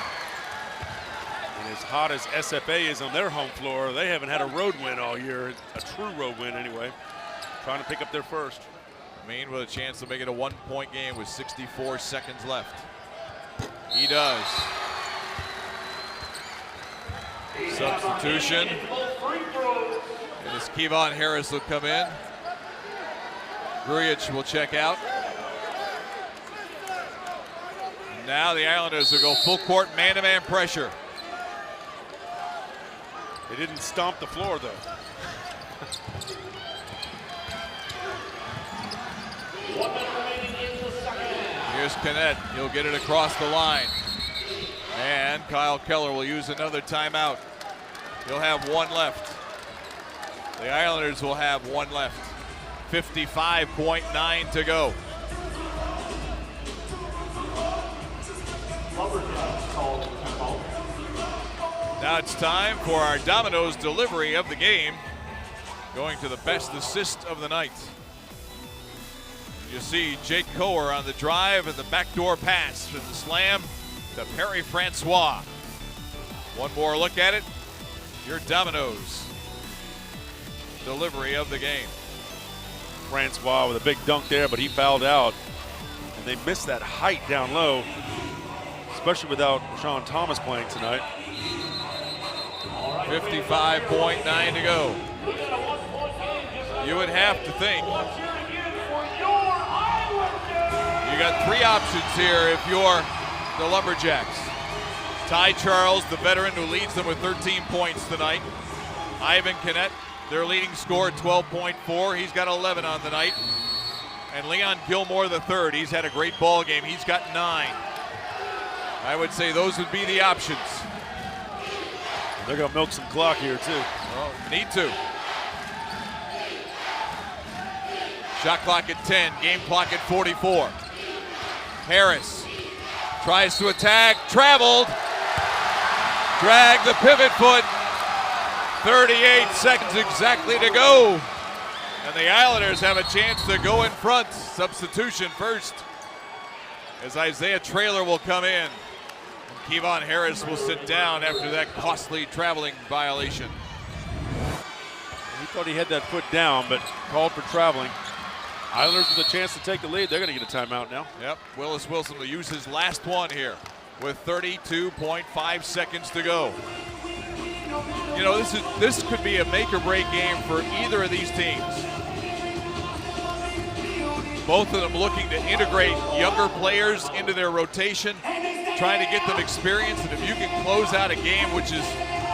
And as hot as SFA is on their home floor, they haven't had a road win all year, a true road win anyway. Trying to pick up their first. Amin with a chance to make it a 1-point game with 64 seconds left. He does. Substitution. And as Kevon Harris will come in. Grujic will check out. Now the Islanders will go full court man-to-man pressure. They didn't stomp the floor though. Here's Canet. He'll get it across the line. And Kyle Keller will use another timeout. He'll have 1 left. The Islanders will have 1 left. 55.9 to go. Now it's time for our Domino's delivery of the game. Going to the best assist of the night. You see Jake Coer on the drive and the backdoor pass for the slam to Perry Francois. One more look at it. Your Domino's delivery of the game. Francois with a big dunk there, but he fouled out. And they missed that height down low, especially without Sean Thomas playing tonight. 55.9 to go. You would have to think you got three options here if you're the Lumberjacks. Ty Charles, the veteran who leads them with 13 points tonight. Ivan Canet, their leading scorer, 12.4. He's got 11 on the night. And Leon Gilmore, the third. He's had a great ball game. He's got 9. I would say those would be the options. They're going to milk some clock here, too. Well, need to. Shot clock at 10, game clock at 44. Harris tries to attack, traveled, dragged the pivot foot. 38 seconds exactly to go. And the Islanders have a chance to go in front. Substitution first, as Isaiah Traylor will come in. Kevon Harris will sit down after that costly traveling violation. He thought he had that foot down, but called for traveling. Islanders with a chance to take the lead. They're going to get a timeout now. Yep, Willis Wilson will use his last one here with 32.5 seconds to go. You know, this could be a make or break game for either of these teams. Both of them looking to integrate younger players into their rotation, trying to get them experience, and if you can close out a game which is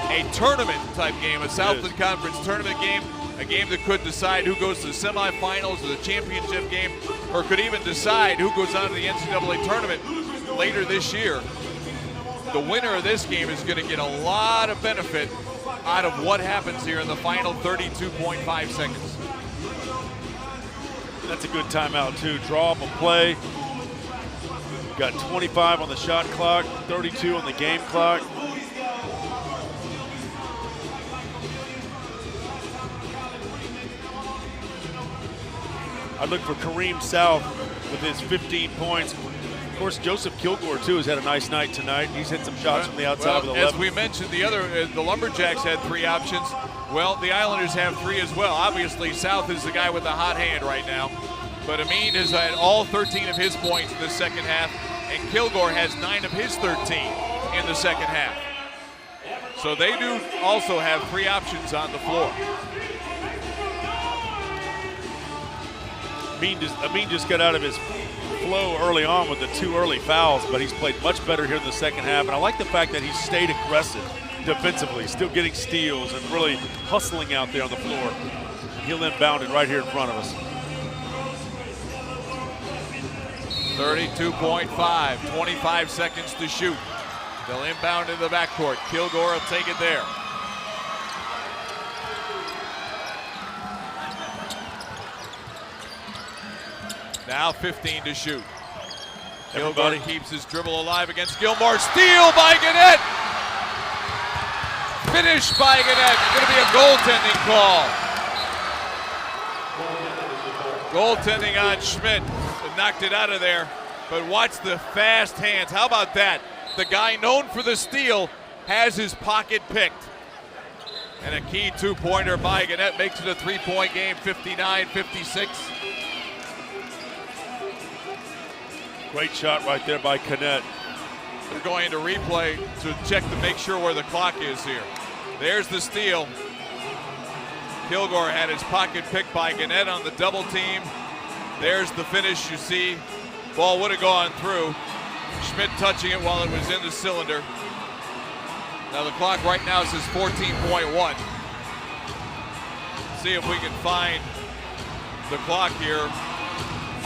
a tournament type game, a Southland Conference tournament game, a game that could decide who goes to the semifinals or the championship game, or could even decide who goes on to the NCAA tournament later this year. The winner of this game is going to get a lot of benefit out of what happens here in the final 32.5 seconds. That's a good timeout, too. Draw up a play. Got 25 on the shot clock, 32 on the game clock. I look for Kareem South with his 15 points. Of course, Joseph Kilgore, too, has had a nice night tonight. He's hit some shots from the outside of the 11. As we mentioned, the Lumberjacks had 3 options. Well, the Islanders have 3 as well. Obviously, South is the guy with the hot hand right now. But Amin has had all 13 of his points in the second half, and Kilgore has 9 of his 13 in the second half. So they do also have 3 options on the floor. Amin just got out of his flow early on with the 2 early fouls, but he's played much better here in the second half. And I like the fact that he's stayed aggressive defensively, still getting steals and really hustling out there on the floor. And he'll inbound it right here in front of us. 32.5, 25 seconds to shoot. They'll inbound in the backcourt. Kilgore will take it there. Now 15 to shoot. Kilgore keeps his dribble alive against Gilmore. Steal by Gannett. Finish by Gannett. Going to be a goaltending call. Goaltending on Schmidt. Knocked it out of there. But watch the fast hands. How about that? The guy known for the steal has his pocket picked. And a key 2-pointer by Gannett makes it a 3-point game, 59-56. Great shot right there by Canet. They're going into replay to check to make sure where the clock is here. There's the steal. Kilgore had his pocket picked by Gannett on the double team. There's the finish you see. Ball would have gone through. Schmidt touching it while it was in the cylinder. Now the clock right now says 14.1. See if we can find the clock here.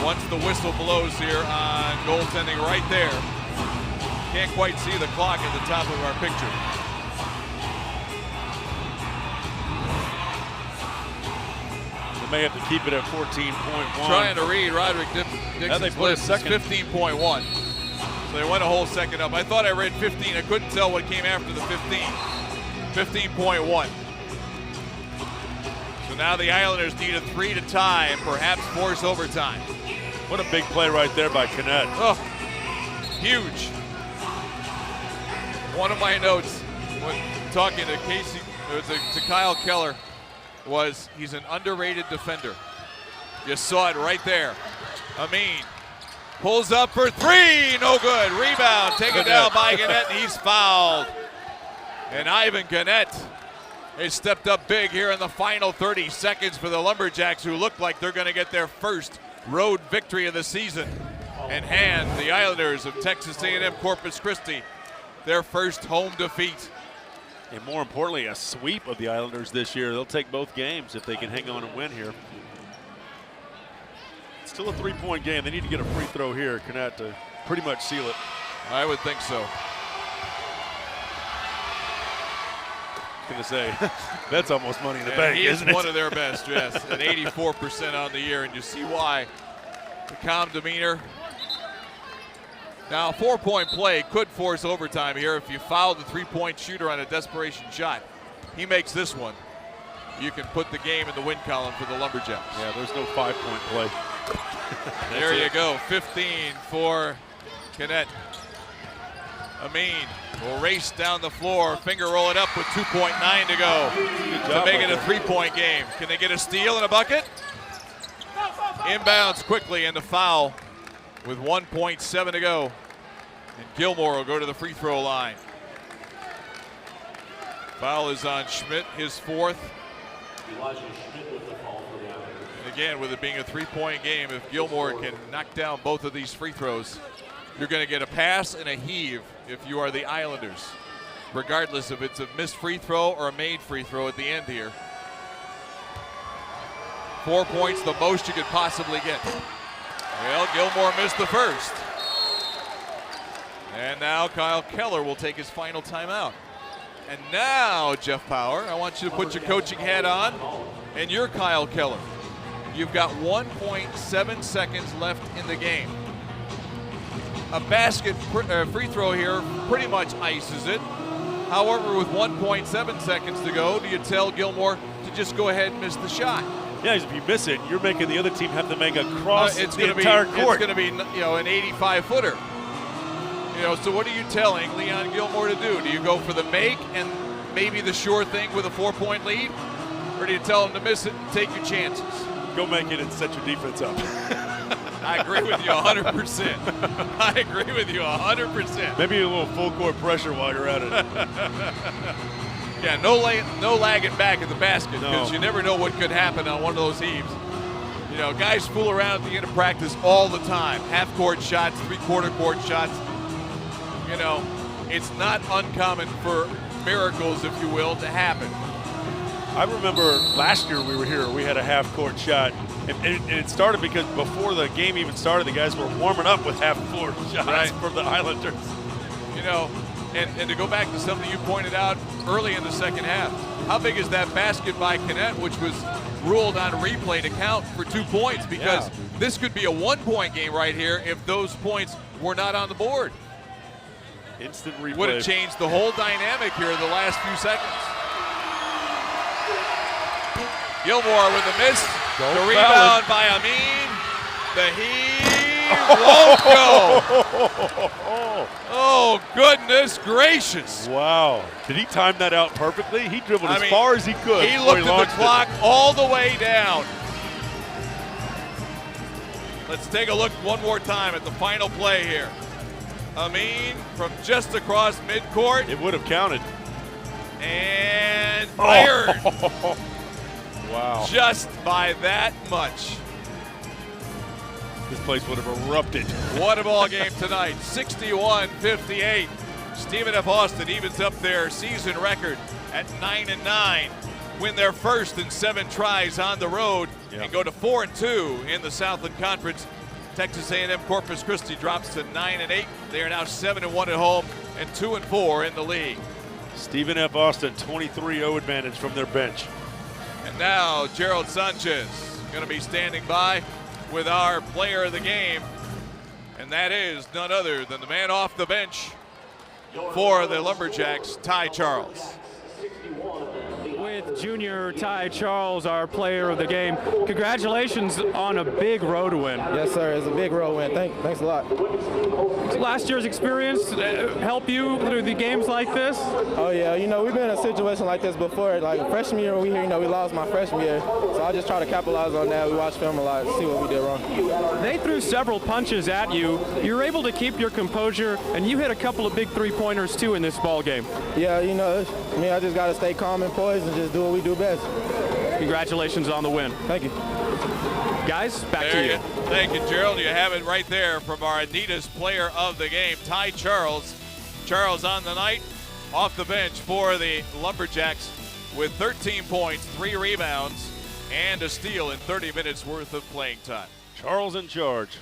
Once the whistle blows here on goaltending right there. Can't quite see the clock at the top of our picture. They may have to keep it at 14.1. Trying to read Roderick Dixon's list. It's 15.1. So they went a whole second up. I thought I read 15. I couldn't tell what came after the 15. 15.1. So now the Islanders need a 3 to tie and perhaps force overtime. What a big play right there by Canet. Oh, huge. One of my notes when talking to Casey, to Kyle Keller, was he's an underrated defender. You saw it right there. Amin pulls up for 3, no good. Rebound taken down by Gannett, and he's fouled. And Ivan Gannett They stepped up big here in the final 30 seconds for the Lumberjacks, who look like they're going to get their first road victory of the season and hand the Islanders of Texas A&M-Corpus Christi their first home defeat. And more importantly, a sweep of the Islanders this year. They'll take both games if they can hang on and win here. It's still a 3-point game. They need to get a free throw here, Knet, to pretty much seal it. I would think so. Going to say, that's almost money in the bank, isn't it? He is one of their best, yes, at 84% on the year, and you see why. The calm demeanor. Now, a 4-point play could force overtime here if you foul the 3-point shooter on a desperation shot. He makes this one. You can put the game in the win column for the Lumberjacks. Yeah, there's no 5-point play. There you go, 15 for Knet. Amin will race down the floor, finger roll it up with 2.9 to go to make it a 3-point game. Can they get a steal and a bucket? Inbounds quickly and the foul with 1.7 to go. And Gilmore will go to the free throw line. Foul is on Schmidt, his 4th. And again, with it being a 3-point game, if Gilmore can knock down both of these free throws, you're going to get a pass and a heave if you are the Islanders, regardless if it's a missed free throw or a made free throw at the end here. 4 points, the most you could possibly get. Well, Gilmore missed the first. And now Kyle Keller will take his final timeout. And now, Jeff Power, I want you to put your coaching hat on, and you're Kyle Keller. You've got 1.7 seconds left in the game. A basket free throw here pretty much ices it. However, with 1.7 seconds to go, do you tell Gilmore to just go ahead and miss the shot? Yeah, if you miss it, you're making the other team have to make a cross the entire court. It's going to be, an 85-footer. So what are you telling Leon Gilmore to do? Do you go for the make and maybe the sure thing with a 4-point lead? Or do you tell him to miss it and take your chances? Go make it and set your defense up. I agree with you 100%. I agree with you 100%. Maybe a little full court pressure while you're at it. Yeah, no lagging back at the basket, because you never know what could happen on one of those heaves. Guys fool around at the end of practice all the time. Half-court shots, three-quarter court shots. It's not uncommon for miracles, if you will, to happen. I remember last year we were here, we had a half-court shot. And it started because before the game even started, the guys were warming up with half-court shots for the Islanders. And to go back to something you pointed out early in the second half, how big is that basket by Knet, which was ruled on replay to count for 2 points? Because this could be a 1-point game right here if those points were not on the board. Instant replay. Would have changed the whole dynamic here in the last few seconds. Gilmore with the miss. The rebound by Amin. The heave won't go. Oh, goodness gracious. Wow. Did he time that out perfectly? He dribbled as far as he could. He looked at the clock all the way down. Let's take a look one more time at the final play here. Amin from just across midcourt. It would have counted. And fired. Wow. Just by that much. This place would have erupted. What a ball game tonight. 61-58. Stephen F. Austin evens up their season record at 9-9. Win their first in 7 tries on the road and go to 4-2 in the Southland Conference. Texas A&M-Corpus Christi drops to 9-8. They are now 7-1 at home and 2-4 in the league. Stephen F. Austin, 23-0 advantage from their bench. And now Gerald Sanchez going to be standing by with our player of the game. And that is none other than the man off the bench for the Lumberjacks, Ty Charles. With junior Ty Charles, our player of the game. Congratulations on a big road win. Yes, sir. It's a big road win. Thanks a lot. Does last year's experience help you through the games like this? Oh, yeah. We've been in a situation like this before. Like freshman year, we lost my freshman year. So I just try to capitalize on that. We watch film a lot, see what we did wrong. They threw several punches at you. You were able to keep your composure, and you hit a couple of big three-pointers, too, in this ball game. Yeah, I just got to stay calm and poised and just do what we do best. Congratulations on the win. Thank you. Guys, back to you. Thank you, Gerald. You have it right there from our Adidas player of the game, Ty Charles. Charles on the night, off the bench for the Lumberjacks with 13 points, 3 rebounds, and a steal in 30 minutes worth of playing time. Charles in charge.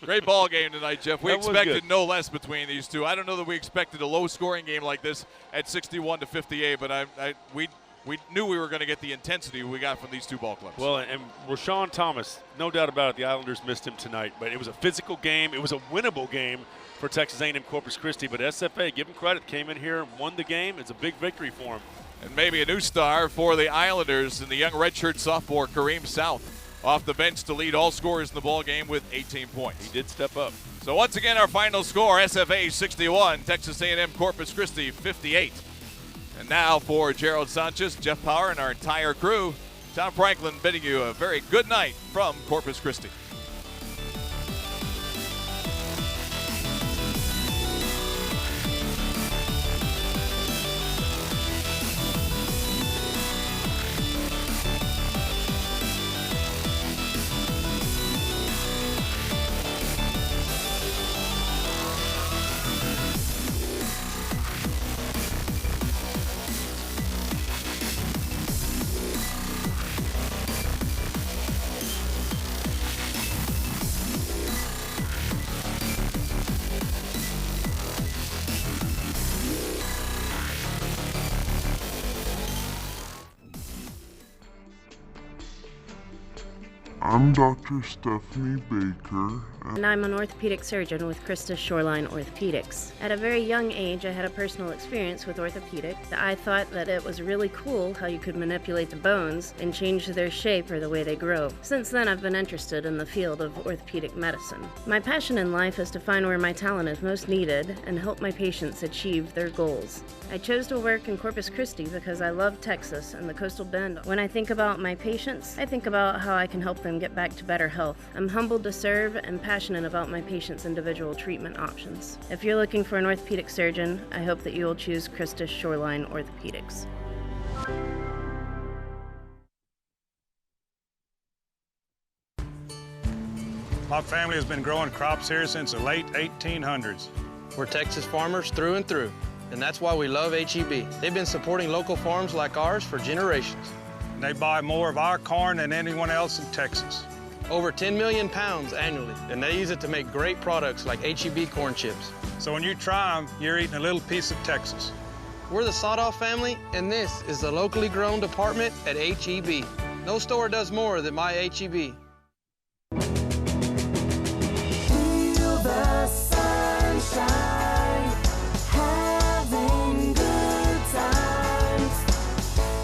Great ball game tonight, Jeff. We That was expected good. no less between these two. I don't know that we expected a low-scoring game like this at 61-58, but we knew we were going to get the intensity we got from these two ball clubs. Well, and Rashawn Thomas, no doubt about it, the Islanders missed him tonight, but it was a physical game. It was a winnable game for Texas A&M-Corpus Christi, but SFA, give him credit, came in here and won the game. It's a big victory for him. And maybe a new star for the Islanders and the young redshirt sophomore Kareem South off the bench to lead all scorers in the ball game with 18 points. He did step up. So once again, our final score, SFA 61, Texas A&M-Corpus Christi 58. And now for Gerald Sanchez, Jeff Power, and our entire crew, Tom Franklin bidding you a very good night from Corpus Christi. I'm Dr. Stephanie Baker. And I'm an orthopedic surgeon with Christus Shoreline Orthopedics. At a very young age, I had a personal experience with orthopedics. I thought that it was really cool how you could manipulate the bones and change their shape or the way they grow. Since then, I've been interested in the field of orthopedic medicine. My passion in life is to find where my talent is most needed and help my patients achieve their goals. I chose to work in Corpus Christi because I love Texas and the coastal bend. When I think about my patients, I think about how I can help them get back to better health. I'm humbled to serve and passionate about my patients' individual treatment options. If you're looking for an orthopedic surgeon, I hope that you will choose Christus Shoreline Orthopedics. My family has been growing crops here since the late 1800s. We're Texas farmers through and through, and that's why we love HEB. They've been supporting local farms like ours for generations. They buy more of our corn than anyone else in Texas. Over 10 million pounds annually, and they use it to make great products like HEB corn chips. So when you try them, you're eating a little piece of Texas. We're the Sawdoff family, and this is the locally grown department at HEB. No store does more than my HEB. Feel the sunshine, having good times.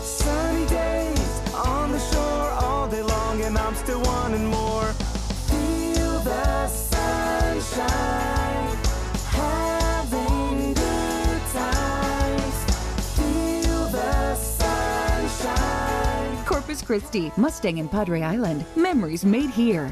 Sunny days on the shore all day long, and I'm still wanting more. Feel the sunshine, having good times. Feel the sunshine. Corpus Christi, Mustang and Padre Island. Memories made here.